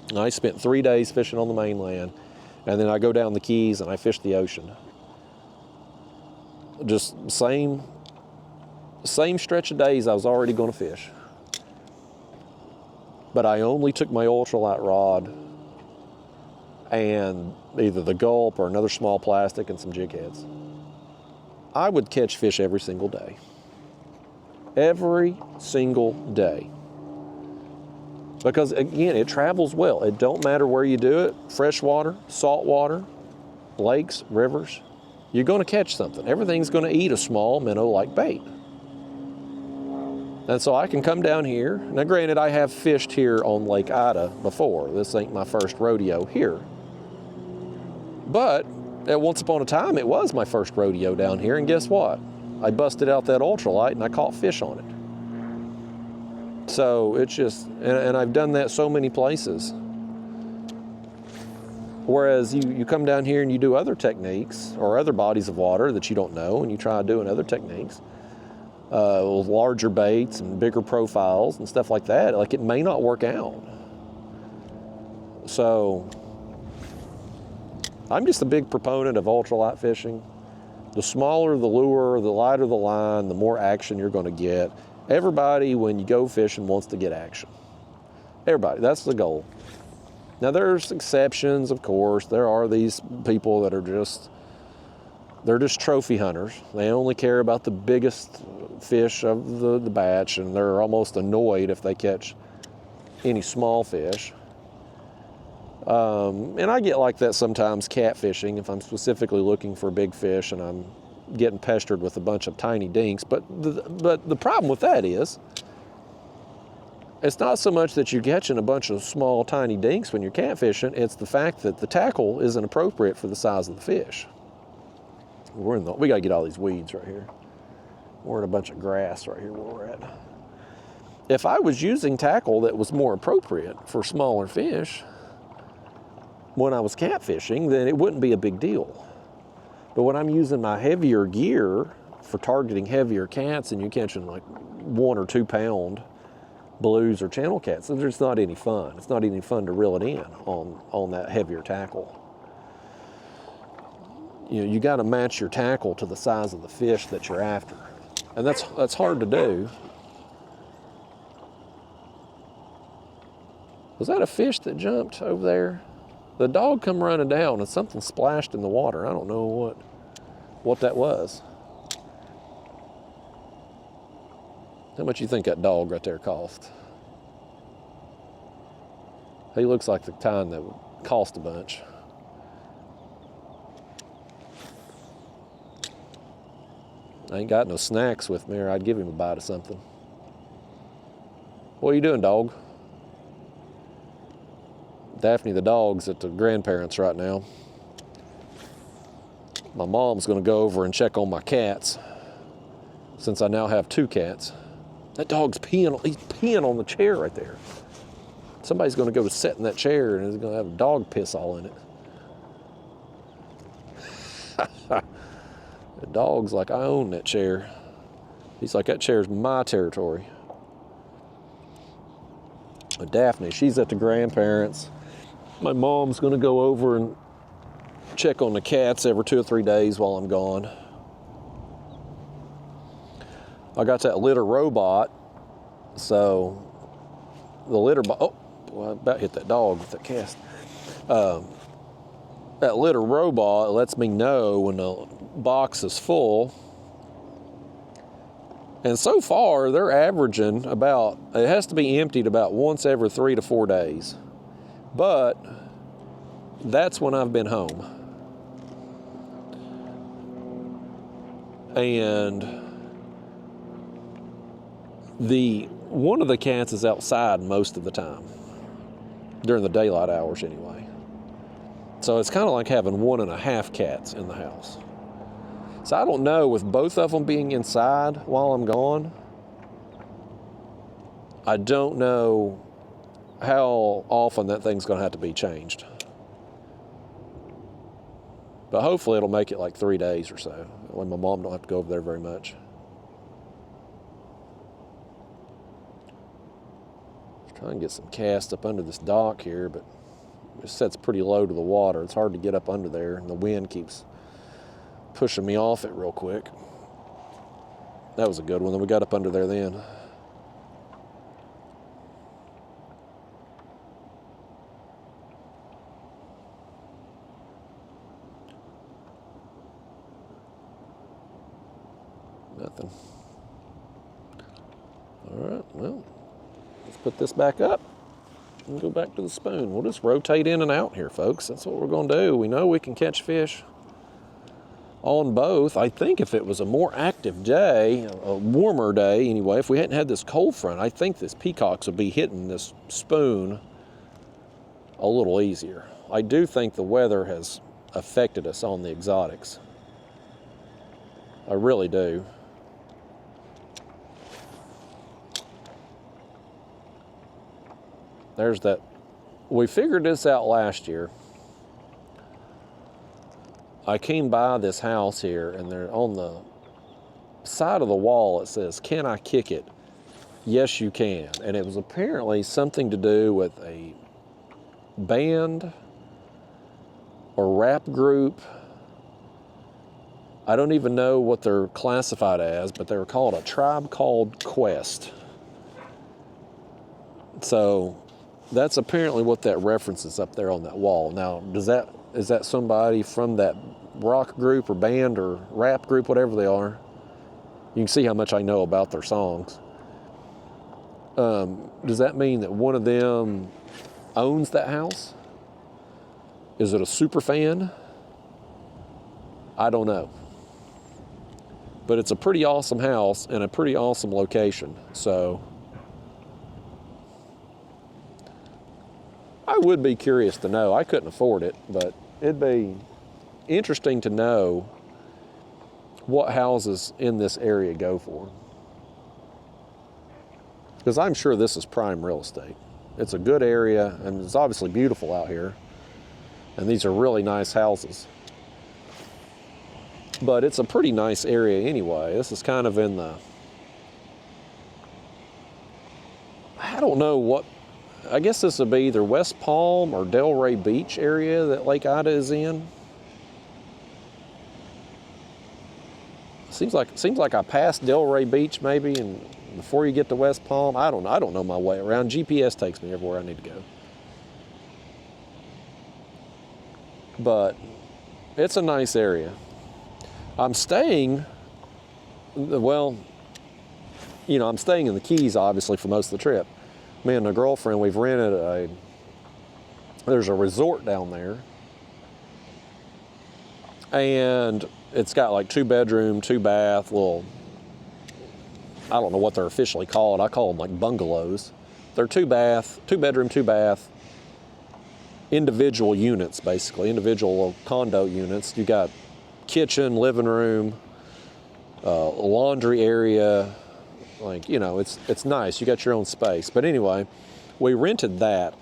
and I spent 3 days fishing on the mainland, and then I go down the Keys and I fish the ocean. Just same stretch of days I was already going to fish. But I only took my ultralight rod and either the Gulp or another small plastic and some jig heads. I would catch fish every single day. Every single day. Because again, it travels well. It don't matter where you do it, freshwater, saltwater, lakes, rivers, you're going to catch something. Everything's going to eat a small minnow-like bait. And so I can come down here. Now granted, I have fished here on Lake Ida before. This ain't my first rodeo here. But at once upon a time, it was my first rodeo down here, and guess what? I busted out that ultralight and I caught fish on it. So it's just, and I've done that so many places. Whereas you come down here and you do other techniques or other bodies of water that you don't know, and you try doing other techniques with larger baits and bigger profiles and stuff like that, like it may not work out. So I'm just a big proponent of ultralight fishing. The smaller the lure, the lighter the line, the more action you're going to get. Everybody, when you go fishing, wants to get action. Everybody, that's the goal. Now there's exceptions, of course. There are these people that are they're just trophy hunters. They only care about the biggest fish of the batch, and they're almost annoyed if they catch any small fish. And I get like that sometimes catfishing if I'm specifically looking for big fish and I'm getting pestered with a bunch of tiny dinks. But the problem with that is, it's not so much that you're catching a bunch of small tiny dinks when you're catfishing, it's the fact that the tackle isn't appropriate for the size of the fish. We gotta get all these weeds right here. We're in a bunch of grass right here where we're at. If I was using tackle that was more appropriate for smaller fish when I was catfishing, then it wouldn't be a big deal. But when I'm using my heavier gear for targeting heavier cats and you're catching like 1 or 2 pound blues or channel cats, it's just not any fun. It's not any fun to reel it in on that heavier tackle. You know, you got to match your tackle to the size of the fish that you're after. And that's hard to do. Was that a fish that jumped over there? The dog come running down and something splashed in the water. I don't know what that was. How much you think that dog right there cost? He looks like the kind that would cost a bunch. I ain't got no snacks with me, or I'd give him a bite of something. What are you doing, dog? Daphne the dog's at the grandparents right now. My mom's gonna go over and check on my cats, since I now have 2 cats. That dog's peeing, he's peeing on the chair right there. Somebody's gonna go to sit in that chair and he's gonna have dog piss all in it. The dog's like, I own that chair. He's like, that chair's my territory. But Daphne, she's at the grandparents. My mom's gonna go over and check on the cats every 2 or 3 days while I'm gone. I got that litter robot, so the litter oh, well, I about hit that dog with that cast. That litter robot lets me know when the box is full. And so far, they're averaging about, it has to be emptied about once every 3 to 4 days. But that's when I've been home. And one of the cats is outside most of the time, during the daylight hours anyway. So it's kind of like having 1.5 cats in the house. So I don't know, with both of them being inside while I'm gone, I don't know how often that thing's gonna have to be changed. But hopefully it'll make it like 3 days or so, when my mom don't have to go over there very much. Try and get some cast up under this dock here, but it sets pretty low to the water. It's hard to get up under there, and the wind keeps pushing me off it real quick. That was a good one. Then we got up under there then. Nothing. All right, well, let's put this back up and go back to the spoon. We'll just rotate in and out here, folks. That's what we're going to do. We know we can catch fish on both. I think if it was a more active day, a warmer day anyway, if we hadn't had this cold front, I think this peacocks would be hitting this spoon a little easier. I do think the weather has affected us on the exotics. I really do. There's that. We figured this out last year. I came by this house here, and there on the side of the wall it says, "Can I kick it?" Yes, you can. And it was apparently something to do with a band or rap group. I don't even know what they're classified as, but they were called A Tribe Called Quest. So that's apparently what that references up there on that wall. Now, is that somebody from that rock group or band or rap group, whatever they are? You can see how much I know about their songs. Does that mean that one of them owns that house? Is it a super fan? I don't know. But it's a pretty awesome house and a pretty awesome location. So I would be curious to know. I couldn't afford it, but it'd be interesting to know what houses in this area go for. Because I'm sure this is prime real estate. It's a good area, and it's obviously beautiful out here. And these are really nice houses. But it's a pretty nice area anyway. This is kind of in the, I don't know what, I guess this would be either West Palm or Delray Beach area that Lake Ida is in. Seems like I passed Delray Beach maybe, and before you get to West Palm, I don't know my way around. GPS takes me everywhere I need to go. But it's a nice area. I'm staying, well, I'm staying in the Keys obviously for most of the trip. Me and my girlfriend, we've rented there's a resort down there, and it's got like 2-bedroom, 2-bath, little, I don't know what they're officially called. I call them like bungalows. They're 2-bedroom, 2-bath, individual units, basically, individual condo units. You got kitchen, living room, laundry area. Like, it's nice. You got your own space. But anyway, we rented that.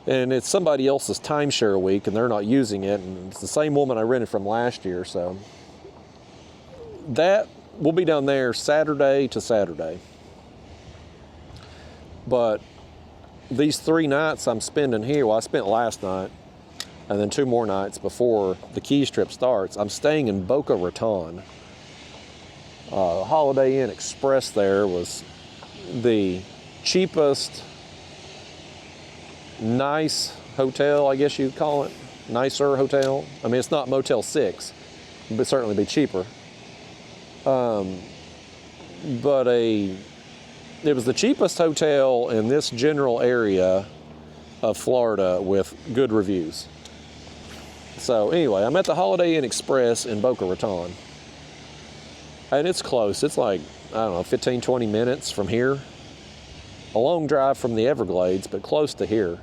And it's somebody else's timeshare week, and they're not using it. And it's the same woman I rented from last year. So that, we'll be down there Saturday to Saturday. But these 3 nights I'm spending here, well, I spent last night, and then 2 more nights before the Keys trip starts. I'm staying in Boca Raton. Holiday Inn Express there was the cheapest, nice hotel, I guess you'd call it. Nicer hotel. I mean, it's not Motel 6, but certainly be cheaper. But it was the cheapest hotel in this general area of Florida with good reviews. So anyway, I'm at the Holiday Inn Express in Boca Raton. And it's close. It's like, I don't know, 15, 20 minutes from here. A long drive from the Everglades, but close to here.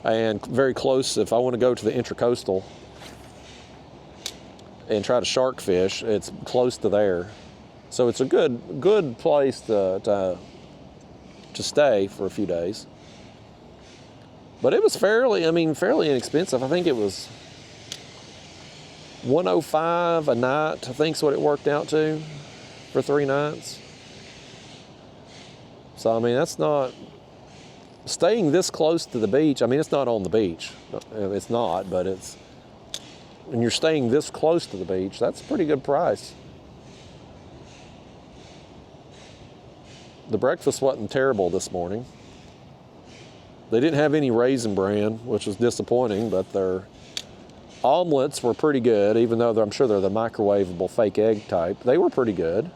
And very close if I want to go to the Intracoastal and try to shark fish, it's close to there. So it's a good place to stay for a few days. But it was fairly inexpensive. I think it was $105 a night, I think's what it worked out to for 3 nights. So, I mean, that's not, staying this close to the beach, I mean, it's not on the beach. It's not, but it's, when you're staying this close to the beach, that's a pretty good price. The breakfast wasn't terrible this morning. They didn't have any Raisin Bran, which was disappointing, but their omelets were pretty good, even though I'm sure they're the microwavable fake egg type. They were pretty good.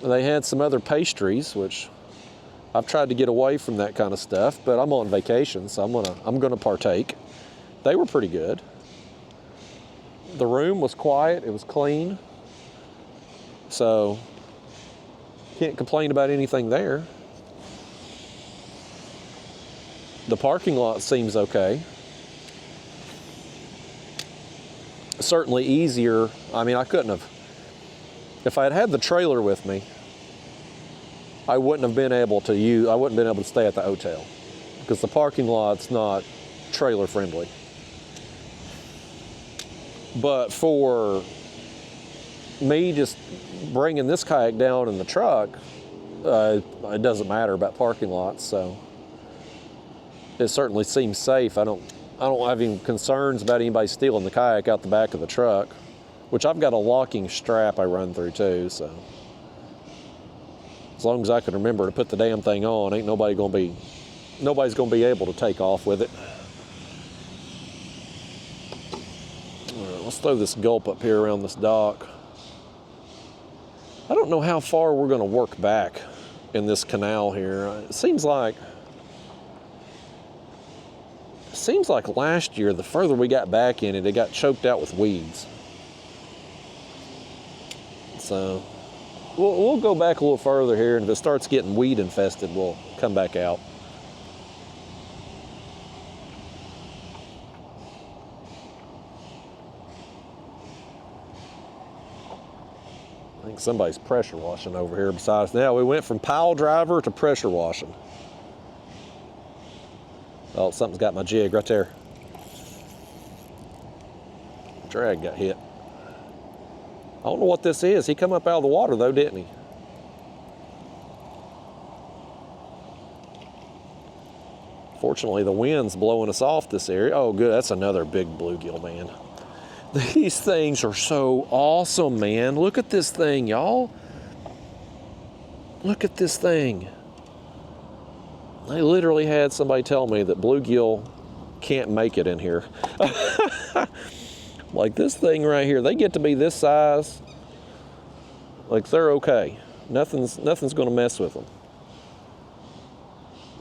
They had some other pastries, which I've tried to get away from that kind of stuff, but I'm on vacation, so I'm gonna partake. They were pretty good. The room was quiet, it was clean, so can't complain about anything there. The parking lot seems okay. Certainly easier. I mean, I couldn't have, if I had had the trailer with me, I wouldn't have been able to stay at the hotel because the parking lot's not trailer friendly. But for me just bringing this kayak down in the truck, it doesn't matter about parking lots, so it certainly seems safe. I don't have any concerns about anybody stealing the kayak out the back of the truck, which I've got a locking strap I run through too, so as long as I can remember to put the damn thing on, ain't nobody's gonna be able to take off with it. All right, let's throw this Gulp up here around this dock. I don't know how far we're gonna work back in this canal here. It seems like last year, the further we got back in it, it got choked out with weeds. So we'll go back a little further here, and if it starts getting weed infested, we'll come back out. I think somebody's pressure washing over here besides. Now we went from pile driver to pressure washing. Oh, something's got my jig right there. Drag got hit. I don't know what this is. He come up out of the water though, didn't he? Fortunately, the wind's blowing us off this area. Oh, good. That's another big bluegill, man. These things are so awesome, man. Look at this thing, y'all. Look at this thing. I literally had somebody tell me that bluegill can't make it in here. Like this thing right here, they get to be this size, like they're okay. Nothing's gonna mess with them.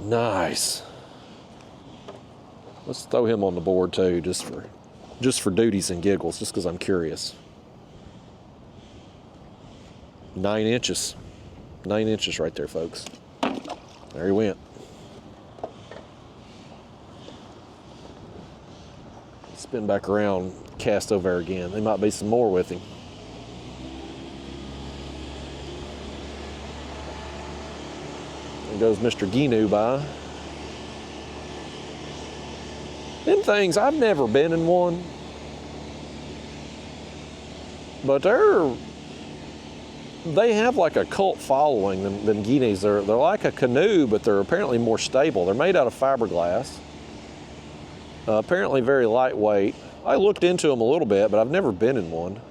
Nice. Let's throw him on the board too, just for duties and giggles, just because I'm curious. 9 inches. 9 inches right there, folks. There he went. Spin back around, cast over there again. There might be some more with him. There goes Mr. Ginu by. Them things, I've never been in one, but they have like a cult following, them guineas. They're like a canoe, but they're apparently more stable. They're made out of fiberglass. Apparently very lightweight. I looked into them a little bit, but I've never been in one.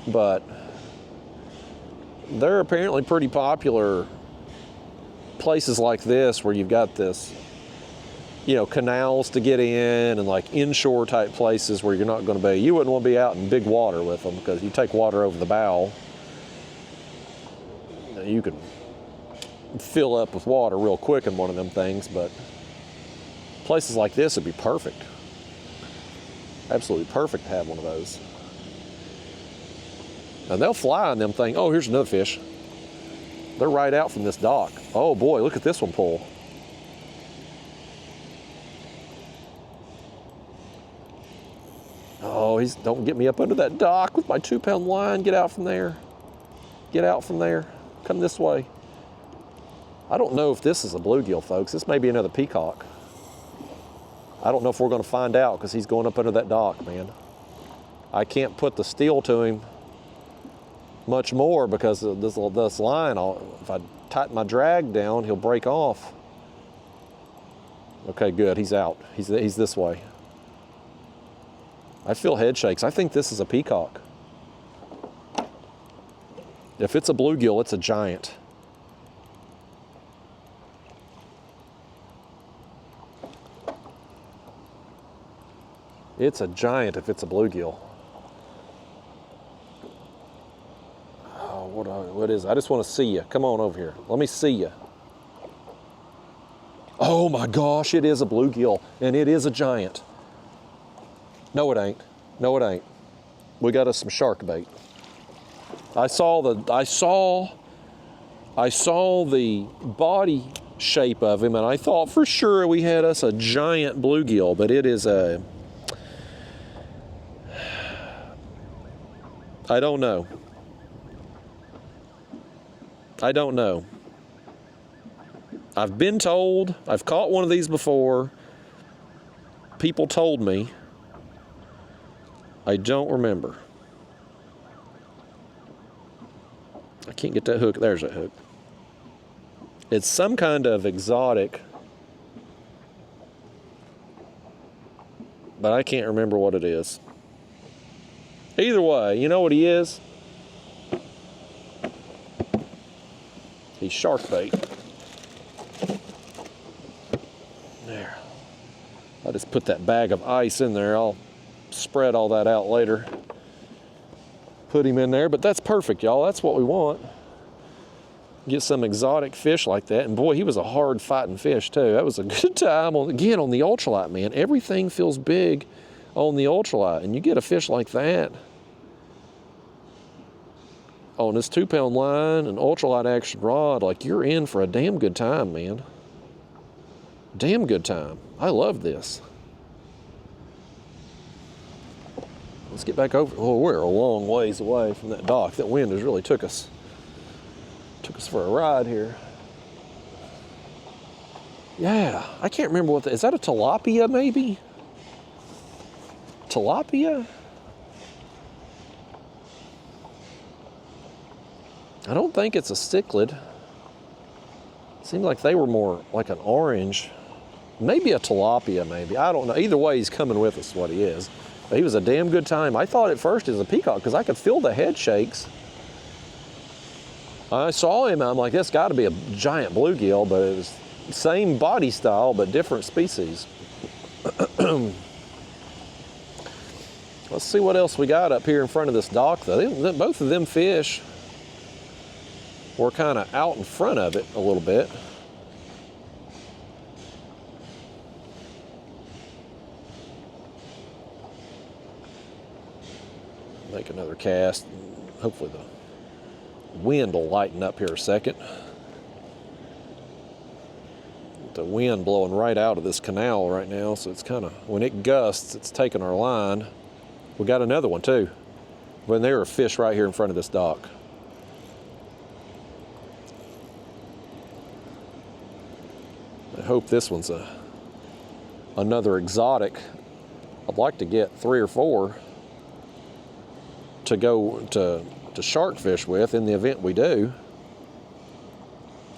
But they're apparently pretty popular places like this where you've got this, canals to get in and like inshore type places where you're not going to be. You wouldn't want to be out in big water with them because you take water over the bow. You could fill up with water real quick in one of them things, but places like this would be perfect. Absolutely perfect to have one of those. And they'll fly on them things. Oh, here's another fish. They're right out from this dock. Oh boy, look at this one pull. Oh, don't get me up under that dock with my 2-pound line. Get out from there. Get out from there. Come this way. I don't know if this is a bluegill, folks. This may be another peacock. I don't know if we're going to find out because he's going up under that dock, man. I can't put the steel to him much more because of this line. If I tighten my drag down, he'll break off. Okay, good, he's out. He's this way. I feel head shakes. I think this is a peacock. If it's a bluegill, it's a giant. It's a giant if it's a bluegill. Oh, what is it? I just want to see you. Come on over here. Let me see you. Oh my gosh, it is a bluegill, and it is a giant. No, it ain't. No, it ain't. We got us some shark bait. I saw the body shape of him, and I thought for sure we had us a giant bluegill, but it is a, I don't know. I don't know. I've been told, I've caught one of these before. People told me. I don't remember. I can't get that hook. There's that hook. It's some kind of exotic, but I can't remember what it is. Either way, you know what he is? He's shark bait. There. I just put that bag of ice in there. I'll spread all that out later. Put him in there, but that's perfect, y'all. That's what we want. Get some exotic fish like that. And boy, he was a hard fighting fish too. That was a good time. Again, on the ultralight, man, everything feels big on the ultralight. And you get a fish like that on this 2-pound line and ultralight action rod, like you're in for a damn good time, man. Damn good time. I love this. Let's get back over. Oh, we're a long ways away from that dock. That wind has really took us for a ride here. Yeah, I can't remember what is that a tilapia maybe? Tilapia? I don't think it's a cichlid. Seemed like they were more like an orange. Maybe a tilapia, maybe. I don't know. Either way, he's coming with us, what he is. But he was a damn good time. I thought at first it was a peacock because I could feel the head shakes. I saw him, I'm like, that's got to be a giant bluegill, but it was same body style, but different species. Let's see what else we got up here in front of this dock, though. Both of them fish were kind of out in front of it a little bit. Make another cast. Hopefully the wind will lighten up here a second. The wind blowing right out of this canal right now, so it's kind of, when it gusts, it's taking our line. We got another one too. When there are fish right here in front of this dock. I hope this one's another exotic. I'd like to get 3 or 4 to go to shark fish with in the event we do.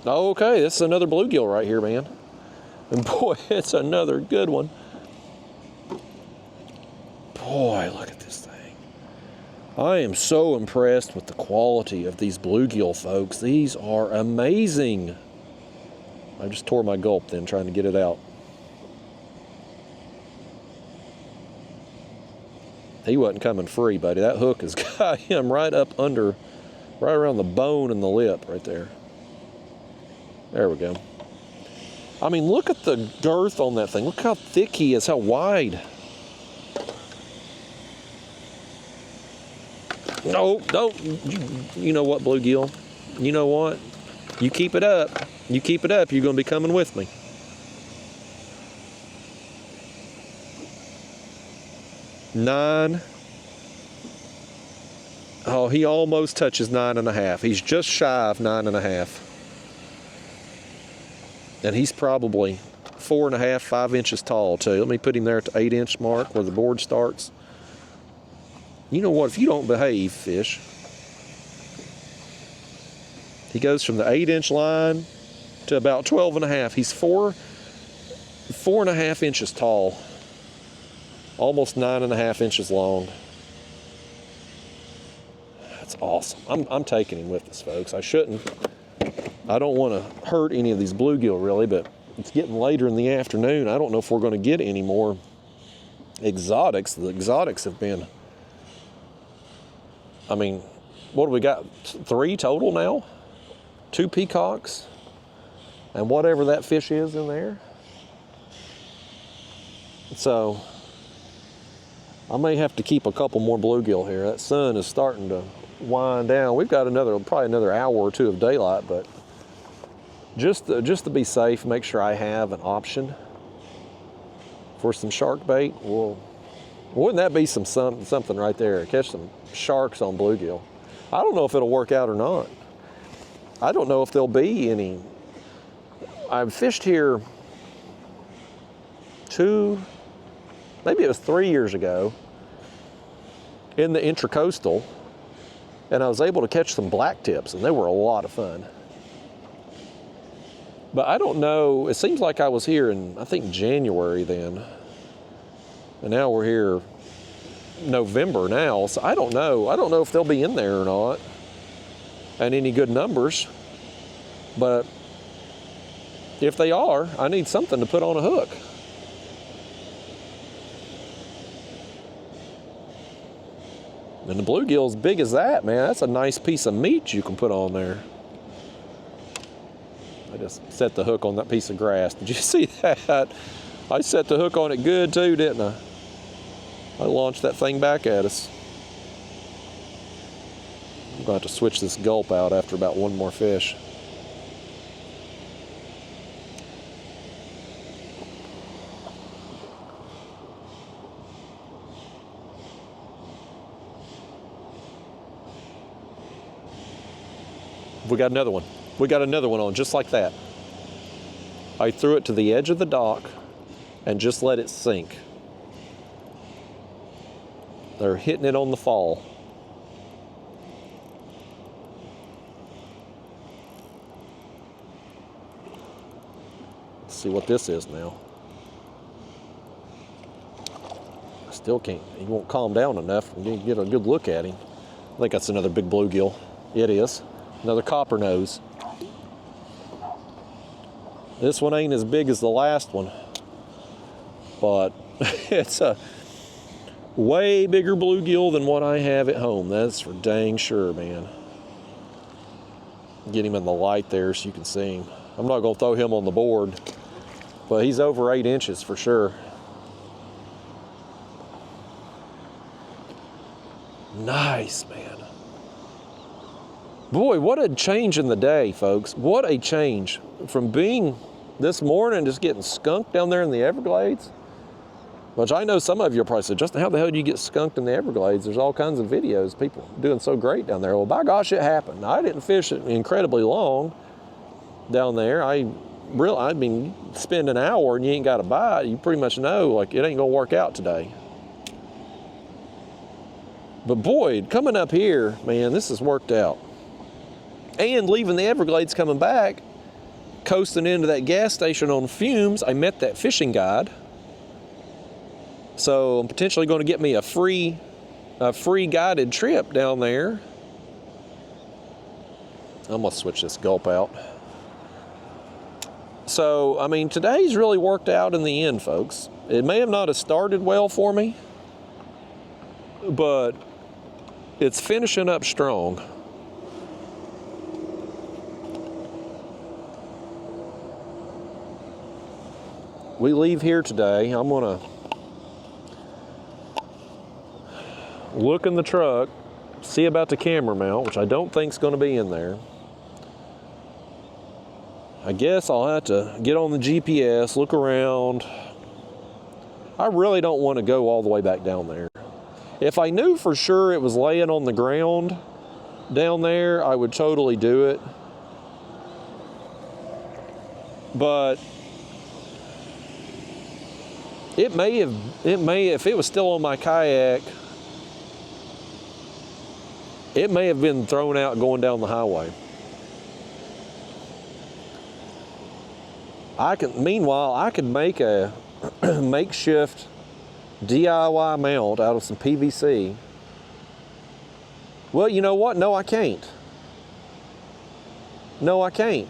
Okay, this is another bluegill right here, man. And boy, it's another good one. Boy, look at this thing. I am so impressed with the quality of these bluegill, folks. These are amazing. I just tore my gulp then trying to get it out. He wasn't coming free, buddy. That hook has got him right up under, right around the bone and the lip right there. There we go. I mean, look at the girth on that thing. Look how thick he is, how wide. No, don't. You know what, bluegill? You know what? You keep it up. You keep it up, you're going to be coming with me. Nine. Oh, he almost touches 9.5. He's just shy of 9.5. And he's probably 4.5, 5 inches tall too. Let me put him there at the 8-inch mark where the board starts. You know what? If you don't behave, fish, He goes from the 8-inch line to about 12 and a half. He's 4.5 inches tall, almost 9.5 inches long. That's awesome. I'm taking him with us, folks. I shouldn't. I don't want to hurt any of these bluegill really, but it's getting later in the afternoon. I don't know if we're going to get any more exotics. The exotics have been, I mean, what do we got? 3 total now? 2 peacocks and whatever that fish is in there. So I may have to keep a couple more bluegill here. That sun is starting to wind down. We've got probably another hour or 2 of daylight, but just to be safe, make sure I have an option for some shark bait. Well, wouldn't that be something right there? Catch some sharks on bluegill. I don't know if it'll work out or not. I don't know if there'll be any. I've fished here maybe it was 3 years ago in the Intracoastal, and I was able to catch some black tips, and they were a lot of fun. But I don't know, it seems like I was here in, I think, January then. And now we're here November now, so I don't know. I don't know if they'll be in there or not, and any good numbers. But if they are, I need something to put on a hook. And the bluegill's big as that, man. That's a nice piece of meat you can put on there. I just set the hook on that piece of grass. Did you see that? I set the hook on it good too, didn't I? I launched that thing back at us. I'm going to have to switch this gulp out after about 1 more fish. We got another one. We got another one on just like that. I threw it to the edge of the dock and just let it sink. They're hitting it on the fall. Let's see what this is now. I still can't, he won't calm down enough to get a good look at him. I think that's another big bluegill. It is. Another copper nose. This one ain't as big as the last one, but it's a way bigger bluegill than what I have at home. That's for dang sure, man. Get him in the light there so you can see him. I'm not gonna throw him on the board, but he's over 8 inches for sure. Nice, man. Boy, what a change in the day, folks. What a change from being this morning just getting skunked down there in the Everglades, which I know some of you are probably saying, Justin, how the hell do you get skunked in the Everglades? There's all kinds of videos, people doing so great down there. Well, by gosh, it happened. I didn't fish it incredibly long down there. I mean, spend an hour and you ain't got a bite, you pretty much know, like, it ain't gonna work out today. But boy, coming up here, man, this has worked out. And leaving the Everglades, coming back, coasting into that gas station on fumes, I met that fishing guide. So I'm potentially going to get me a free guided trip down there. I'm going to switch this gulp out. So, I mean, today's really worked out in the end, folks. It may have not have started well for me, but it's finishing up strong. We leave here today. I'm gonna look in the truck, see about the camera mount, which I don't think is gonna be in there. I guess I'll have to get on the GPS, look around. I really don't want to go all the way back down there. If I knew for sure it was laying on the ground down there, I would totally do it. But it may, if it was still on my kayak, it may have been thrown out going down the highway. Meanwhile, I could make a makeshift DIY mount out of some PVC. Well, you know what? No, I can't. No, I can't.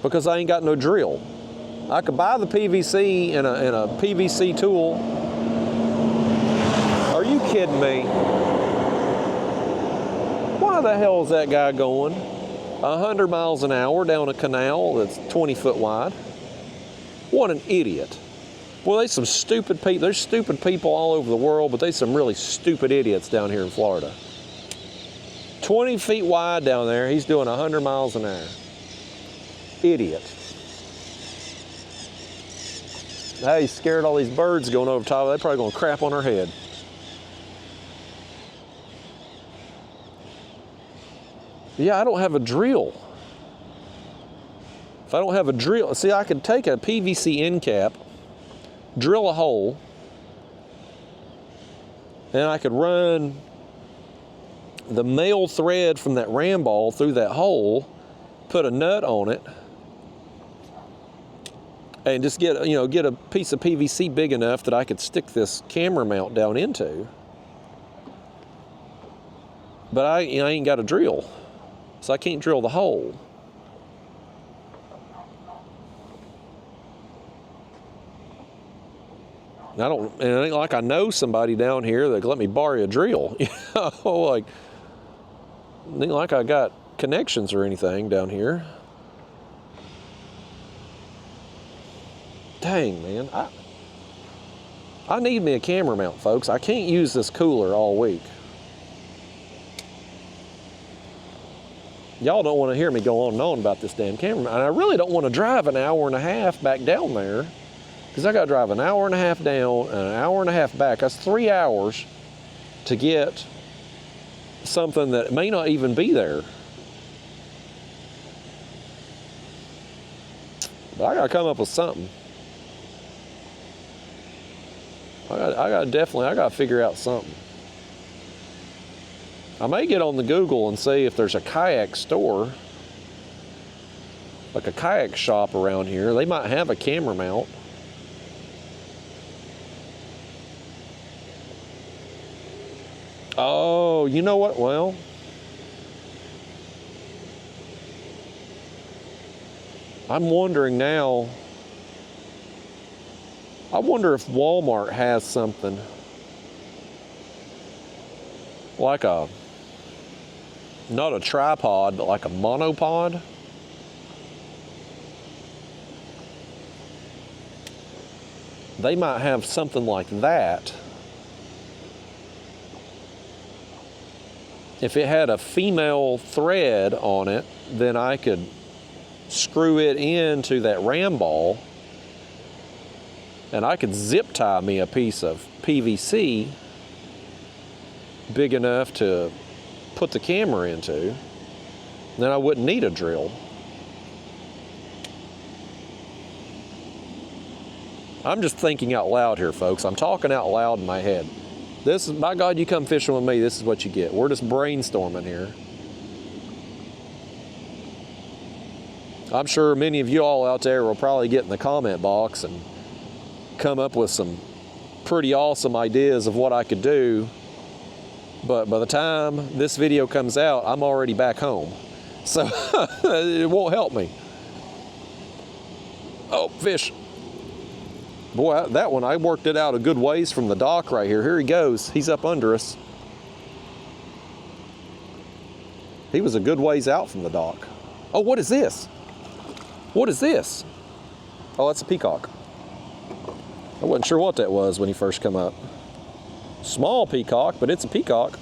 Because I ain't got no drill. I could buy the PVC in a PVC tool. Are you kidding me? Why the hell is that guy going 100 miles an hour down a canal that's 20 foot wide? What an idiot. Well, there's some stupid people. There's stupid people all over the world, but there's some really stupid idiots down here in Florida. 20 feet wide down there, he's doing 100 miles an hour. Idiot. Now he's scared all these birds going over top of it. They're probably going to crap on her head. Yeah, I don't have a drill. If I don't have a drill, see, I could take a PVC end cap, drill a hole, and I could run the male thread from that ram ball through that hole, put a nut on it, and just get a piece of PVC big enough that I could stick this camera mount down into. But I ain't got a drill, so I can't drill the hole. And it ain't like I know somebody down here that can let me borrow a drill. Like, it ain't like I got connections or anything down here. Dang, man. I need me a camera mount, folks. I can't use this cooler all week. Y'all don't want to hear me go on and on about this damn camera mount. And I really don't want to drive an hour and a half back down there, because I got to drive an hour and a half down and an hour and a half back. That's 3 hours to get something that may not even be there. But I got to come up with something. I got to figure out something. I may get on the Google and see if there's a kayak store, like a kayak shop around here. They might have a camera mount. Oh, you know what? Well, I'm wondering now. I wonder if Walmart has something like not a tripod, but like a monopod. They might have something like that. If it had a female thread on it, then I could screw it into that ram ball, and I could zip tie me a piece of PVC big enough to put the camera into. Then I wouldn't need a drill. I'm just thinking out loud here, folks. I'm talking out loud in my head. This is, by God, you come fishing with me, this is what you get. We're just brainstorming here. I'm sure many of you all out there will probably get in the comment box and come up with some pretty awesome ideas of what I could do. But by the time this video comes out, I'm already back home. So it won't help me. Oh, fish. Boy, that one, I worked it out a good ways from the dock right here. Here he goes. He's up under us. He was a good ways out from the dock. Oh, what is this? What is this? Oh, that's a peacock. I wasn't sure what that was when he first come up. Small peacock, but it's a peacock.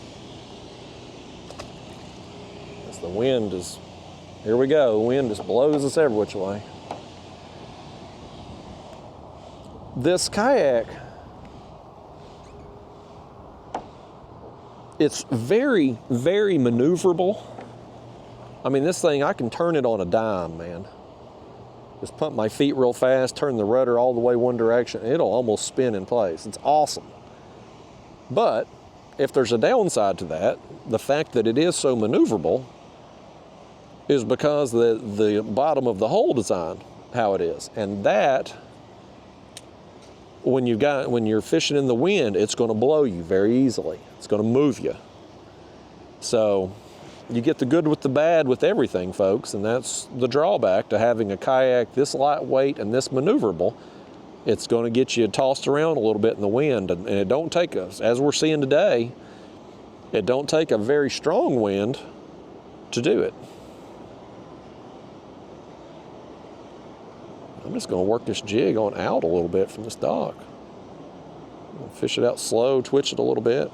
As the wind is, here we go. The wind just blows us every which way. This kayak, it's very, very maneuverable. I mean, this thing, I can turn it on a dime, man. Just pump my feet real fast, turn the rudder all the way one direction, and it'll almost spin in place. It's awesome. But if there's a downside to that, the fact that it is so maneuverable, is because the bottom of the hole design, how it is. And that, when you're fishing in the wind, it's going to blow you very easily. It's going to move you. So you get the good with the bad with everything, folks, and that's the drawback to having a kayak this lightweight and this maneuverable. It's going to get you tossed around a little bit in the wind, and it don't take us, as we're seeing today, it don't take a very strong wind to do it. I'm just going to work this jig on out a little bit from this dock. Fish it out slow, twitch it a little bit.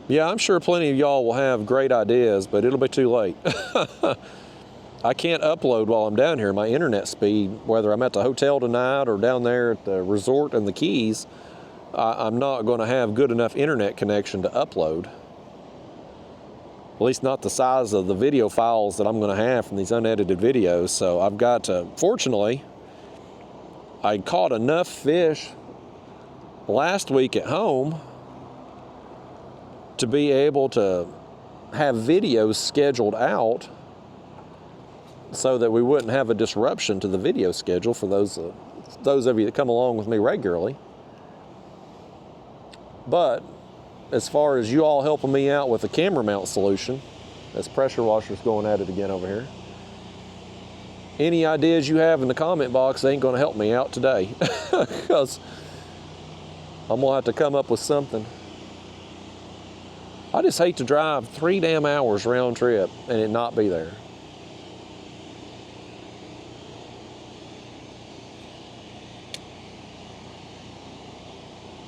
Yeah, I'm sure plenty of y'all will have great ideas, but it'll be too late. I can't upload while I'm down here. My internet speed, whether I'm at the hotel tonight or down there at the resort in the Keys, I'm not going to have good enough internet connection to upload. At least not the size of the video files that I'm going to have from these unedited videos. So I've got to, fortunately, I caught enough fish last week at home to be able to have videos scheduled out so that we wouldn't have a disruption to the video schedule for those of you that come along with me regularly. But as far as you all helping me out with a camera mount solution, this pressure washer's going at it again over here. Any ideas you have in the comment box ain't gonna help me out today because I'm gonna have to come up with something. I just hate to drive 3 damn hours round trip and it not be there.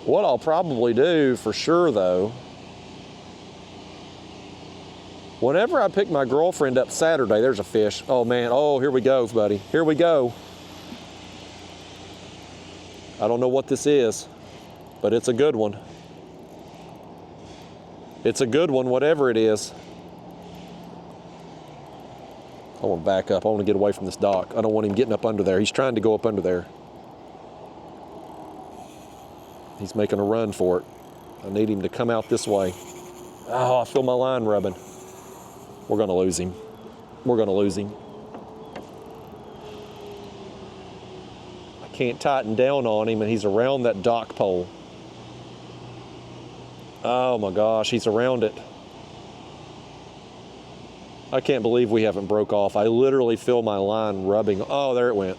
What I'll probably do for sure though, whenever I pick my girlfriend up Saturday, there's a fish. Oh man, oh, here we go, buddy. Here we go. I don't know what this is, but it's a good one. It's a good one, whatever it is. I want to back up. I want to get away from this dock. I don't want him getting up under there. He's trying to go up under there. He's making a run for it. I need him to come out this way. Oh, I feel my line rubbing. We're going to lose him. We're going to lose him. I can't tighten down on him, and he's around that dock pole. Oh my gosh, he's around it. I can't believe we haven't broke off. I literally feel my line rubbing. Oh, there it went.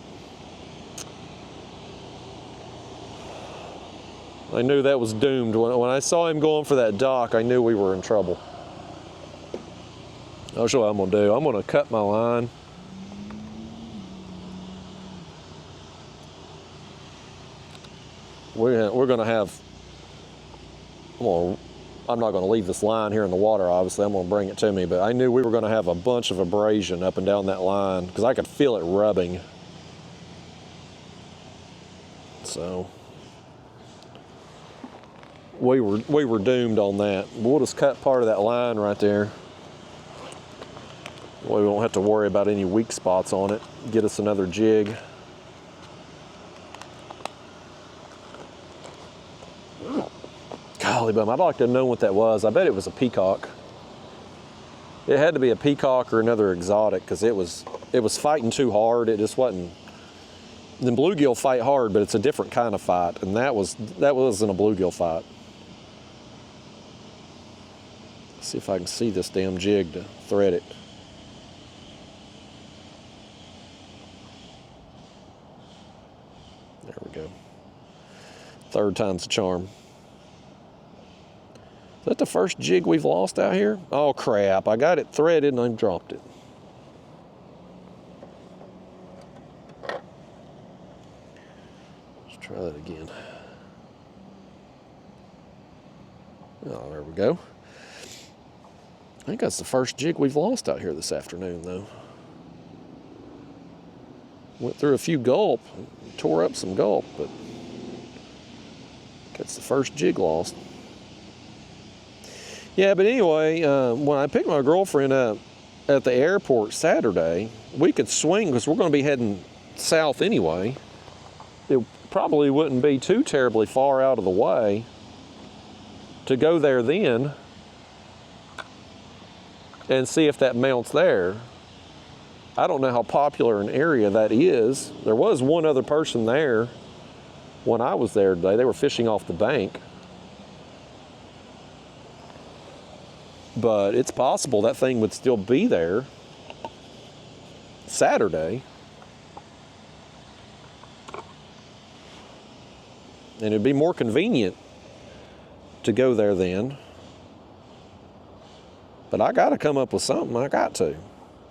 I knew that was doomed. When I saw him going for that dock, I knew we were in trouble. I'll show you what I'm gonna do. I'm gonna cut my line. We're gonna have, I'm not gonna leave this line here in the water, obviously. I'm gonna bring it to me, but I knew we were gonna have a bunch of abrasion up and down that line because I could feel it rubbing. So we were doomed on that. We'll just cut part of that line right there. We won't have to worry about any weak spots on it. Get us another jig. Golly bum, I'd like to have known what that was. I bet it was a peacock. It had to be a peacock or another exotic because it was fighting too hard. It just wasn't. The bluegill fight hard, but it's a different kind of fight, and that wasn't a bluegill fight. Let's see if I can see this damn jig to thread it. There we go. Third time's the charm. Is that the first jig we've lost out here? Oh crap, I got it threaded and I dropped it. Let's try that again. Oh, there we go. I think that's the first jig we've lost out here this afternoon though. Went through a few gulp, tore up some gulp, but that's the first jig lost. Yeah, but anyway, when I picked my girlfriend up at the airport Saturday, we could swing because we're going to be heading south anyway. It probably wouldn't be too terribly far out of the way to go there then. and see if that mounts there. I don't know how popular an area that is. There was one other person there when I was there today. They were fishing off the bank. But it's possible that thing would still be there Saturday. And it'd be more convenient to go there then. But I got to come up with something. I got to.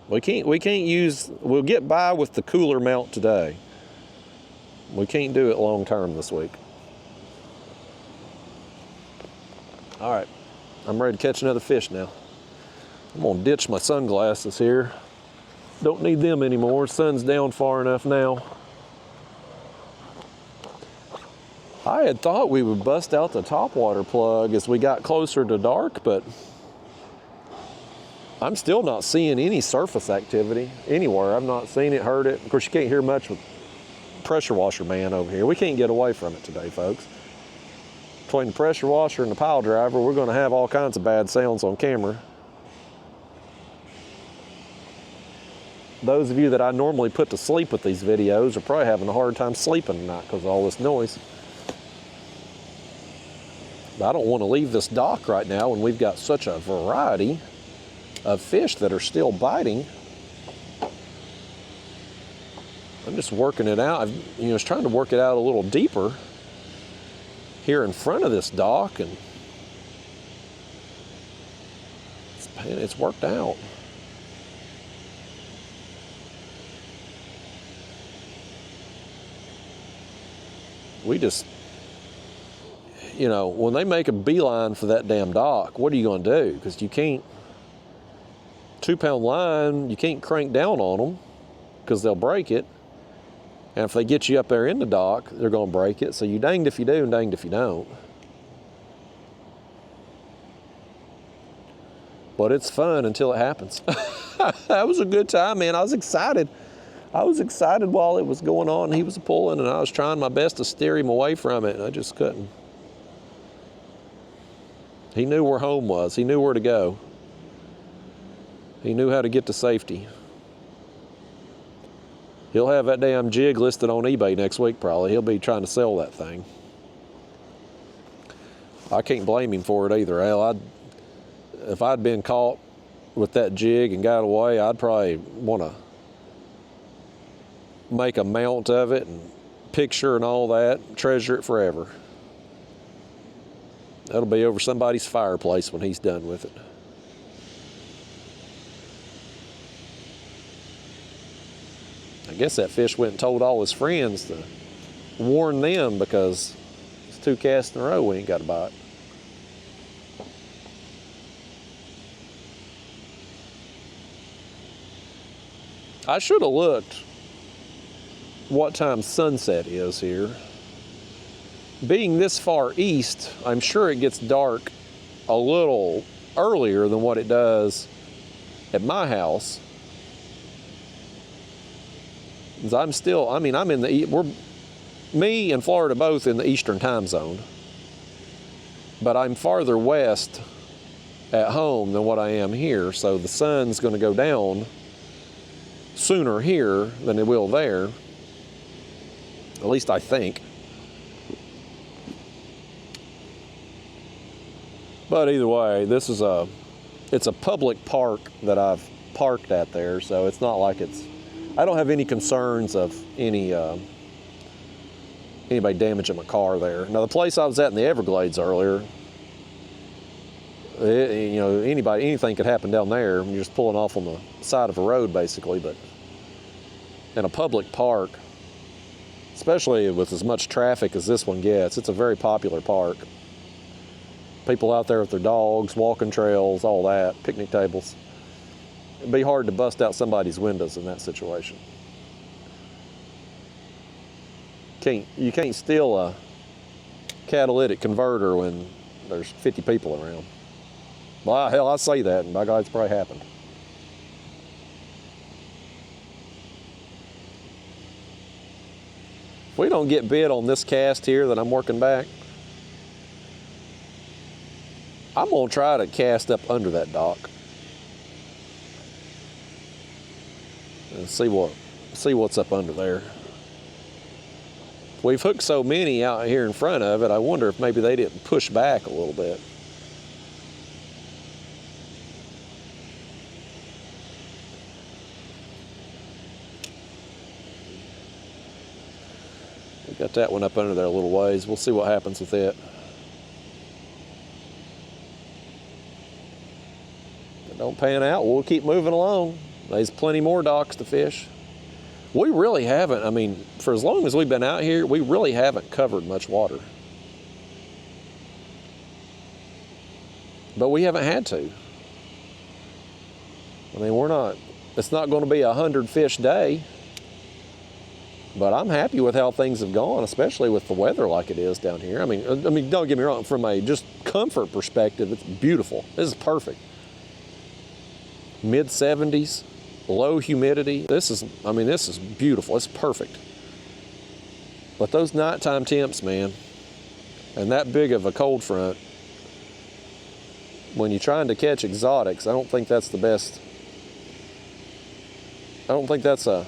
We can't use, we'll get by with the cooler mount today. We can't do it long term this week. All right, I'm ready to catch another fish now. I'm gonna ditch my sunglasses here. Don't need them anymore. Sun's down far enough now. I had thought we would bust out the topwater plug as we got closer to dark, but I'm still not seeing any surface activity anywhere. I've not seen it, heard it. Of course, you can't hear much with pressure washer man over here. We can't get away from it today, folks. Between the pressure washer and the pile driver, we're going to have all kinds of bad sounds on camera. Those of you that I normally put to sleep with these videos are probably having a hard time sleeping tonight because of all this noise. But I don't want to leave this dock right now when we've got such a variety of fish that are still biting. I'm just working it out. I was trying to work it out a little deeper here in front of this dock, and it's worked out. We just, when they make a beeline for that damn dock, what are you going to do? Because you can't, 2-pound line, you can't crank down on them because they'll break it. And if they get you up there in the dock, they're going to break it. So you danged if you do and danged if you don't. But it's fun until it happens. That was a good time, man. I was excited. I was excited while it was going on. He was pulling, and I was trying my best to steer him away from it, and I just couldn't. He knew where home was. He knew where to go. He knew how to get to safety. He'll have that damn jig listed on eBay next week probably. He'll be trying to sell that thing. I can't blame him for it either. Hell, if I'd been caught with that jig and got away, I'd probably want to make a mount of it and picture and all that, treasure it forever. That'll be over somebody's fireplace when he's done with it. I guess that fish went and told all his friends to warn them because it's 2 casts in a row we ain't got a bite. I should have looked what time sunset is here. Being this far east, I'm sure it gets dark a little earlier than what it does at my house. I'm still, I'm in me and Florida both in the Eastern time zone. But I'm farther west at home than what I am here, so the sun's going to go down sooner here than it will there. At least I think. But either way, it's a public park that I've parked at there, so it's not like I don't have any concerns of anybody damaging my car there. Now, the place I was at in the Everglades earlier, anything could happen down there. You're just pulling off on the side of a road, basically. But in a public park, especially with as much traffic as this one gets, it's a very popular park. People out there with their dogs, walking trails, all that, picnic tables. It'd be hard to bust out somebody's windows in that situation. You can't steal a catalytic converter when there's 50 people around. Well, hell, I say that, and by God, it's probably happened. If we don't get bid on this cast here that I'm working back, I'm gonna try to cast up under that dock. Let's see what's up under there. We've hooked so many out here in front of it, I wonder if maybe they didn't push back a little bit. We got that one up under there a little ways. We'll see what happens with it. If it don't pan out, we'll keep moving along. There's plenty more docks to fish. We really haven't, I mean, for as long as we've been out here, we really haven't covered much water. But we haven't had to. I mean, it's not going to be a 100 fish day, but I'm happy with how things have gone, especially with the weather like it is down here. I mean, don't get me wrong, from a just comfort perspective, it's beautiful. This is perfect. Mid-70s. Low humidity. This is beautiful. It's perfect. But those nighttime temps, man, and that big of a cold front, when you're trying to catch exotics, I don't think that's the best. I don't think that's the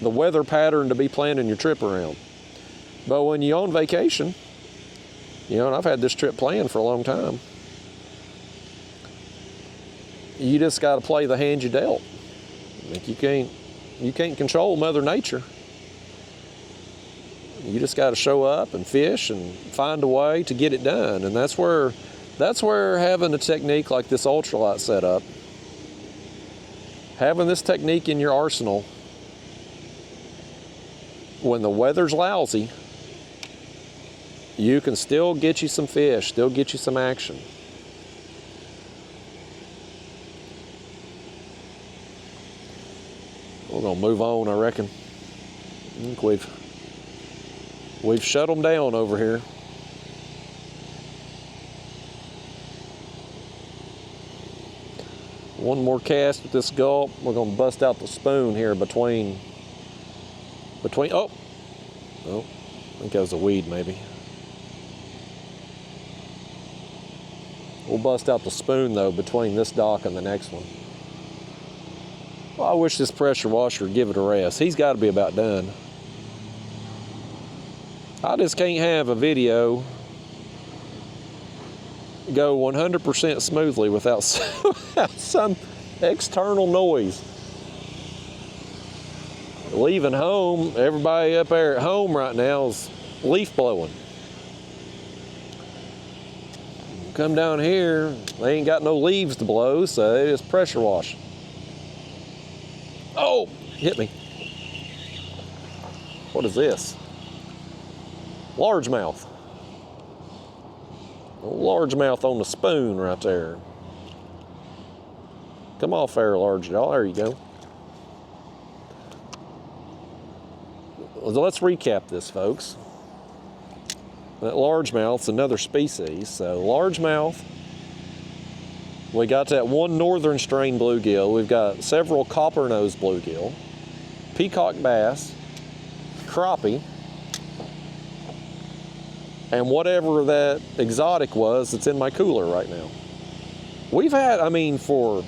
weather pattern to be planning your trip around. But when you're on vacation, you know, and I've had this trip planned for a long time, you just got to play the hand you dealt. Like you can't control Mother Nature. You just got to show up and fish and find a way to get it done. And that's where having a technique like this ultralight setup, having this technique in your arsenal when the weather's lousy, you can still get you some fish, still get you some action. We're gonna move on, I reckon. I think we've shut them down over here. One more cast with this gulp. We're gonna bust out the spoon here between. Oh, I think that was a weed maybe. We'll bust out the spoon though between this dock and the next one. Well, I wish this pressure washer would give it a rest. He's got to be about done. I just can't have a video go 100% smoothly without some external noise. Leaving home, everybody up there at home right now is leaf blowing. Come down here, they ain't got no leaves to blow, so they just pressure wash. Oh, hit me. What is this? Largemouth. Largemouth on the spoon right there. Come off there, large jaw. There you go. Let's recap this, folks. That largemouth's another species. So largemouth. We got that one northern strain bluegill. We've got several copper-nosed bluegill, peacock bass, crappie, and whatever that exotic was that's in my cooler right now. We've had, I mean, for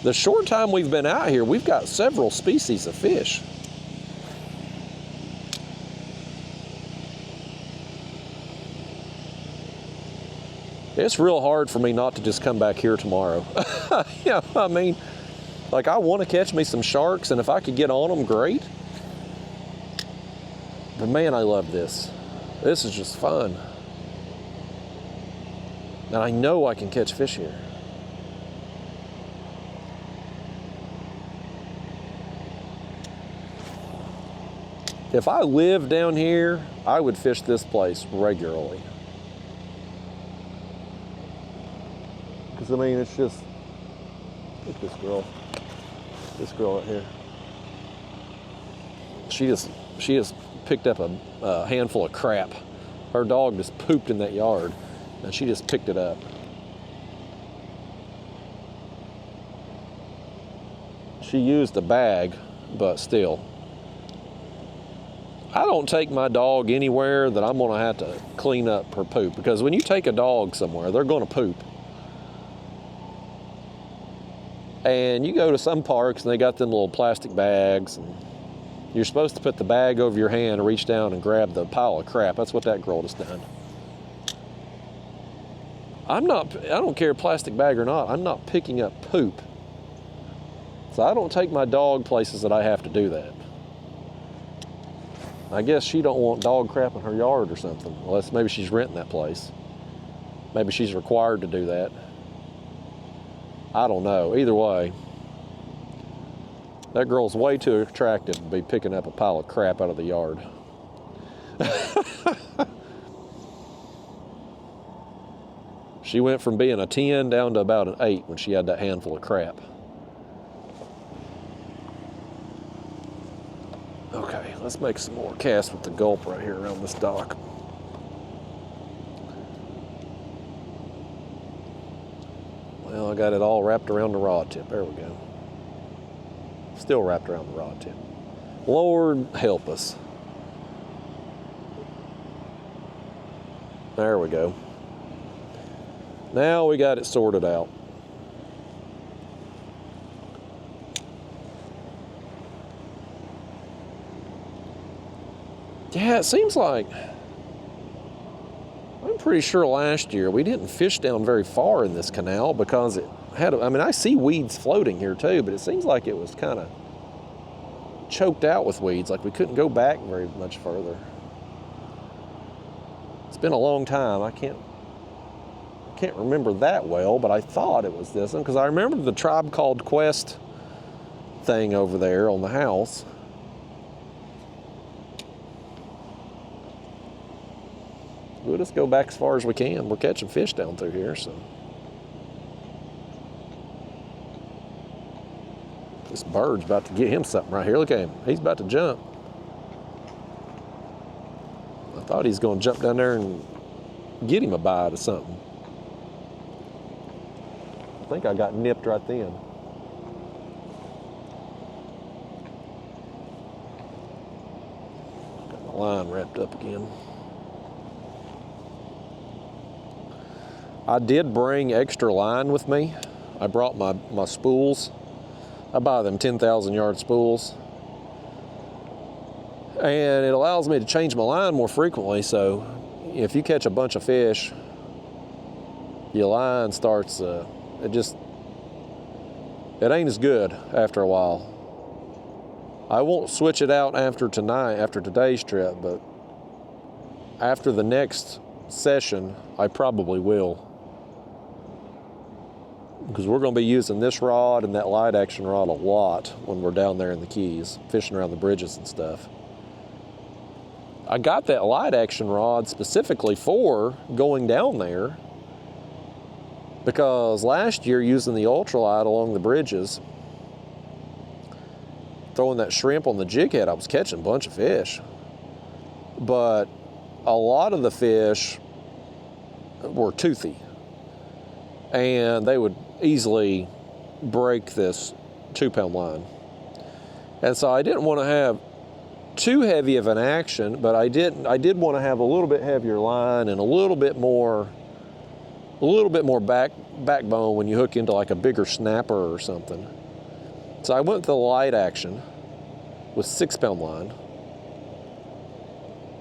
the short time we've been out here, we've got several species of fish. It's real hard for me not to just come back here tomorrow. Yeah, I mean, like I want to catch me some sharks, and if I could get on them, great. But man, I love this. This is just fun. And I know I can catch fish here. If I lived down here, I would fish this place regularly. Because I mean, it's just, look at this girl right here. She just picked up a handful of crap. Her dog just pooped in that yard, and she just picked it up. She used a bag, but still. I don't take my dog anywhere that I'm gonna have to clean up her poop, because when you take a dog somewhere, they're gonna poop. And you go to some parks and they got them little plastic bags, and you're supposed to put the bag over your hand and reach down and grab the pile of crap. That's what that girl has done. I don't care plastic bag or not, I'm not picking up poop. So I don't take my dog places that I have to do that. I guess she don't want dog crap in her yard or something, unless maybe she's renting that place. Maybe she's required to do that. I don't know. Either way, that girl's way too attractive to be picking up a pile of crap out of the yard. She went from being a 10 down to about an 8 when she had that handful of crap. Okay, let's make some more casts with the Gulp right here around this dock. Well, I got it all wrapped around the rod tip. There we go. Still wrapped around the rod tip. Lord help us. There we go. Now we got it sorted out. Yeah, it seems like, I'm pretty sure last year we didn't fish down very far in this canal because it had, I mean, I see weeds floating here too, but it seems like it was kind of choked out with weeds, like we couldn't go back very much further. It's been a long time. I can't remember that well, but I thought it was this one because I remember the Tribe Called Quest thing over there on the house. We'll just go back as far as we can. We're catching fish down through here, so. This bird's about to get him something right here. Look at him. He's about to jump. I thought he's going to jump down there and get him a bite or something. I think I got nipped right then. Got my line wrapped up again. I did bring extra line with me. I brought my spools. I buy them 10,000 yard spools. And it allows me to change my line more frequently, so if you catch a bunch of fish, your line starts, it ain't as good after a while. I won't switch it out after today's trip, but after the next session, I probably will. Because we're going to be using this rod and that light action rod a lot when we're down there in the Keys, fishing around the bridges and stuff. I got that light action rod specifically for going down there because last year using the Ultralight along the bridges, throwing that shrimp on the jig head, I was catching a bunch of fish. But a lot of the fish were toothy and they would easily break this 2-pound line. And so I didn't want to have too heavy of an action, but I did want to have a little bit heavier line and a little bit more backbone when you hook into like a bigger snapper or something. So I went with the light action with 6-pound line.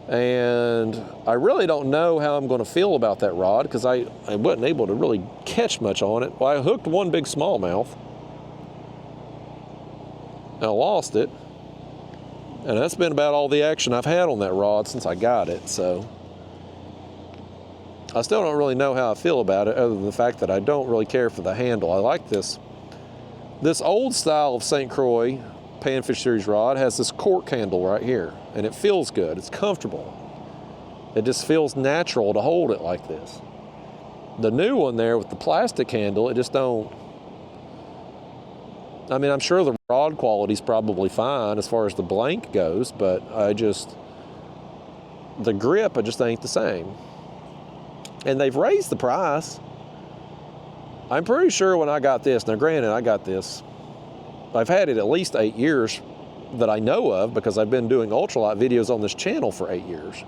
And I really don't know how I'm going to feel about that rod because I wasn't able to really catch much on it. Well, I hooked one big smallmouth and I lost it. And that's been about all the action I've had on that rod since I got it. So I still don't really know how I feel about it other than the fact that I don't really care for the handle. I like this old style of St. Croix Panfish Series rod has this cork handle right here, and it feels good. It's comfortable. It just feels natural to hold it like this. The new one there with the plastic handle, it just don't. I mean, I'm sure the rod quality's probably fine as far as the blank goes, but the grip, it just ain't the same. And they've raised the price. I'm pretty sure when I got this, now granted, I got this, I've had it at least 8 years that I know of because I've been doing ultralight videos on this channel for 8 years.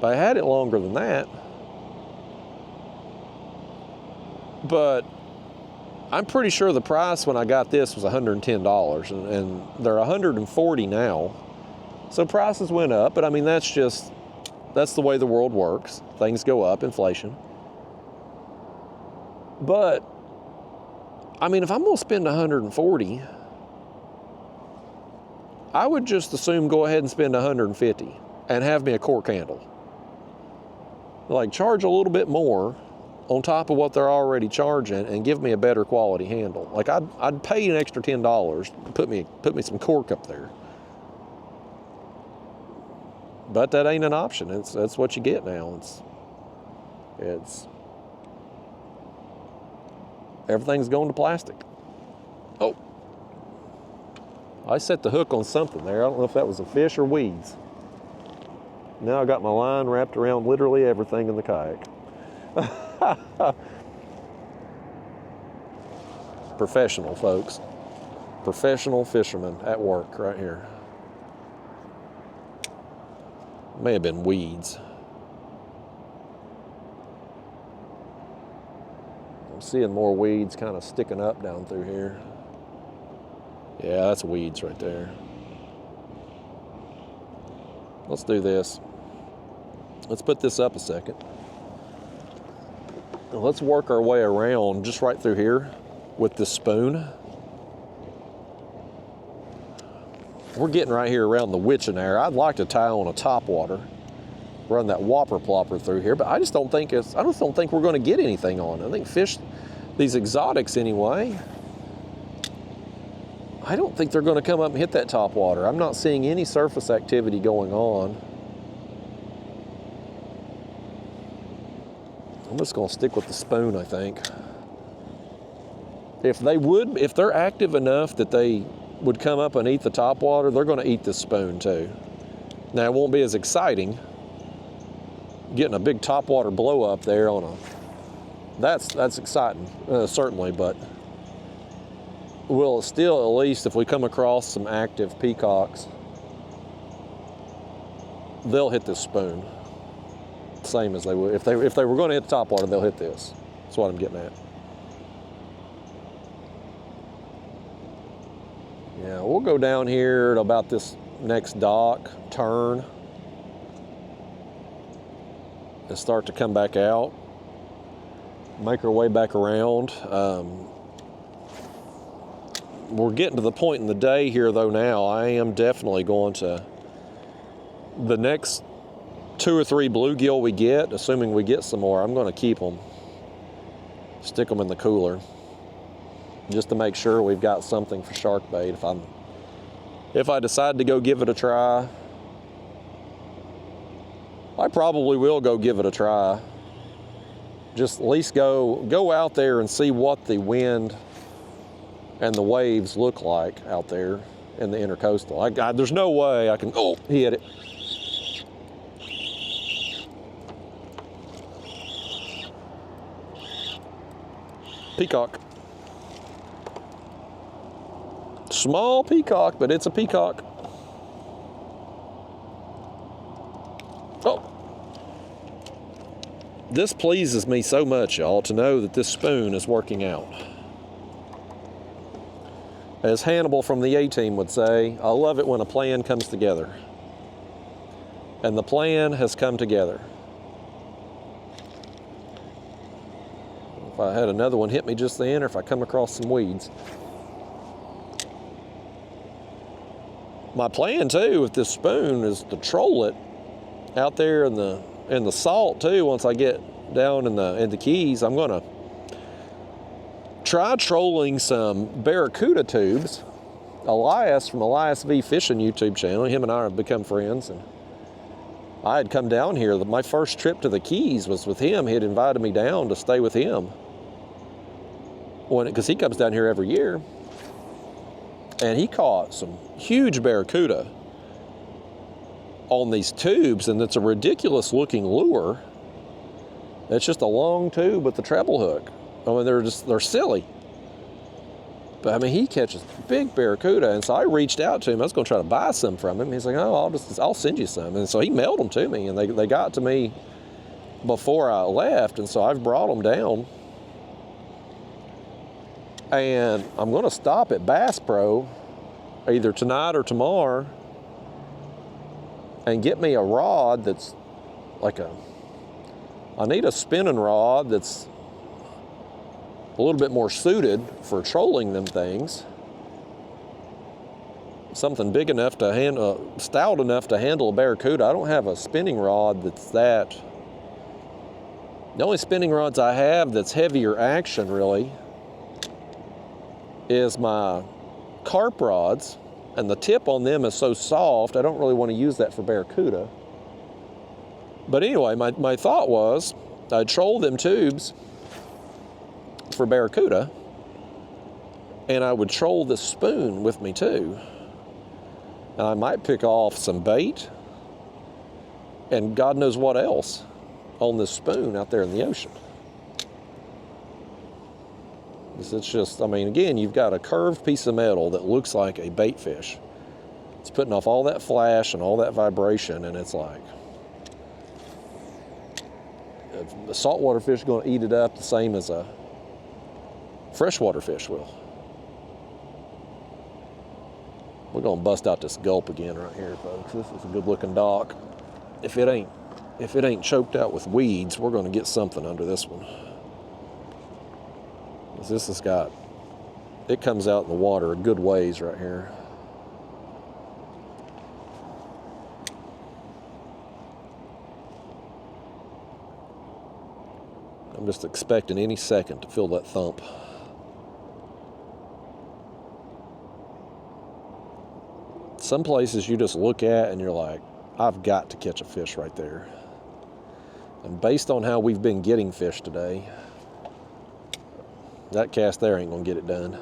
But I had it longer than that. But I'm pretty sure the price when I got this was $110, and they're $140 now. So prices went up, but I mean, that's the way the world works. Things go up, inflation. But, I mean, if I'm gonna spend $140, I would just assume go ahead and spend $150 and have me a cork handle. Like, charge a little bit more on top of what they're already charging and give me a better quality handle. Like, I'd pay an extra $10 to put me some cork up there. But that ain't an option. That's what you get now. It's everything's going to plastic. Oh, I set the hook on something there. I don't know if that was a fish or weeds. Now I got my line wrapped around literally everything in the kayak. Professional, folks. Professional fisherman at work right here. May have been weeds. I'm seeing more weeds kind of sticking up down through here. Yeah, that's weeds right there. Let's do this. Let's put this up a second. Let's work our way around just right through here with this spoon. We're getting right here around the witching area. I'd like to tie on a topwater, run that whopper plopper through here, but I just don't think we're going to get anything on it. I think fish, these exotics anyway, I don't think they're going to come up and hit that topwater. I'm not seeing any surface activity going on. I'm just going to stick with the spoon, I think. If they're active enough that they would come up and eat the topwater, they're going to eat this spoon too. Now, it won't be as exciting getting a big topwater blow up there on a, that's exciting, certainly, but we'll still, at least if we come across some active peacocks, they'll hit this spoon. Same as they would. If they were going to hit the topwater, they'll hit this. That's what I'm getting at. Yeah, we'll go down here at about this next dock, turn, and start to come back out. Make our way back around. We're getting to the point in the day here, though, now. I am definitely going to, the next 2 or 3 bluegill we get, assuming we get some more, I'm going to keep them. Stick them in the cooler, just to make sure we've got something for shark bait. If I decide to go give it a try, I probably will go give it a try. Just at least go out there and see what the wind and the waves look like out there in the intercoastal. There's no way I can, oh, he hit it. Peacock. Small peacock, but it's a peacock. Oh. This pleases me so much, y'all, to know that this spoon is working out. As Hannibal from the A-Team would say, I love it when a plan comes together. And the plan has come together. If I had another one hit me just then, or if I come across some weeds. My plan too with this spoon is to troll it out there in the salt too. Once I get down in the Keys, I'm gonna try trolling some barracuda tubes. Elias from Elias V Fishing YouTube channel, him and I have become friends, and I had come down here. My first trip to the Keys was with him. He had invited me down to stay with him, because he comes down here every year. And he caught some huge barracuda on these tubes, and it's a ridiculous looking lure. It's just a long tube with the treble hook. I mean, they're silly. But I mean, he catches big barracuda, and so I reached out to him. I was going to try to buy some from him. He's like, "Oh, I'll send you some." And so he mailed them to me, and they got to me before I left, and so I've brought them down. And I'm going to stop at Bass Pro either tonight or tomorrow and get me a rod that's like I need a spinning rod that's a little bit more suited for trolling them things. Something big enough to handle, stout enough to handle a barracuda. I don't have a spinning rod that's that. The only spinning rods I have that's heavier action really is my Carp rods, and the tip on them is so soft, I don't really want to use that for barracuda. But anyway, my thought was I'd troll them tubes for barracuda, and I would troll this spoon with me too. And I might pick off some bait and God knows what else on this spoon out there in the ocean. It's just, I mean, again, you've got a curved piece of metal that looks like a bait fish. It's putting off all that flash and all that vibration, and it's like, a saltwater fish is going to eat it up the same as a freshwater fish will. We're going to bust out this Gulp again right here, folks. This is a good looking dock. If it ain't choked out with weeds, we're going to get something under this one. This has got, it comes out in the water a good ways right here. I'm just expecting any second to feel that thump. Some places you just look at and you're like, I've got to catch a fish right there. And based on how we've been getting fish today, that cast there ain't gonna get it done.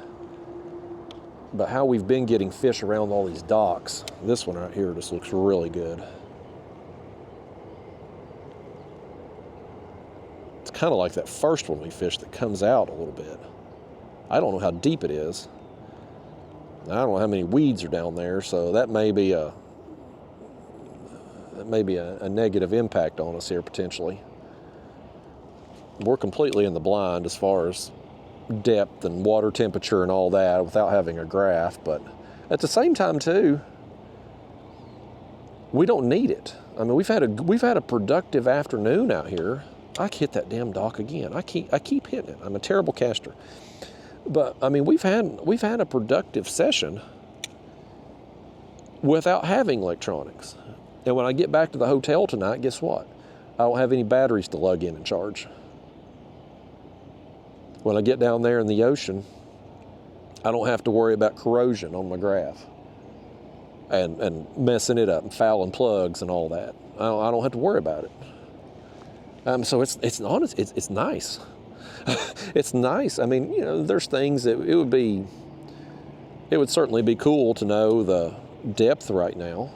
But how we've been getting fish around all these docks, this one right here just looks really good. It's kind of like that first one we fished that comes out a little bit. I don't know how deep it is. I don't know how many weeds are down there, so that may be a negative impact on us here potentially. We're completely in the blind as far as depth and water temperature and all that without having a graph, but at the same time too, we don't need it. I mean, we've had a productive afternoon out here. I hit that damn dock again. I keep hitting it. I'm a terrible caster. But I mean, we've had a productive session without having electronics. And when I get back to the hotel tonight, guess what? I don't have any batteries to lug in and charge. When I get down there in the ocean, I don't have to worry about corrosion on my graph and messing it up and fouling plugs and all that. I don't have to worry about it. So it's honest. It's nice. It's nice. I mean, you know, there's things that it would certainly be cool to know the depth right now,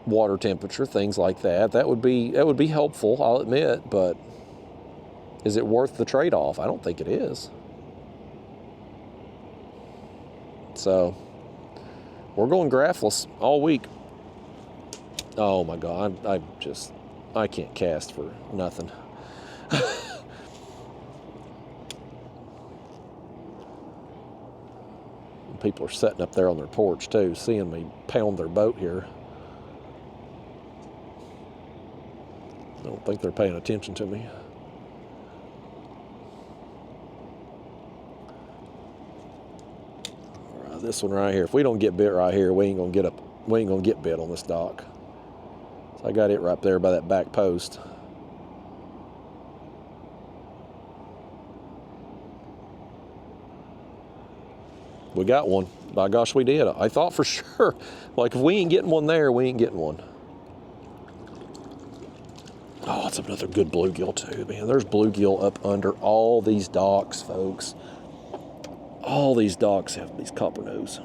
water temperature, things like that. That would be helpful, I'll admit, but is it worth the trade-off? I don't think it is. So we're going graphless all week. Oh my God, I can't cast for nothing. People are sitting up there on their porch too, seeing me pound their boat here. I don't think they're paying attention to me. All right, this one right here. If we don't get bit right here, we ain't gonna get bit on this dock. So I got it right there by that back post. We got one. By gosh, we did. I thought for sure, like if we ain't getting one there, we ain't getting one. Oh, it's another good bluegill too, man. There's bluegill up under all these docks, folks. All these docks have these copper nose.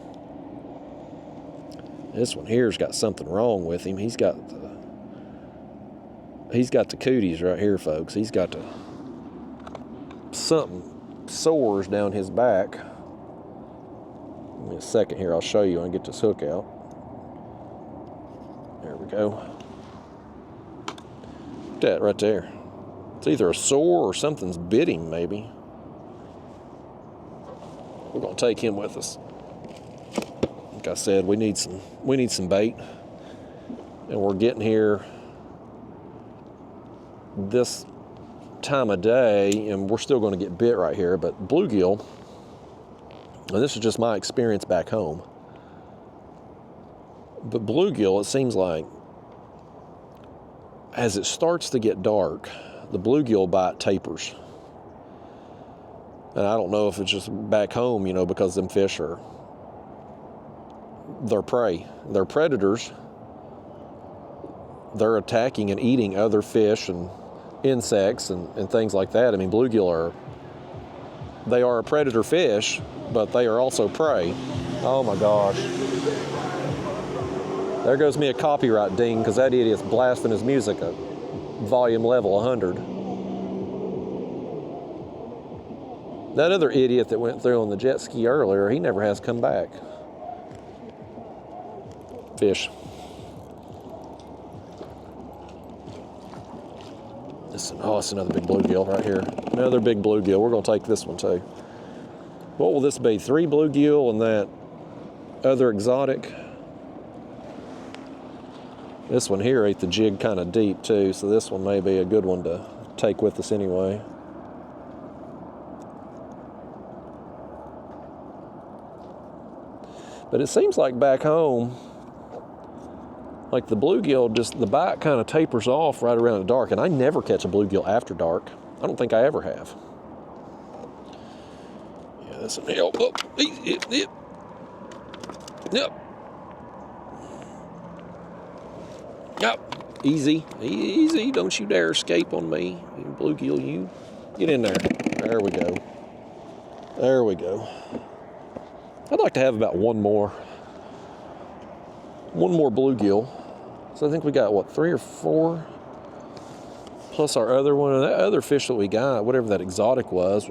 This one here's got something wrong with him. He's got the cooties right here, folks. He's got something sores down his back. Give me a second here. I'll show you when I get this hook out. There we go. Look at that right there. It's either a sore or something's bit him, maybe. we're gonna take him with us. Like I said, we need some bait, and we're getting here this time of day, and we're still going to get bit right here. But bluegill, and this is just my experience back home, but bluegill, it seems like as it starts to get dark, the bluegill bite tapers. And I don't know if it's just back home, because them fish they're prey. They're predators. They're attacking and eating other fish and insects and things like that. I mean, bluegill they are a predator fish, but they are also prey. Oh my gosh. There goes me a copyright ding because that idiot's blasting his music at volume level 100. That other idiot that went through on the jet ski earlier, he never has come back. Fish. It's another big bluegill right here. Another big bluegill. We're going to take this one too. What will this be? 3 bluegill and that other exotic. This one here ate the jig kind of deep too, so this one may be a good one to take with us anyway. But it seems like back home, like the bluegill, the bite kind of tapers off right around the dark, and I never catch a bluegill after dark. I don't think I ever have. Yeah, that's some help. Oh, yep. Easy. Don't you dare escape on me, you bluegill, you. Get in there. There we go. I'd like to have about one more bluegill. So I think we got, 3 or 4? Plus our other one. And that other fish that we got, whatever that exotic was,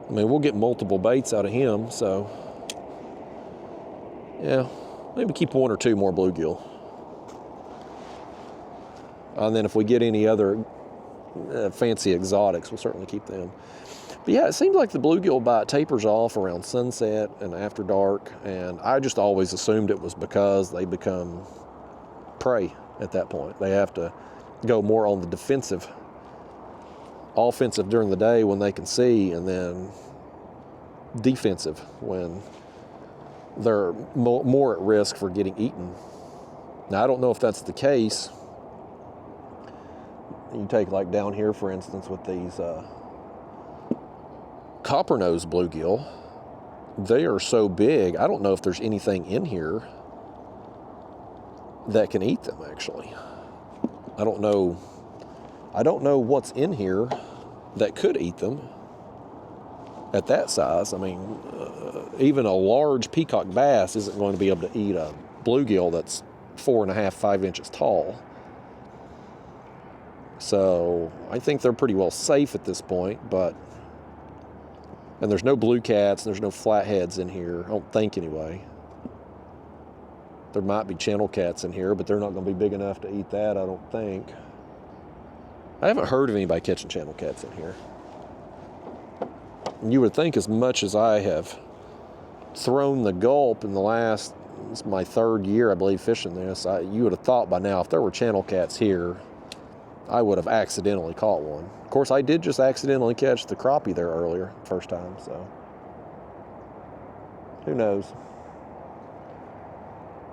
we'll get multiple baits out of him. So, yeah, maybe keep 1 or 2 more bluegill. And then if we get any other fancy exotics, we'll certainly keep them. But yeah, it seems like the bluegill bite tapers off around sunset and after dark, and I just always assumed it was because they become prey at that point. They have to go more on the defensive. Offensive during the day when they can see, and then defensive when they're more at risk for getting eaten. Now, I don't know if that's the case. You take like down here, for instance, with these copper-nosed bluegill, they are so big, I don't know if there's anything in here that can eat them, actually. I don't know what's in here that could eat them at that size. I mean, even a large peacock bass isn't going to be able to eat a bluegill that's 4.5, 5 inches tall. So I think they're pretty well safe at this point, and there's no blue cats, there's no flatheads in here, I don't think anyway. There might be channel cats in here, but they're not going to be big enough to eat that, I don't think. I haven't heard of anybody catching channel cats in here. You would think as much as I have thrown the Gulp in it's my 3rd year, I believe, fishing this, you would have thought by now if there were channel cats here, I would have accidentally caught one. Of course, I did just accidentally catch the crappie there earlier, first time, so who knows.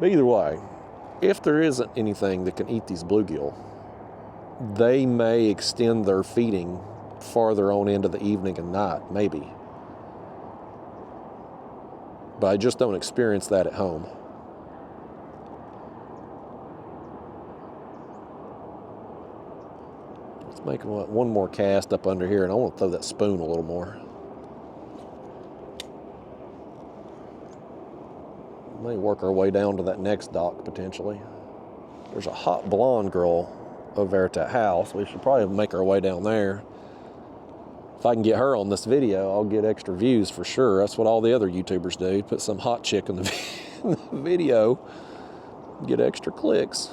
But either way, if there isn't anything that can eat these bluegill, they may extend their feeding farther on into the evening and night, maybe. But I just don't experience that at home. Let's make one more cast up under here, and I want to throw that spoon a little more. May work our way down to that next dock, potentially. There's a hot blonde girl over there at that house. We should probably make our way down there. If I can get her on this video, I'll get extra views for sure. That's what all the other YouTubers do. Put some hot chick in the video, get extra clicks.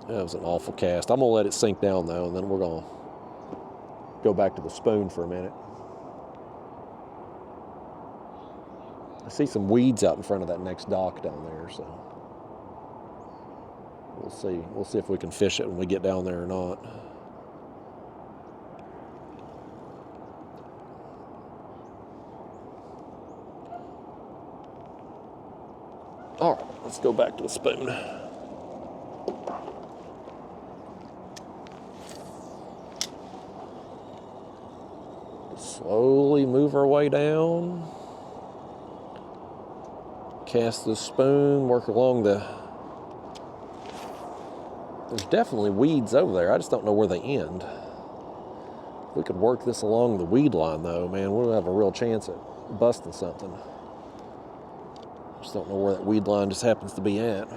That was an awful cast. I'm gonna let it sink down though, and then we're gonna go back to the spoon for a minute. I see some weeds out in front of that next dock down there, so we'll see. We'll see if we can fish it when we get down there or not. All right, let's go back to the spoon. Slowly move our way down. Cast the spoon, work along the... There's definitely weeds over there. I just don't know where they end. If we could work this along the weed line, though, man, we'll have a real chance at busting something. Just don't know where that weed line just happens to be at.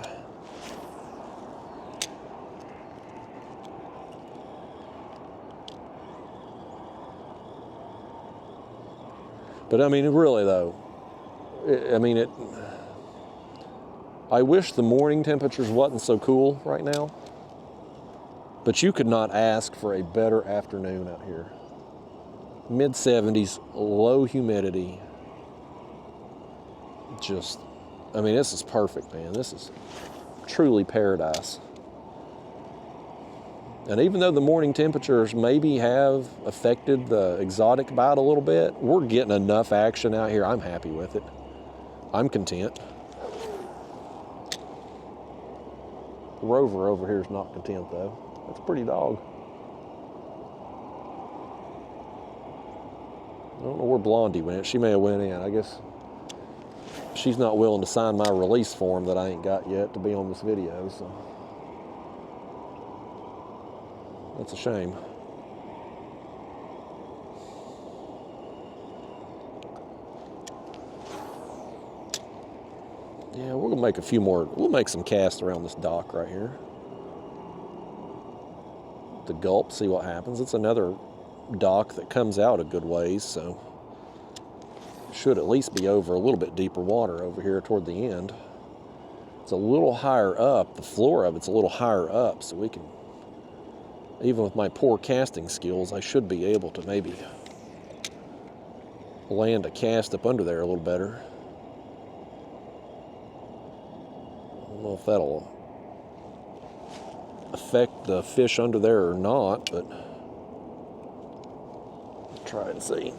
But I mean, really though, I wish the morning temperatures wasn't so cool right now, but you could not ask for a better afternoon out here. Mid-70s, low humidity. Just, I mean, this is perfect, man. This is truly paradise. And even though the morning temperatures maybe have affected the exotic bite a little bit, we're getting enough action out here. I'm happy with it. I'm content. Rover over here is not content, though. That's a pretty dog. I don't know where Blondie went. She may have went in. I guess she's not willing to sign my release form that I ain't got yet to be on this video, so that's a shame. Yeah, we're gonna make a few more. We'll make some casts around this dock right here. The Gulp, see what happens. It's another dock that comes out a good ways, so should at least be over a little bit deeper water over here toward the end. It's a little higher up. The floor of it's a little higher up, so we can, even with my poor casting skills, I should be able to maybe land a cast up under there a little better. I don't know if that'll affect the fish under there or not, but let's try and see.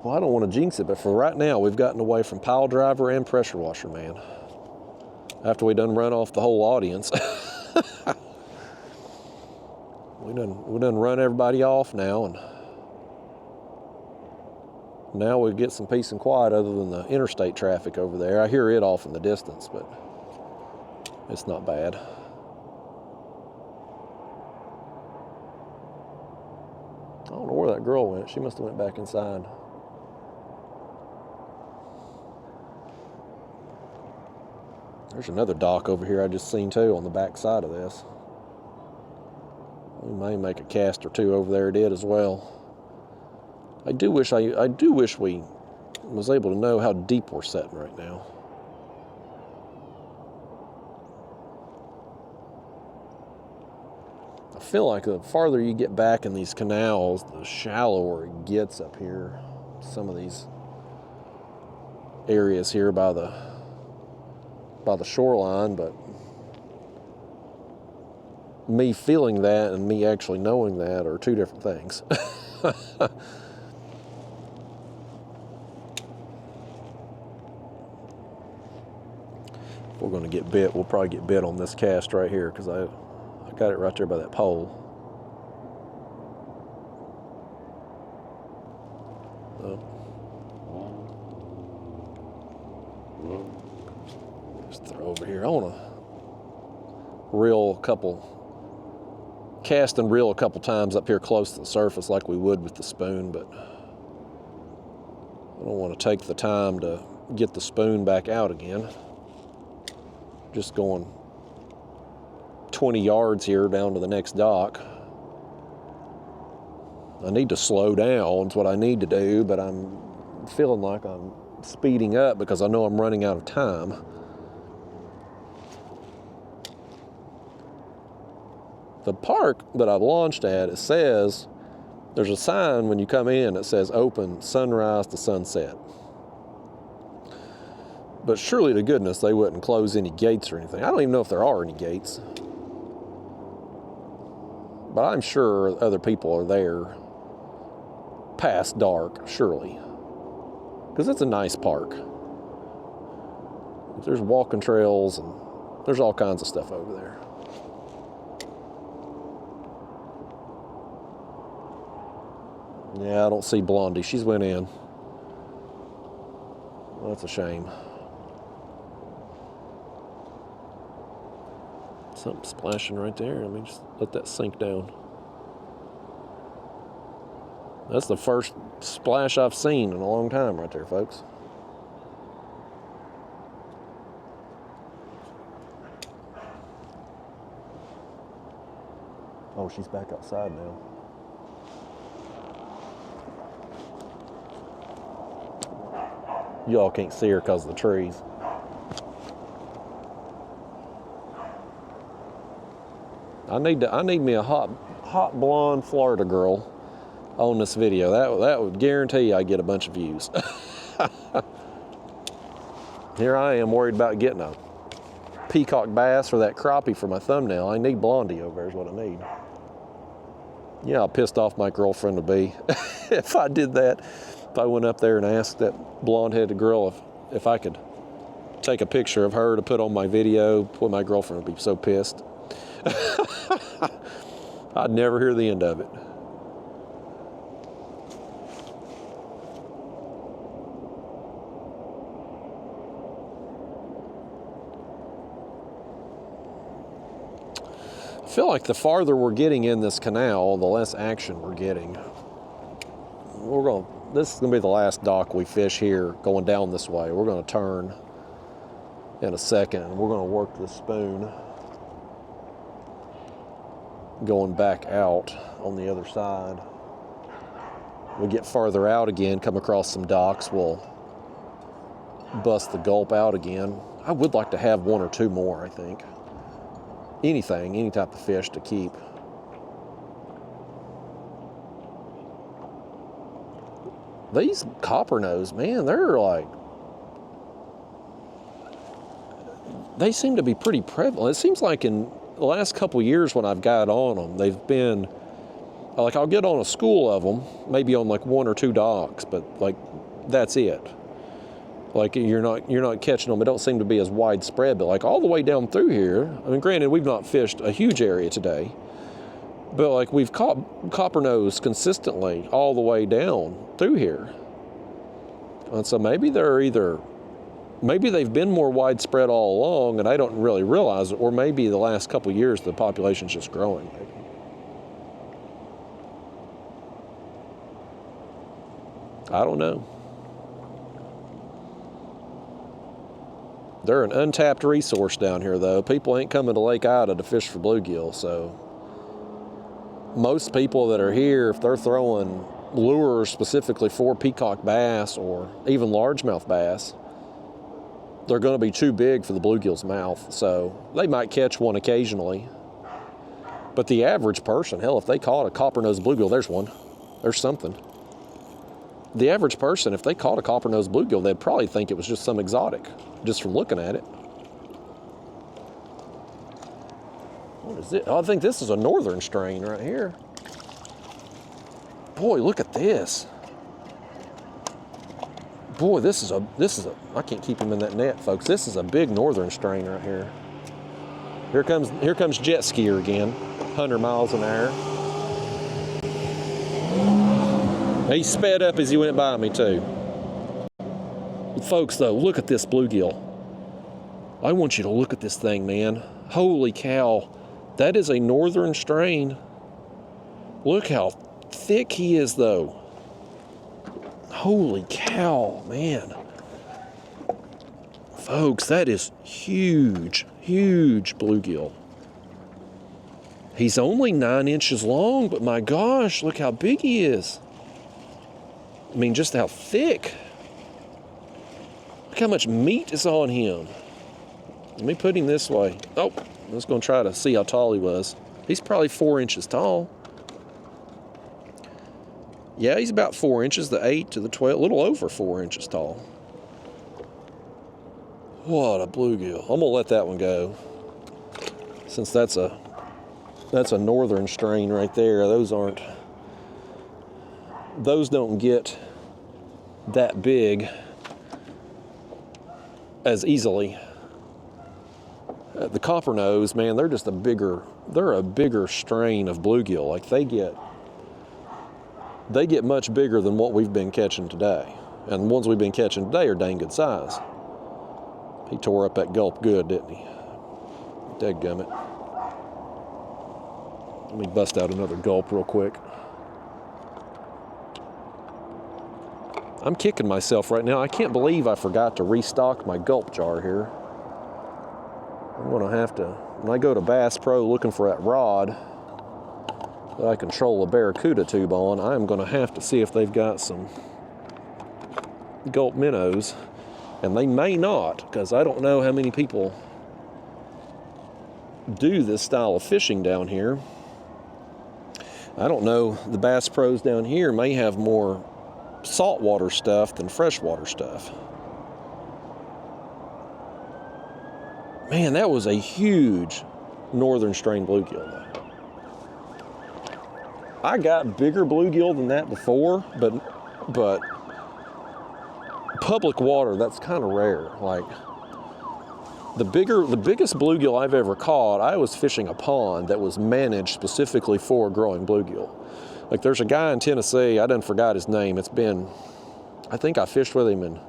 Well, I don't want to jinx it, but for right now, we've gotten away from pile driver and pressure washer man. After we done run off the whole audience. we done run everybody off now, and now we get some peace and quiet other than the interstate traffic over there. I hear it off in the distance, but it's not bad. I don't know where that girl went. She must have went back inside. There's another dock over here I just seen too on the back side of this. We may make a cast or two over there. It did as well. I do wish we was able to know how deep we're setting right now. I feel like the farther you get back in these canals, the shallower it gets up here. Some of these areas here by the shoreline, but me feeling that and me actually knowing that are two different things. If we're going to get bit, we'll probably get bit on this cast right here, because I got it right there by that pole. Just throw over here. I want to cast and reel a couple times up here close to the surface like we would with the spoon, but I don't want to take the time to get the spoon back out again. Just going 20 yards here down to the next dock. I need to slow down, is what I need to do, but I'm feeling like I'm speeding up because I know I'm running out of time. The park that I launched at, it says, there's a sign when you come in that says open sunrise to sunset. But surely to goodness they wouldn't close any gates or anything. I don't even know if there are any gates. But I'm sure other people are there past dark, surely. Because it's a nice park. There's walking trails and there's all kinds of stuff over there. Yeah, I don't see Blondie. She's went in. Well, that's a shame. Something splashing right there. Let me just let that sink down. That's the first splash I've seen in a long time right there, folks. Oh, she's back outside now. Y'all can't see her because of the trees. I need me a hot blonde Florida girl on this video. That would guarantee I get a bunch of views. Here I am worried about getting a peacock bass or that crappie for my thumbnail. I need Blondie over there is what I need. Yeah, how pissed off my girlfriend would be if I did that. If I went up there and asked that blonde-headed girl if I could take a picture of her to put on my video, boy, my girlfriend would be so pissed. I'd never hear the end of it. I feel like the farther we're getting in this canal, the less action we're getting. This is going to be the last dock we fish here going down this way. We're going to turn in a second and we're going to work the spoon going back out on the other side. We get farther out again, come across some docks, we'll bust the Gulp out again. I would like to have one or two more, I think. Any type of fish to keep. These coppernose, man, they seem to be pretty prevalent. It seems like in the last couple years when I've got on them, they've been, like I'll get on a school of them, maybe on like one or two docks, but like that's it. Like you're not catching them. It don't seem to be as widespread, but like all the way down through here, I mean, granted, we've not fished a huge area today, but like we've caught coppernose consistently all the way down through here. And so maybe they've been more widespread all along and I don't really realize it, or maybe the last couple of years the population's just growing. Maybe. I don't know. They're an untapped resource down here, though. People ain't coming to Lake Ida to fish for bluegill, so most people that are here, if they're throwing lures specifically for peacock bass or even largemouth bass, they're going to be too big for the bluegill's mouth, so they might catch one occasionally. But the average person, hell, if they caught a copper-nosed bluegill, there's one. There's something. The average person, if they caught a copper-nosed bluegill, they'd probably think it was just some exotic, just from looking at it. What is it? Oh, I think this is a northern strain right here. Boy, look at this. Boy, this is a, I can't keep him in that net, folks. This is a big northern strain right here. Here comes jet skier again, 100 miles an hour. He sped up as he went by me too. Folks, though, look at this bluegill. I want you to look at this thing, man. Holy cow. That is a northern strain. Look how thick he is, though. Holy cow, man. Folks, that is huge, huge bluegill. He's only 9 inches long, but my gosh, look how big he is. I mean, just how thick. Look how much meat is on him. Let me put him this way. Oh, I was going to try to see how tall he was. He's probably 4 inches tall. Yeah, he's about 4 inches, the 8 to the 12, a little over 4 inches tall. What a bluegill. I'm gonna let that one go. Since that's a northern strain right there. Those don't get that big as easily. The copper nose, man, they're a bigger strain of bluegill. Like they get much bigger than what we've been catching today. And the ones we've been catching today are dang good size. He tore up that gulp good, didn't he? Dadgummit. Let me bust out another gulp real quick. I'm kicking myself right now. I can't believe I forgot to restock my gulp jar here. I'm gonna have to, when I go to Bass Pro looking for that rod that I control the Barracuda tube on, I'm gonna have to see if they've got some Gulp minnows. And they may not, because I don't know how many people do this style of fishing down here. I don't know, the Bass Pros down here may have more saltwater stuff than freshwater stuff. Man, that was a huge northern strain bluegill though. I got bigger bluegill than that before, but public water, that's kind of rare. Like the biggest bluegill I've ever caught, I was fishing a pond that was managed specifically for growing bluegill. Like there's a guy in Tennessee, I done forgot his name. It's been, I think I fished with him in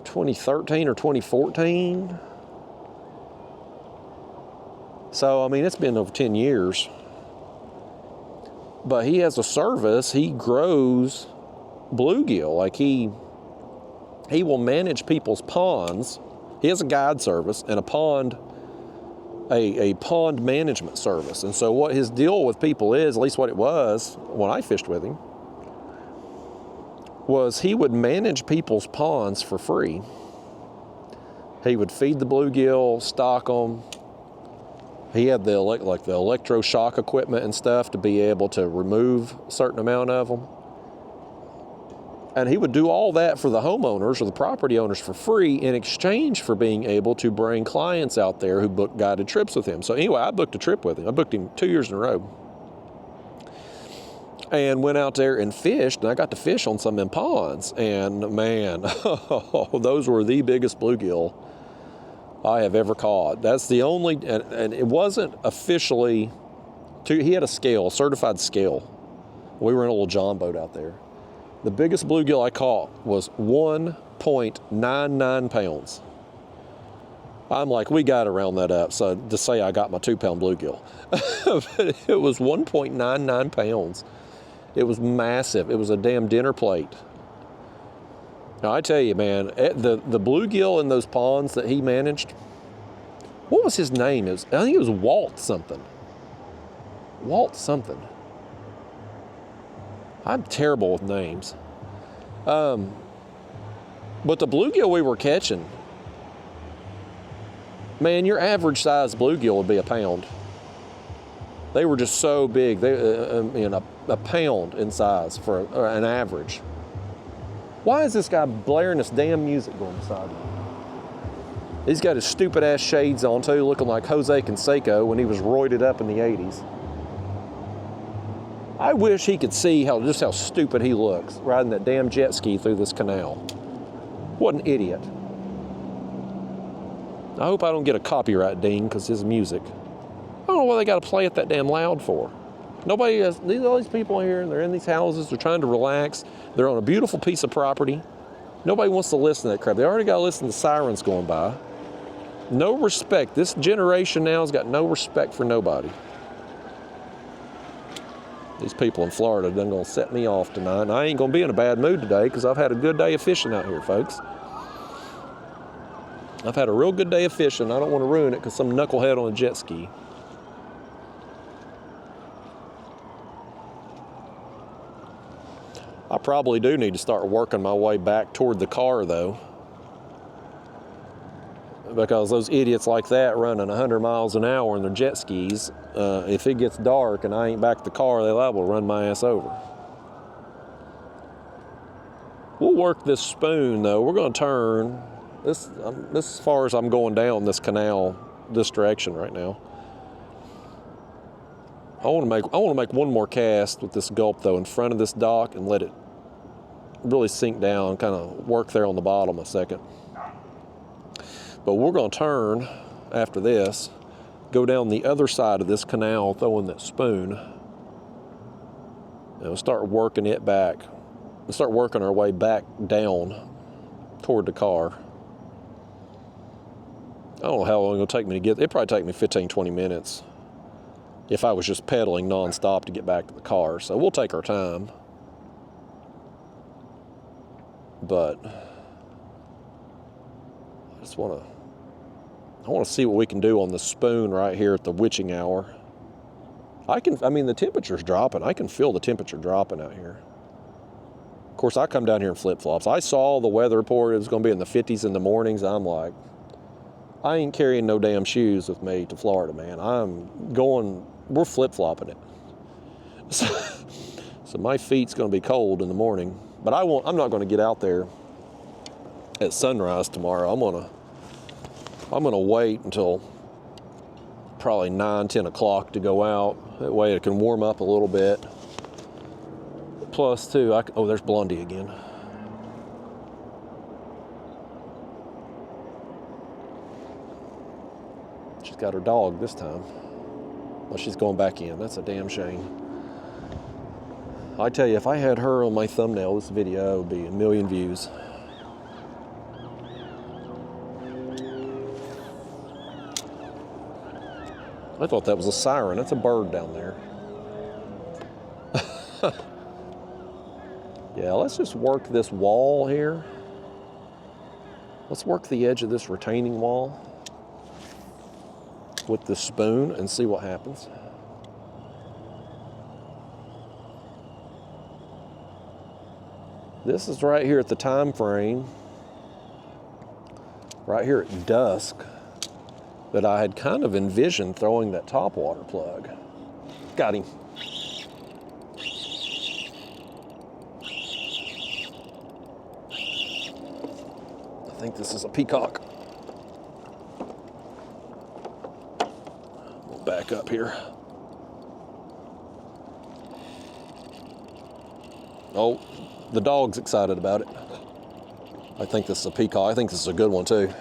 2013 or 2014. So, I mean, it's been over 10 years. But he has a service, he grows bluegill. Like he will manage people's ponds. He has a guide service and a pond management service. And so what his deal with people is, at least what it was when I fished with him, was he would manage people's ponds for free. He would feed the bluegill, stock them. He had the electroshock equipment and stuff to be able to remove a certain amount of them. And he would do all that for the homeowners or the property owners for free in exchange for being able to bring clients out there who booked guided trips with him. So anyway, I booked a trip with him. I booked him 2 years in a row. And went out there and fished, and I got to fish on some of them ponds. And man, those were the biggest bluegill I have ever caught. That's the only, and it wasn't officially, he had a scale, a certified scale. We were in a little John boat out there. The biggest bluegill I caught was 1.99 pounds. I'm like, we got to round that up so to say I got my 2-pound bluegill. But it was 1.99 pounds. It was massive. It was a damn dinner plate. Now, I tell you, man, the bluegill in those ponds that he managed, what was his name? I think it was Walt something. Walt something. I'm terrible with names. But the bluegill we were catching, man, your average size bluegill would be a pound. They were just so big. They, a pound in size for an average. Why is this guy blaring this damn music going beside me? He's got his stupid ass shades on too, looking like Jose Canseco when he was roided up in the 80s. I wish he could see just how stupid he looks riding that damn jet ski through this canal. What an idiot. I hope I don't get a copyright ding because his music. I don't know why they got to play it that damn loud for. Nobody has, all these people here, and they're in these houses, they're trying to relax. They're on a beautiful piece of property. Nobody wants to listen to that crap. They already got to listen to sirens going by. No respect. This generation now has got no respect for nobody. These people in Florida done gonna set me off tonight. And I ain't gonna be in a bad mood today because I've had a good day of fishing out here, folks. I've had a real good day of fishing. I don't want to ruin it because some knucklehead on a jet ski. I probably do need to start working my way back toward the car though, because those idiots like that running 100 miles an hour in their jet skis, if it gets dark and I ain't back the car, they're liable to run my ass over. We'll work this spoon though. We're going to turn this as far as I'm going down this canal, this direction right now. I want to make one more cast with this Gulp though in front of this dock and let it really sink down, kind of work there on the bottom a second. But we're going to turn after this, go down the other side of this canal, throwing that spoon, and we'll start working it back. We'll start working our way back down toward the car. I don't know how long it'll take me to get. It'll probably take me 15, 20 minutes if I was just pedaling nonstop to get back to the car. So we'll take our time. But I just want to see what we can do on the spoon right here at the witching hour. I mean, the temperature's dropping. I can feel the temperature dropping out here. Of course, I come down here in flip-flops. I saw the weather report. It was going to be in the 50s in the mornings. I'm like, I ain't carrying no damn shoes with me to Florida, man. We're flip-flopping it. So my feet's going to be cold in the morning. But I'm not going to get out there at sunrise tomorrow. I'm going to wait until probably 9, 10 o'clock to go out. That way it can warm up a little bit. Plus, too, oh, there's Blondie again. She's got her dog this time. Well, she's going back in. That's a damn shame. I tell you, if I had her on my thumbnail, this video would be 1 million views. I thought that was a siren. That's a bird down there. Yeah, let's just work this wall here. Let's work the edge of this retaining wall with the spoon and see what happens. This is right here at the time frame, right here at dusk, that I had kind of envisioned throwing that top water plug. Got him. I think this is a peacock. We'll back up here. Oh, the dog's excited about it. I think this is a peacock. I think this is a good one too.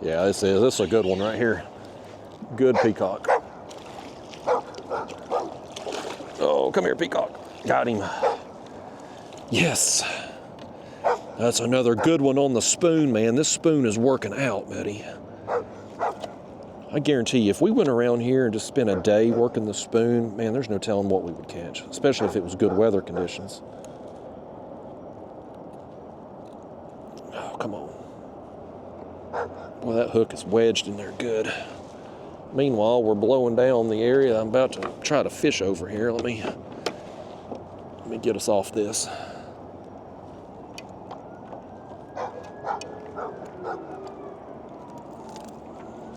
Yeah, this is a good one right here. Good peacock. Oh, come here, peacock. Got him. Yes. That's another good one on the spoon, man. This spoon is working out, buddy. I guarantee you, if we went around here and just spent a day working the spoon, man, there's no telling what we would catch, especially if it was good weather conditions. Oh, come on. Boy, that hook is wedged in there good. Meanwhile, we're blowing down the area. I'm about to try to fish over here. Let me get us off this.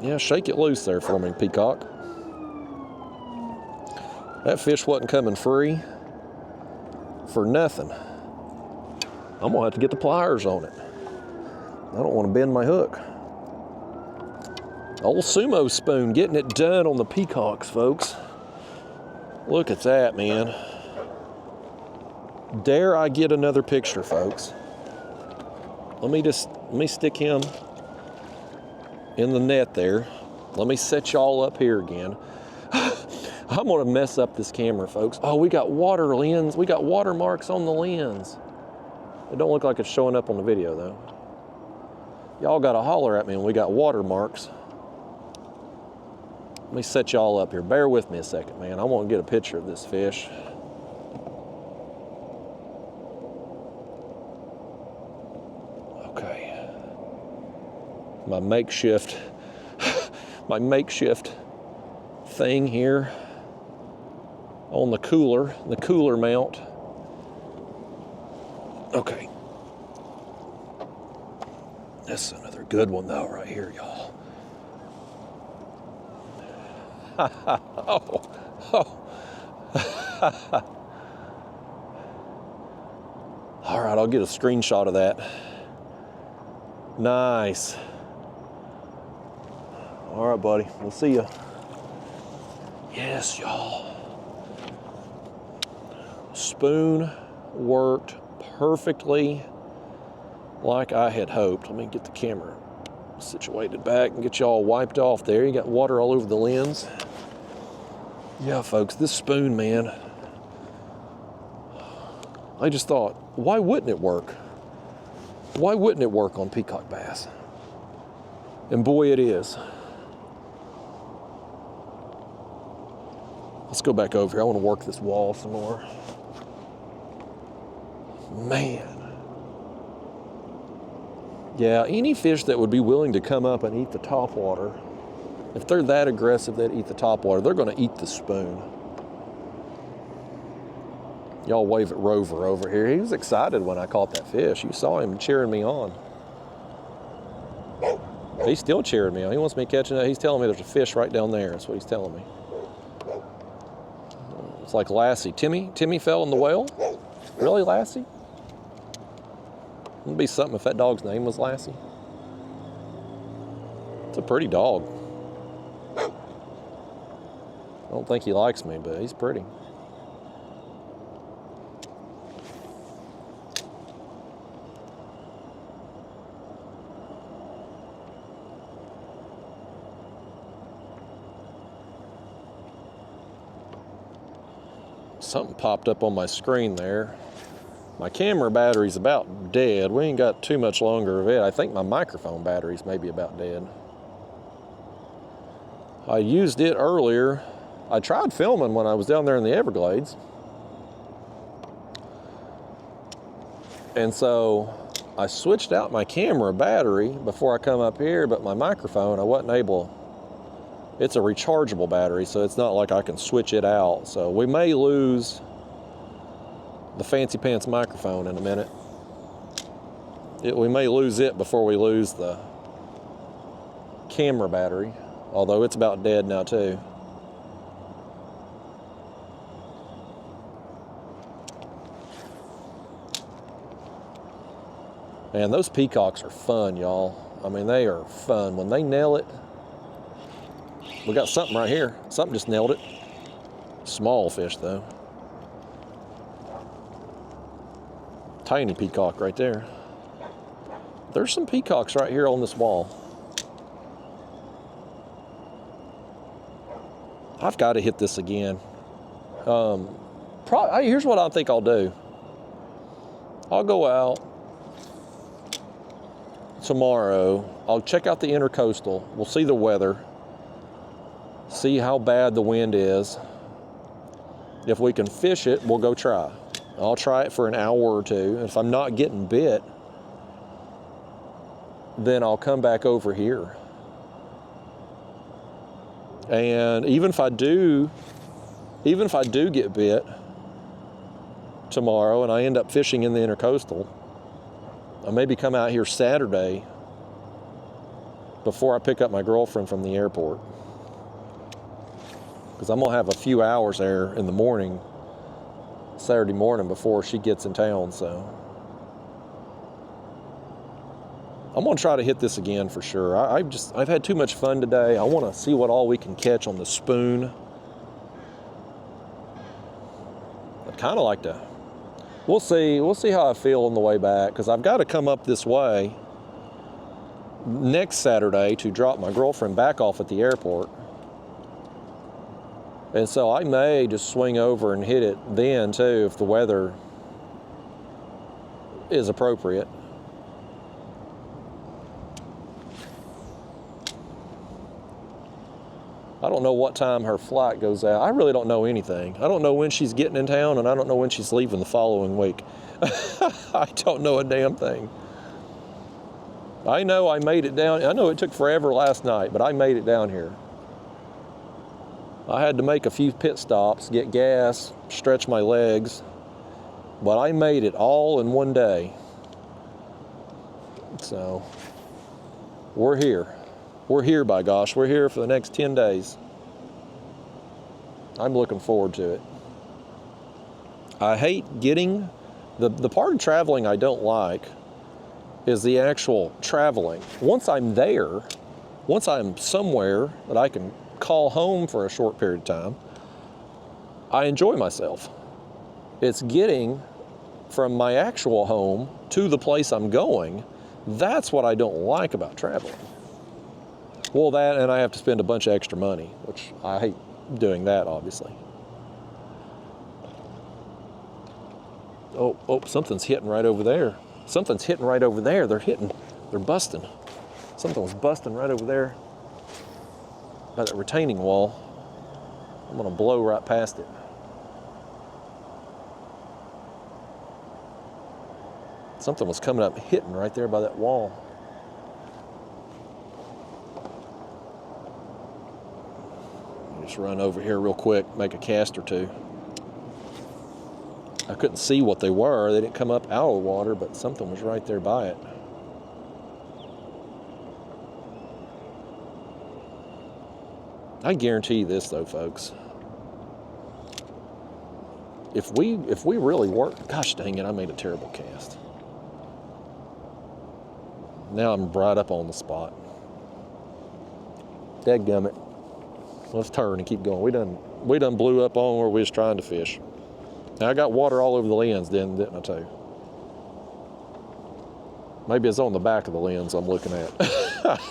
Yeah, shake it loose there for me, peacock. That fish wasn't coming free for nothing. I'm gonna have to get the pliers on it. I don't want to bend my hook. Old sumo spoon getting it done on the peacocks, folks. Look at that, man. Dare I get another picture, folks? Let me stick him in the net there. Let me set y'all up here again. I'm gonna mess up this camera, folks. Oh, we got water lens. We got watermarks on the lens. It don't look like it's showing up on the video though. Y'all gotta holler at me when we got watermarks. Let me set y'all up here. Bear with me a second, man. I want to get a picture of this fish. Okay. My makeshift thing here. on the cooler mount. Okay. This is another good one though right here, y'all. Oh. All right, I'll get a screenshot of that. Nice. All right, buddy, we'll see you. Yes, y'all. Spoon worked perfectly like I had hoped. Let me get the camera situated back and get y'all wiped off there. You got water all over the lens. Yeah, folks, this spoon, man, I just thought, why wouldn't it work? Why wouldn't it work on peacock bass? And boy, it is. Let's go back over here. I want to work this wall some more. Man. Yeah, any fish that would be willing to come up and eat the topwater, if they're that aggressive that eat the topwater, they're going to eat the spoon. Y'all wave at Rover over here. He was excited when I caught that fish. You saw him cheering me on. He's still cheering me on. He wants me catching it. He's telling me there's a fish right down there. That's what he's telling me. It's like Lassie. Timmy fell in the well? Really, Lassie? It'd be something if that dog's name was Lassie. It's a pretty dog. I don't think he likes me, but he's pretty. Something popped up on my screen there. My camera battery's about dead. We ain't got too much longer of it. I think my microphone battery's maybe about dead. I used it earlier. I tried filming when I was down there in the Everglades. And so I switched out my camera battery before I come up here, but my microphone, I wasn't able. It's a rechargeable battery, so it's not like I can switch it out. So we may lose the Fancy Pants microphone in a minute. We may lose it before we lose the camera battery, although it's about dead now too. Man, those peacocks are fun, y'all. I mean, they are fun. When they nail it, we got something right here. Something just nailed it. Small fish, though. Tiny peacock right there. There's some peacocks right here on this wall. I've got to hit this again. Here's what I think I'll do. I'll go out tomorrow. I'll check out the intercoastal. We'll see the weather. See how bad the wind is. If we can fish it, we'll go try. I'll try it for an hour or two. If I'm not getting bit, then I'll come back over here. And even if I do get bit tomorrow and I end up fishing in the intercoastal, I'll maybe come out here Saturday before I pick up my girlfriend from the airport. Because I'm going to have a few hours there in the morning, Saturday morning, before she gets in town, so. I'm going to try to hit this again for sure. I've had too much fun today. I want to see what all we can catch on the spoon. I'd kind of like to, we'll see how I feel on the way back, because I've got to come up this way next Saturday to drop my girlfriend back off at the airport. And so I may just swing over and hit it then too if the weather is appropriate. I don't know what time her flight goes out. I really don't know anything. I don't know when she's getting in town, and I don't know when she's leaving the following week. I don't know a damn thing. I know I made it down. I know it took forever last night, but I made it down here. I had to make a few pit stops, get gas, stretch my legs, but I made it all in one day. So we're here. We're here, by gosh. We're here for the next 10 days. I'm looking forward to it. I hate getting, the part of traveling I don't like is the actual traveling. Once I'm there, once I'm somewhere that I can call home for a short period of time, I enjoy myself. It's getting from my actual home to the place I'm going. That's what I don't like about traveling. Well, that, and I have to spend a bunch of extra money, which I hate doing that, obviously. Oh, something's hitting right over there. Something's hitting right over there. They're busting. Something was busting right over there by that retaining wall. I'm gonna blow right past it. Something was coming up, hitting right there by that wall. Just run over here real quick, make a cast or two. I couldn't see what they were. They didn't come up out of the water, but something was right there by it. I guarantee you this though, folks. If we really work, gosh dang it, I made a terrible cast. Now I'm right up on the spot. Dadgummit. Let's turn and keep going. We done blew up on where we was trying to fish. Now I got water all over the lens, didn't I tell you? Maybe it's on the back of the lens I'm looking at.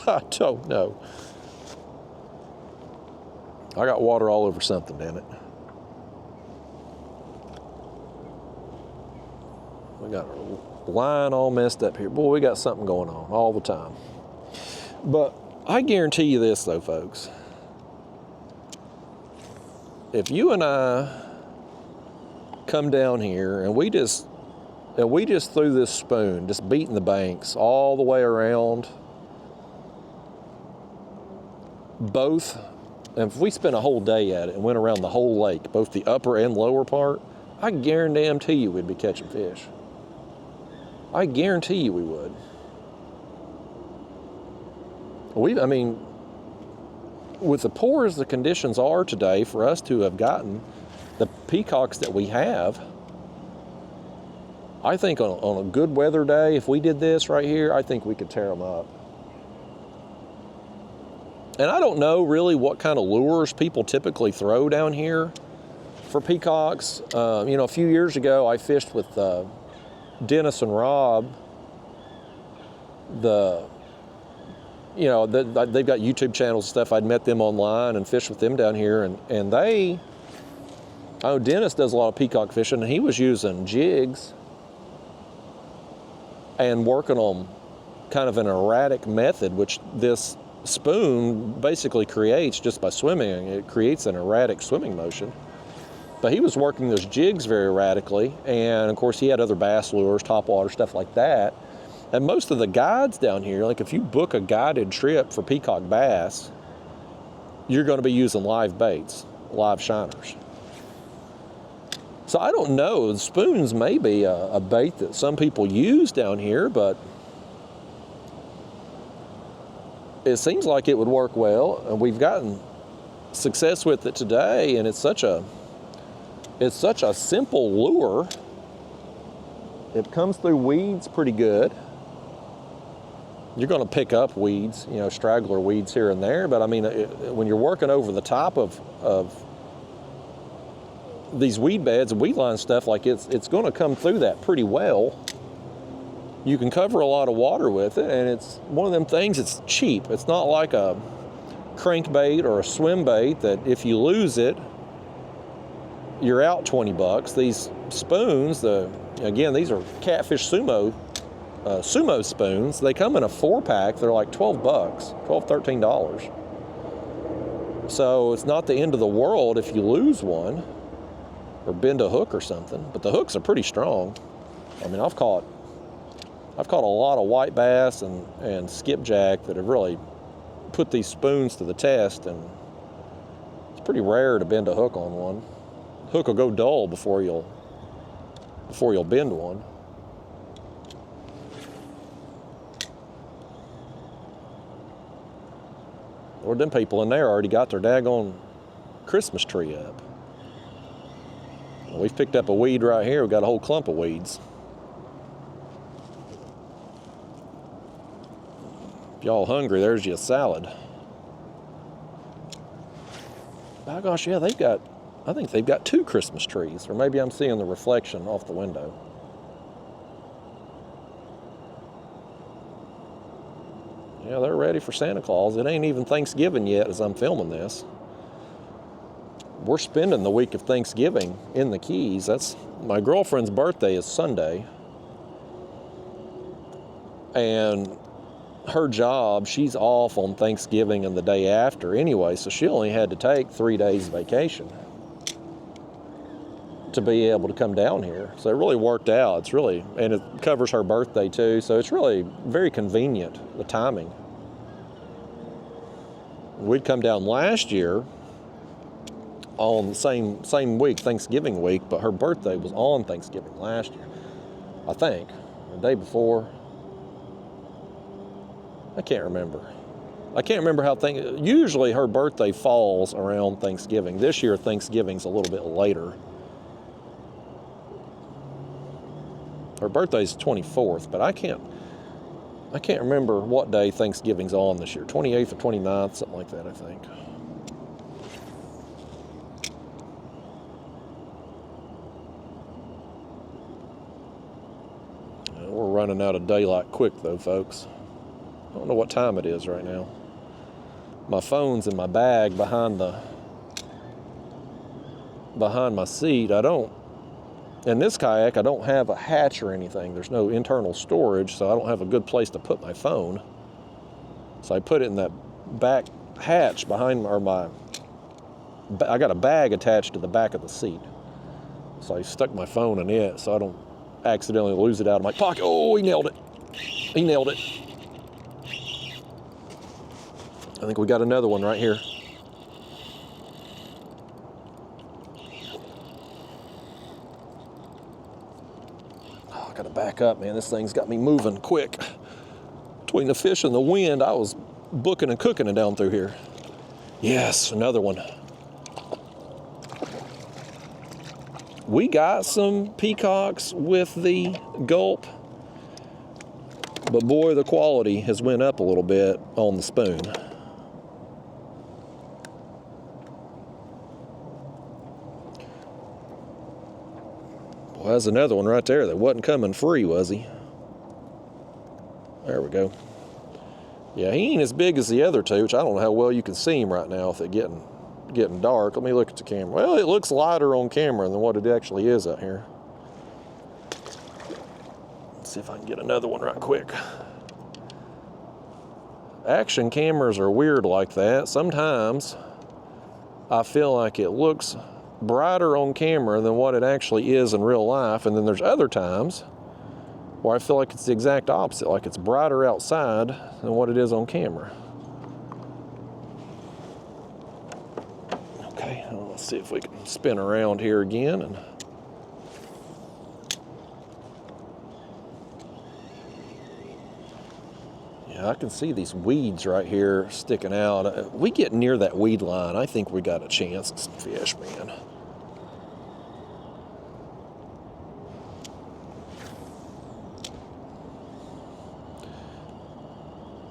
I don't know. I got water all over something, damn it. We got a line all messed up here. Boy, we got something going on all the time. But I guarantee you this though, folks. If you and I come down here and we just threw this spoon, just beating the banks all the way around, both, and if we spent a whole day at it and went around the whole lake, both the upper and lower part, I guarantee you we'd be catching fish. I guarantee you we would. I mean, with the poor as the conditions are today, for us to have gotten the peacocks that we have, I think on a good weather day, if we did this right here, I think we could tear them up. And I don't know really what kind of lures people typically throw down here for peacocks. You know, a few years ago, I fished with Dennis and Rob. You know, they've got YouTube channels and stuff. I'd met them online and fished with them down here, and I know Dennis does a lot of peacock fishing, and he was using jigs and working on kind of an erratic method, which this spoon basically creates just by swimming. It creates an erratic swimming motion. But he was working those jigs very erratically, and of course he had other bass lures, topwater, stuff like that. And most of the guides down here, like if you book a guided trip for peacock bass, you're going to be using live baits, live shiners. So I don't know, the spoons may be a bait that some people use down here, but it seems like it would work well, and we've gotten success with it today, and it's such a simple lure. It comes through weeds pretty good. You're going to pick up weeds, you know, straggler weeds here and there, but I mean, when you're working over the top of these weed beds and weed line stuff, like it's going to come through that pretty well. You can cover a lot of water with it, and it's one of them things, it's cheap. It's not like a crankbait or a swim bait that if you lose it, you're out 20 bucks. These spoons, again, these are Catfish Sumo spoons. They come in a 4-pack. They're like 12 bucks, $12, $13. So it's not the end of the world if you lose one or bend a hook or something, but the hooks are pretty strong. I mean, I've caught a lot of white bass and skipjack that have really put these spoons to the test, and pretty rare to bend a hook on one. Hook will go dull before you'll bend one. Lord, them people in there already got their daggone Christmas tree up. We've picked up a weed right here. We've got a whole clump of weeds. If y'all hungry, there's your salad. By gosh, yeah, I think they've got 2 Christmas trees, or maybe I'm seeing the reflection off the window. Yeah, they're ready for Santa Claus. It ain't even Thanksgiving yet as I'm filming this. We're spending the week of Thanksgiving in the Keys. That's my girlfriend's birthday is Sunday. And her job, she's off on Thanksgiving and the day after anyway, so she only had to take 3 days vacation to be able to come down here. So it really worked out. It's really, and it covers her birthday too, so it's really very convenient, the timing. We'd come down last year on the same week, Thanksgiving week, but her birthday was on Thanksgiving last year, I think, the day before. I can't remember. Usually her birthday falls around Thanksgiving. This year, Thanksgiving's a little bit later. Her birthday's the 24th, but I can't remember what day Thanksgiving's on this year. 28th or 29th, something like that, I think. We're running out of daylight quick though, folks. I don't know what time it is right now. My phone's in my bag behind my seat. In this kayak, I don't have a hatch or anything. There's no internal storage, so I don't have a good place to put my phone. So I put it in that back hatch behind, I got a bag attached to the back of the seat. So I stuck my phone in it so I don't accidentally lose it out of my pocket. Oh, he nailed it. He nailed it. I think we got another one right here. Oh, I gotta back up, man. This thing's got me moving quick. Between the fish and the wind, I was booking and cooking it down through here. Yes, another one. We got some peacocks with the Gulp, but boy, the quality has went up a little bit on the spoon. Well, there's another one right there that wasn't coming free, was he? There we go. Yeah, he ain't as big as the other two, which I don't know how well you can see him right now if they're getting dark. Let me look at the camera. Well, it looks lighter on camera than what it actually is out here. Let's see if I can get another one right quick. Action cameras are weird like that. Sometimes I feel like it looks brighter on camera than what it actually is in real life, and then there's other times where I feel like it's the exact opposite, like it's brighter outside than what it is on camera. Okay, well, let's see if we can spin around here again. And yeah, I can see these weeds right here sticking out. We get near that weed line, I think we got a chance at some fish, man.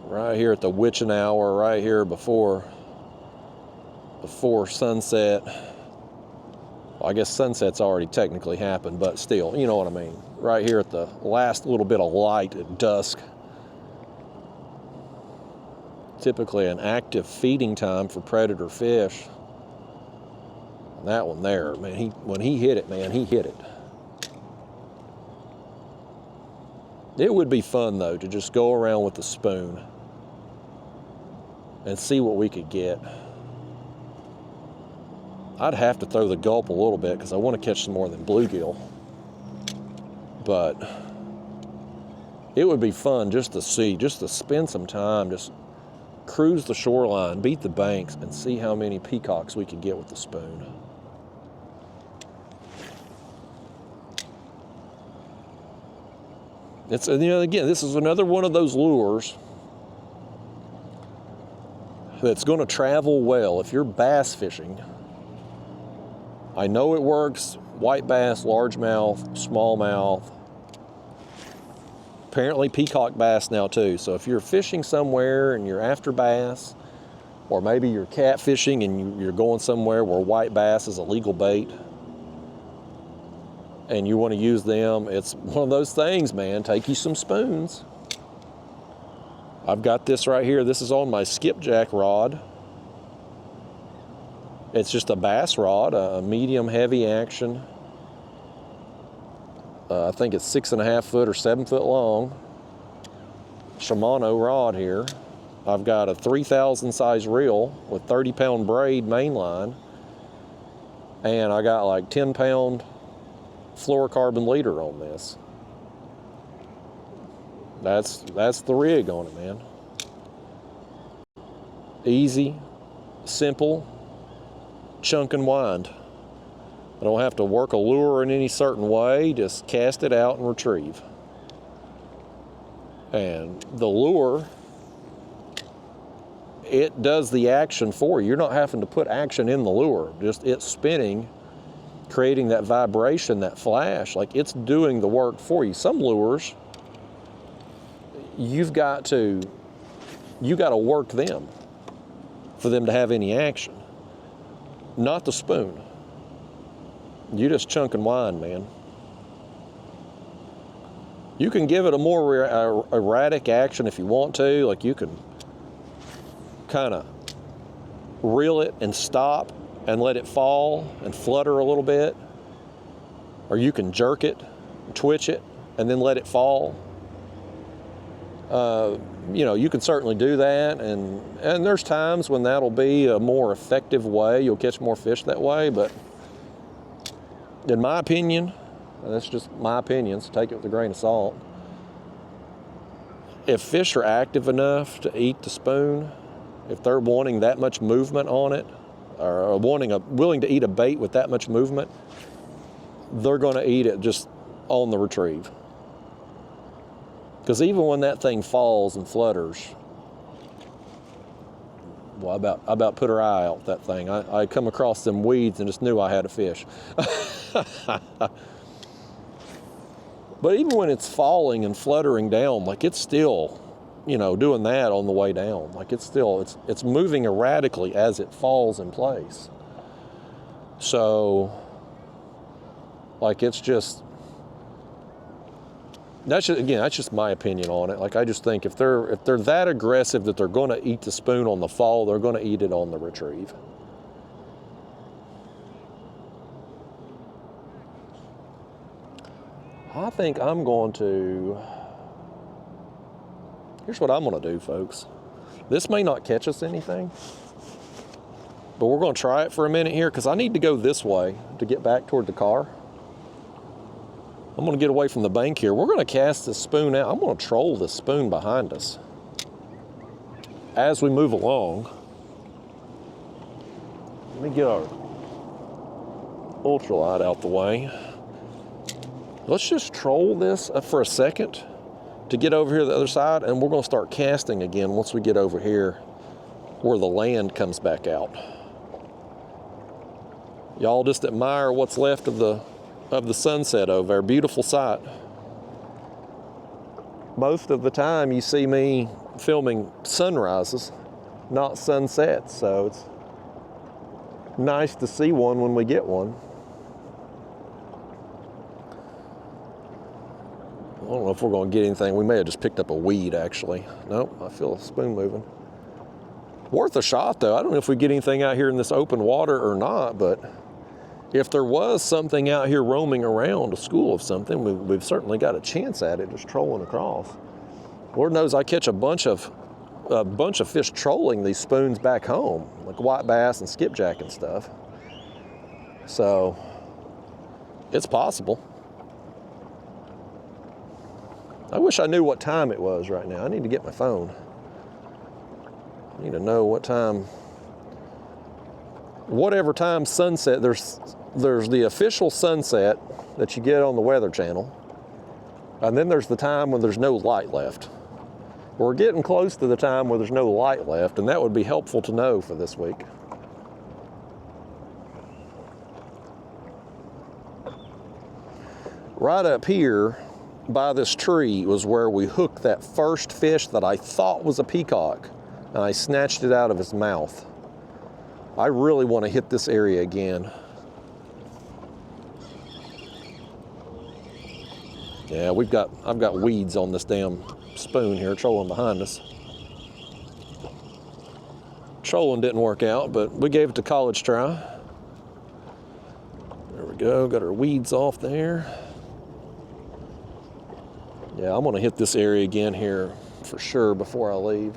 Right here at the witching hour, right here before sunset. Well, I guess sunset's already technically happened, but still, you know what I mean. Right here at the last little bit of light at dusk. Typically an active feeding time for predator fish. And that one there, man, when he hit it, man, he hit it. It would be fun though to just go around with the spoon and see what we could get. I'd have to throw the Gulp a little bit because I want to catch some more than bluegill. But it would be fun just to see, just to spend some time just cruise the shoreline, beat the banks, and see how many peacocks we could get with the spoon. It's, you know, again, this is another one of those lures that's going to travel well. If you're bass fishing, I know it works, white bass, largemouth, smallmouth, apparently peacock bass now too. So if you're fishing somewhere and you're after bass, or maybe you're catfishing and you're going somewhere where white bass is a legal bait, and you want to use them, it's one of those things, man. Take you some spoons. I've got this right here. This is on my skipjack rod. It's just a bass rod, a medium heavy action. I think it's 6.5 foot or 7 foot long. Shimano rod here. I've got a 3,000 size reel with 30-pound braid mainline. And I got like 10-pound fluorocarbon leader on this. That's the rig on it, man. Easy, simple, chunk and wind. I don't have to work a lure in any certain way, just cast it out and retrieve. And the lure, it does the action for you. You're not having to put action in the lure, just it's spinning, creating that vibration, that flash, like it's doing the work for you. Some lures, you got to work them for them to have any action. Not the spoon. You just chunk and wind, man. You can give it a more erratic action if you want to, like you can kind of reel it and stop and let it fall and flutter a little bit, or you can jerk it, twitch it, and then let it fall. You know, you can certainly do that, and there's times when that'll be a more effective way. You'll catch more fish that way, but in my opinion, and that's just my opinion, so take it with a grain of salt. If fish are active enough to eat the spoon, if they're wanting that much movement on it, or willing to eat a bait with that much movement, they're going to eat it just on the retrieve. Because even when that thing falls and flutters, well, I about put her eye out that thing. I come across them weeds and just knew I had a fish. But even when it's falling and fluttering down, like it's still, you know, doing that on the way down. Like it's moving erratically as it falls in place. So, like it's just, that's just my opinion on it. Like I just think if they're that aggressive that they're going to eat the spoon on the fall, they're going to eat it on the retrieve. I think I'm going to, here's what I'm going to do, folks. This may not catch us anything, but we're going to try it for a minute here because I need to go this way to get back toward the car. I'm going to get away from the bank here. We're going to cast this spoon out. I'm going to troll this spoon behind us as we move along. Let me get our ultralight out the way. Let's just troll this for a second to get over here to the other side, and we're going to start casting again once we get over here where the land comes back out. Y'all just admire what's left of the sunset over there. Beautiful sight. Most of the time you see me filming sunrises, not sunsets, so it's nice to see one when we get one. I don't know if we're going to get anything. We may have just picked up a weed, actually. Nope, I feel a spoon moving. Worth a shot, though. I don't know if we get anything out here in this open water or not, but if there was something out here roaming around, a school of something, we've certainly got a chance at it, just trolling across. Lord knows I catch a bunch of fish trolling these spoons back home, like white bass and skipjack and stuff. So it's possible. I wish I knew what time it was right now. I need to get my phone. Need to know what time, whatever time sunset, there's the official sunset that you get on the Weather Channel, and then there's the time when there's no light left. We're getting close to the time where there's no light left, and that would be helpful to know for this week. Right up here by this tree was where we hooked that first fish that I thought was a peacock, and I snatched it out of his mouth. I really want to hit this area again. Yeah, I've got weeds on this damn spoon here trolling behind us. Trolling didn't work out, but we gave it a college try. There we go, got our weeds off there. Yeah, I'm gonna hit this area again here for sure before I leave.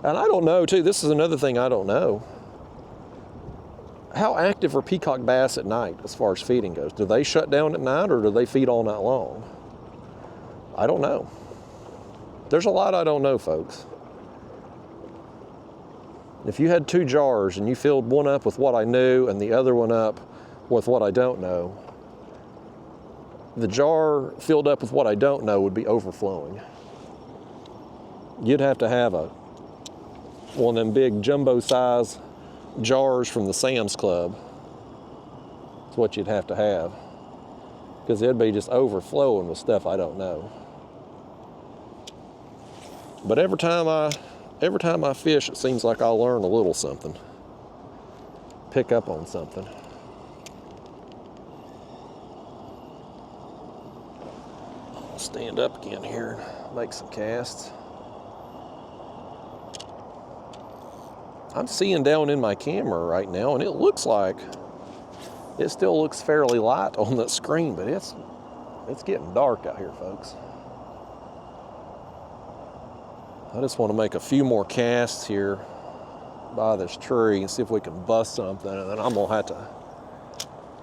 And I don't know too, this is another thing I don't know. How active are peacock bass at night as far as feeding goes? Do they shut down at night or do they feed all night long? I don't know. There's a lot I don't know, folks. If you had 2 jars and you filled one up with what I knew and the other one up with what I don't know, the jar filled up with what I don't know would be overflowing. You'd have to have one of them big jumbo size jars from the Sam's Club. That's what you'd have to have, because it'd be just overflowing with stuff I don't know. But every time I fish, it seems like I'll learn a little something, pick up on something. I'll stand up again here and make some casts. I'm seeing down in my camera right now, and it looks like it still looks fairly light on the screen, but it's getting dark out here, folks. I just want to make a few more casts here by this tree and see if we can bust something, and then I'm gonna have to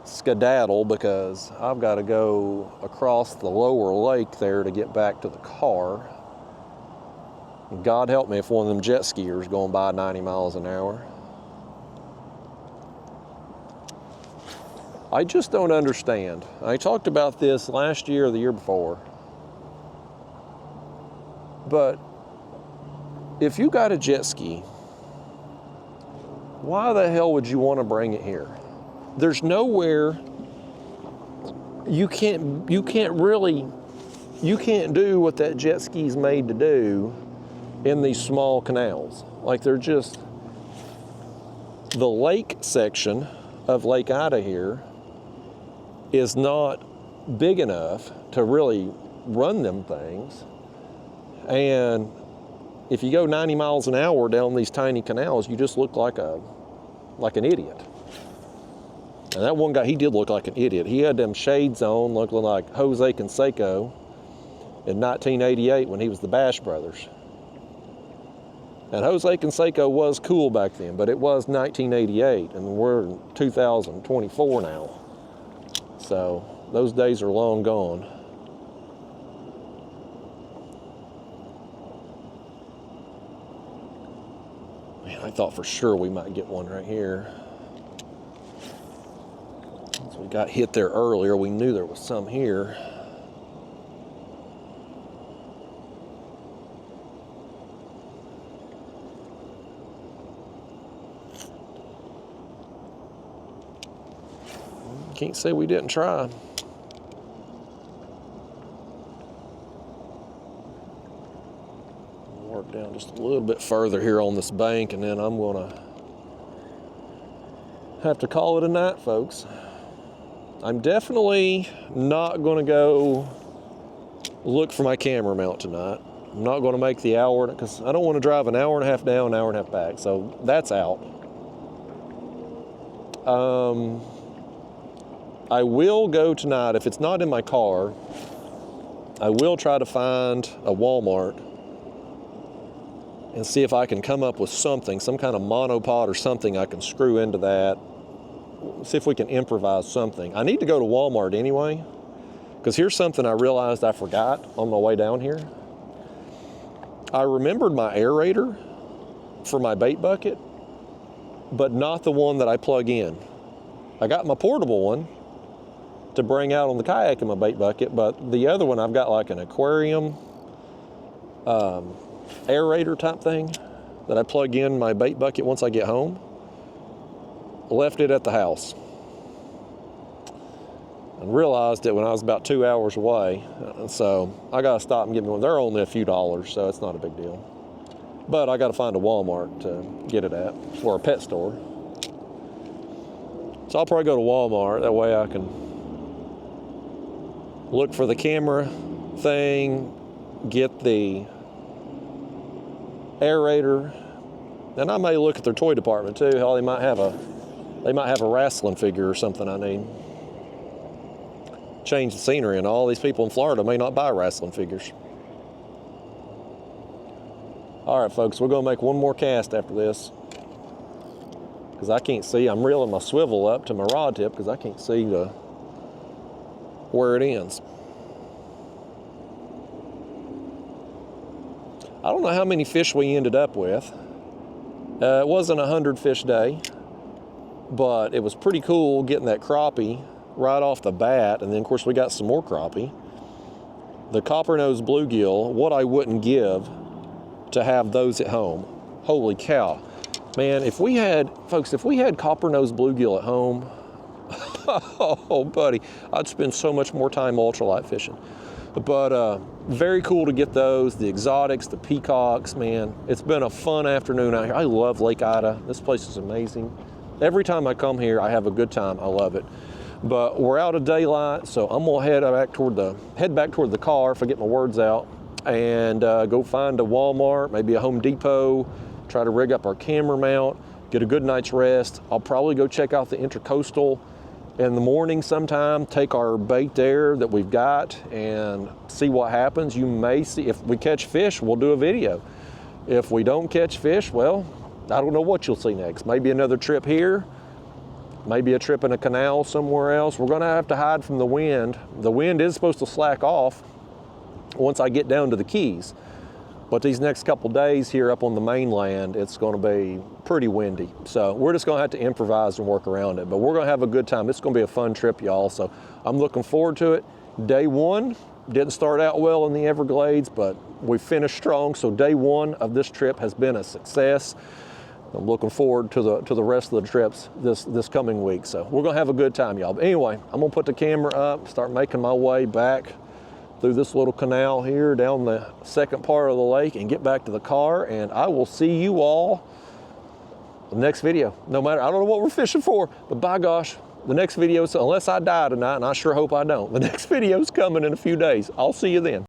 skedaddle because I've got to go across the lower lake there to get back to the car. God help me if one of them jet skiers going by 90 miles an hour. I just don't understand. I talked about this last year or the year before. But if you got a jet ski, why the hell would you want to bring it here? There's nowhere you can't do what that jet ski's made to do in these small canals. Like, they're just, the lake section of Lake Ida here is not big enough to really run them things. And if you go 90 miles an hour down these tiny canals, you just look like an idiot. And that one guy, he did look like an idiot. He had them shades on, looking like Jose Canseco in 1988 when he was the Bash Brothers. And Jose Canseco was cool back then, but it was 1988, and we're in 2024 now. So those days are long gone. Man, I thought for sure we might get one right here. Since we got hit there earlier, we knew there was some here. Can't say we didn't try. Work down just a little bit further here on this bank, and then I'm gonna have to call it a night, folks. I'm definitely not gonna go look for my camera mount tonight. I'm not gonna make the hour, because I don't want to drive an hour and a half down, an hour and a half back, so that's out. I will go tonight, if it's not in my car, I will try to find a Walmart and see if I can come up with something, some kind of monopod or something I can screw into that. See if we can improvise something. I need to go to Walmart anyway, because here's something I realized I forgot on my way down here. I remembered my aerator, for my bait bucket, but not the one that I plug in. I got my portable one to bring out on the kayak in my bait bucket, but the other one I've got like an aquarium aerator type thing that I plug in my bait bucket once I get home. Left it at the house and realized it when I was about 2 hours away. So I gotta stop and get me one. They're only a few dollars, so it's not a big deal. But I gotta find a Walmart to get it at, or a pet store. So I'll probably go to Walmart, that way I can look for the camera thing, get the aerator, and I may look at their toy department too. Hell, they might have a wrestling figure or something I need. Change the scenery, and all these people in Florida may not buy wrestling figures. All right, folks, we're gonna make one more cast after this because I can't see. I'm reeling my swivel up to my rod tip because I can't see where it ends. I don't know how many fish we ended up with. It wasn't a 100 fish day, but it was pretty cool getting that crappie right off the bat, and then of course we got some more crappie. The copper-nosed bluegill, what I wouldn't give to have those at home. Holy cow. Man, if we had copper-nosed bluegill at home, oh buddy, I'd spend so much more time ultralight fishing. But very cool to get those, the exotics, the peacocks, man. It's been a fun afternoon out here. I love Lake Ida. This place is amazing. Every time I come here, I have a good time. I love it. But we're out of daylight, so I'm gonna head back toward the car if I get my words out, and go find a Walmart, maybe a Home Depot, try to rig up our camera mount, get a good night's rest. I'll probably go check out the Intercoastal in the morning sometime, take our bait there that we've got and see what happens. You may see, if we catch fish, we'll do a video. If we don't catch fish, well, I don't know what you'll see next. Maybe another trip here, maybe a trip in a canal somewhere else. We're gonna have to hide from the wind. The wind is supposed to slack off once I get down to the Keys. But these next couple days here up on the mainland, it's gonna be pretty windy. So we're just gonna have to improvise and work around it. But we're gonna have a good time. It's gonna be a fun trip, y'all. So I'm looking forward to it. Day one didn't start out well in the Everglades, but we finished strong. So day one of this trip has been a success. I'm looking forward to the rest of the trips this coming week. So we're gonna have a good time, y'all. But anyway, I'm gonna put the camera up, start making my way back through this little canal here down the second part of the lake and get back to the car, and I will see you all the next video. No matter, I don't know what we're fishing for, but by gosh, the next video, unless I die tonight, and I sure hope I don't, the next video's coming in a few days. I'll see you then.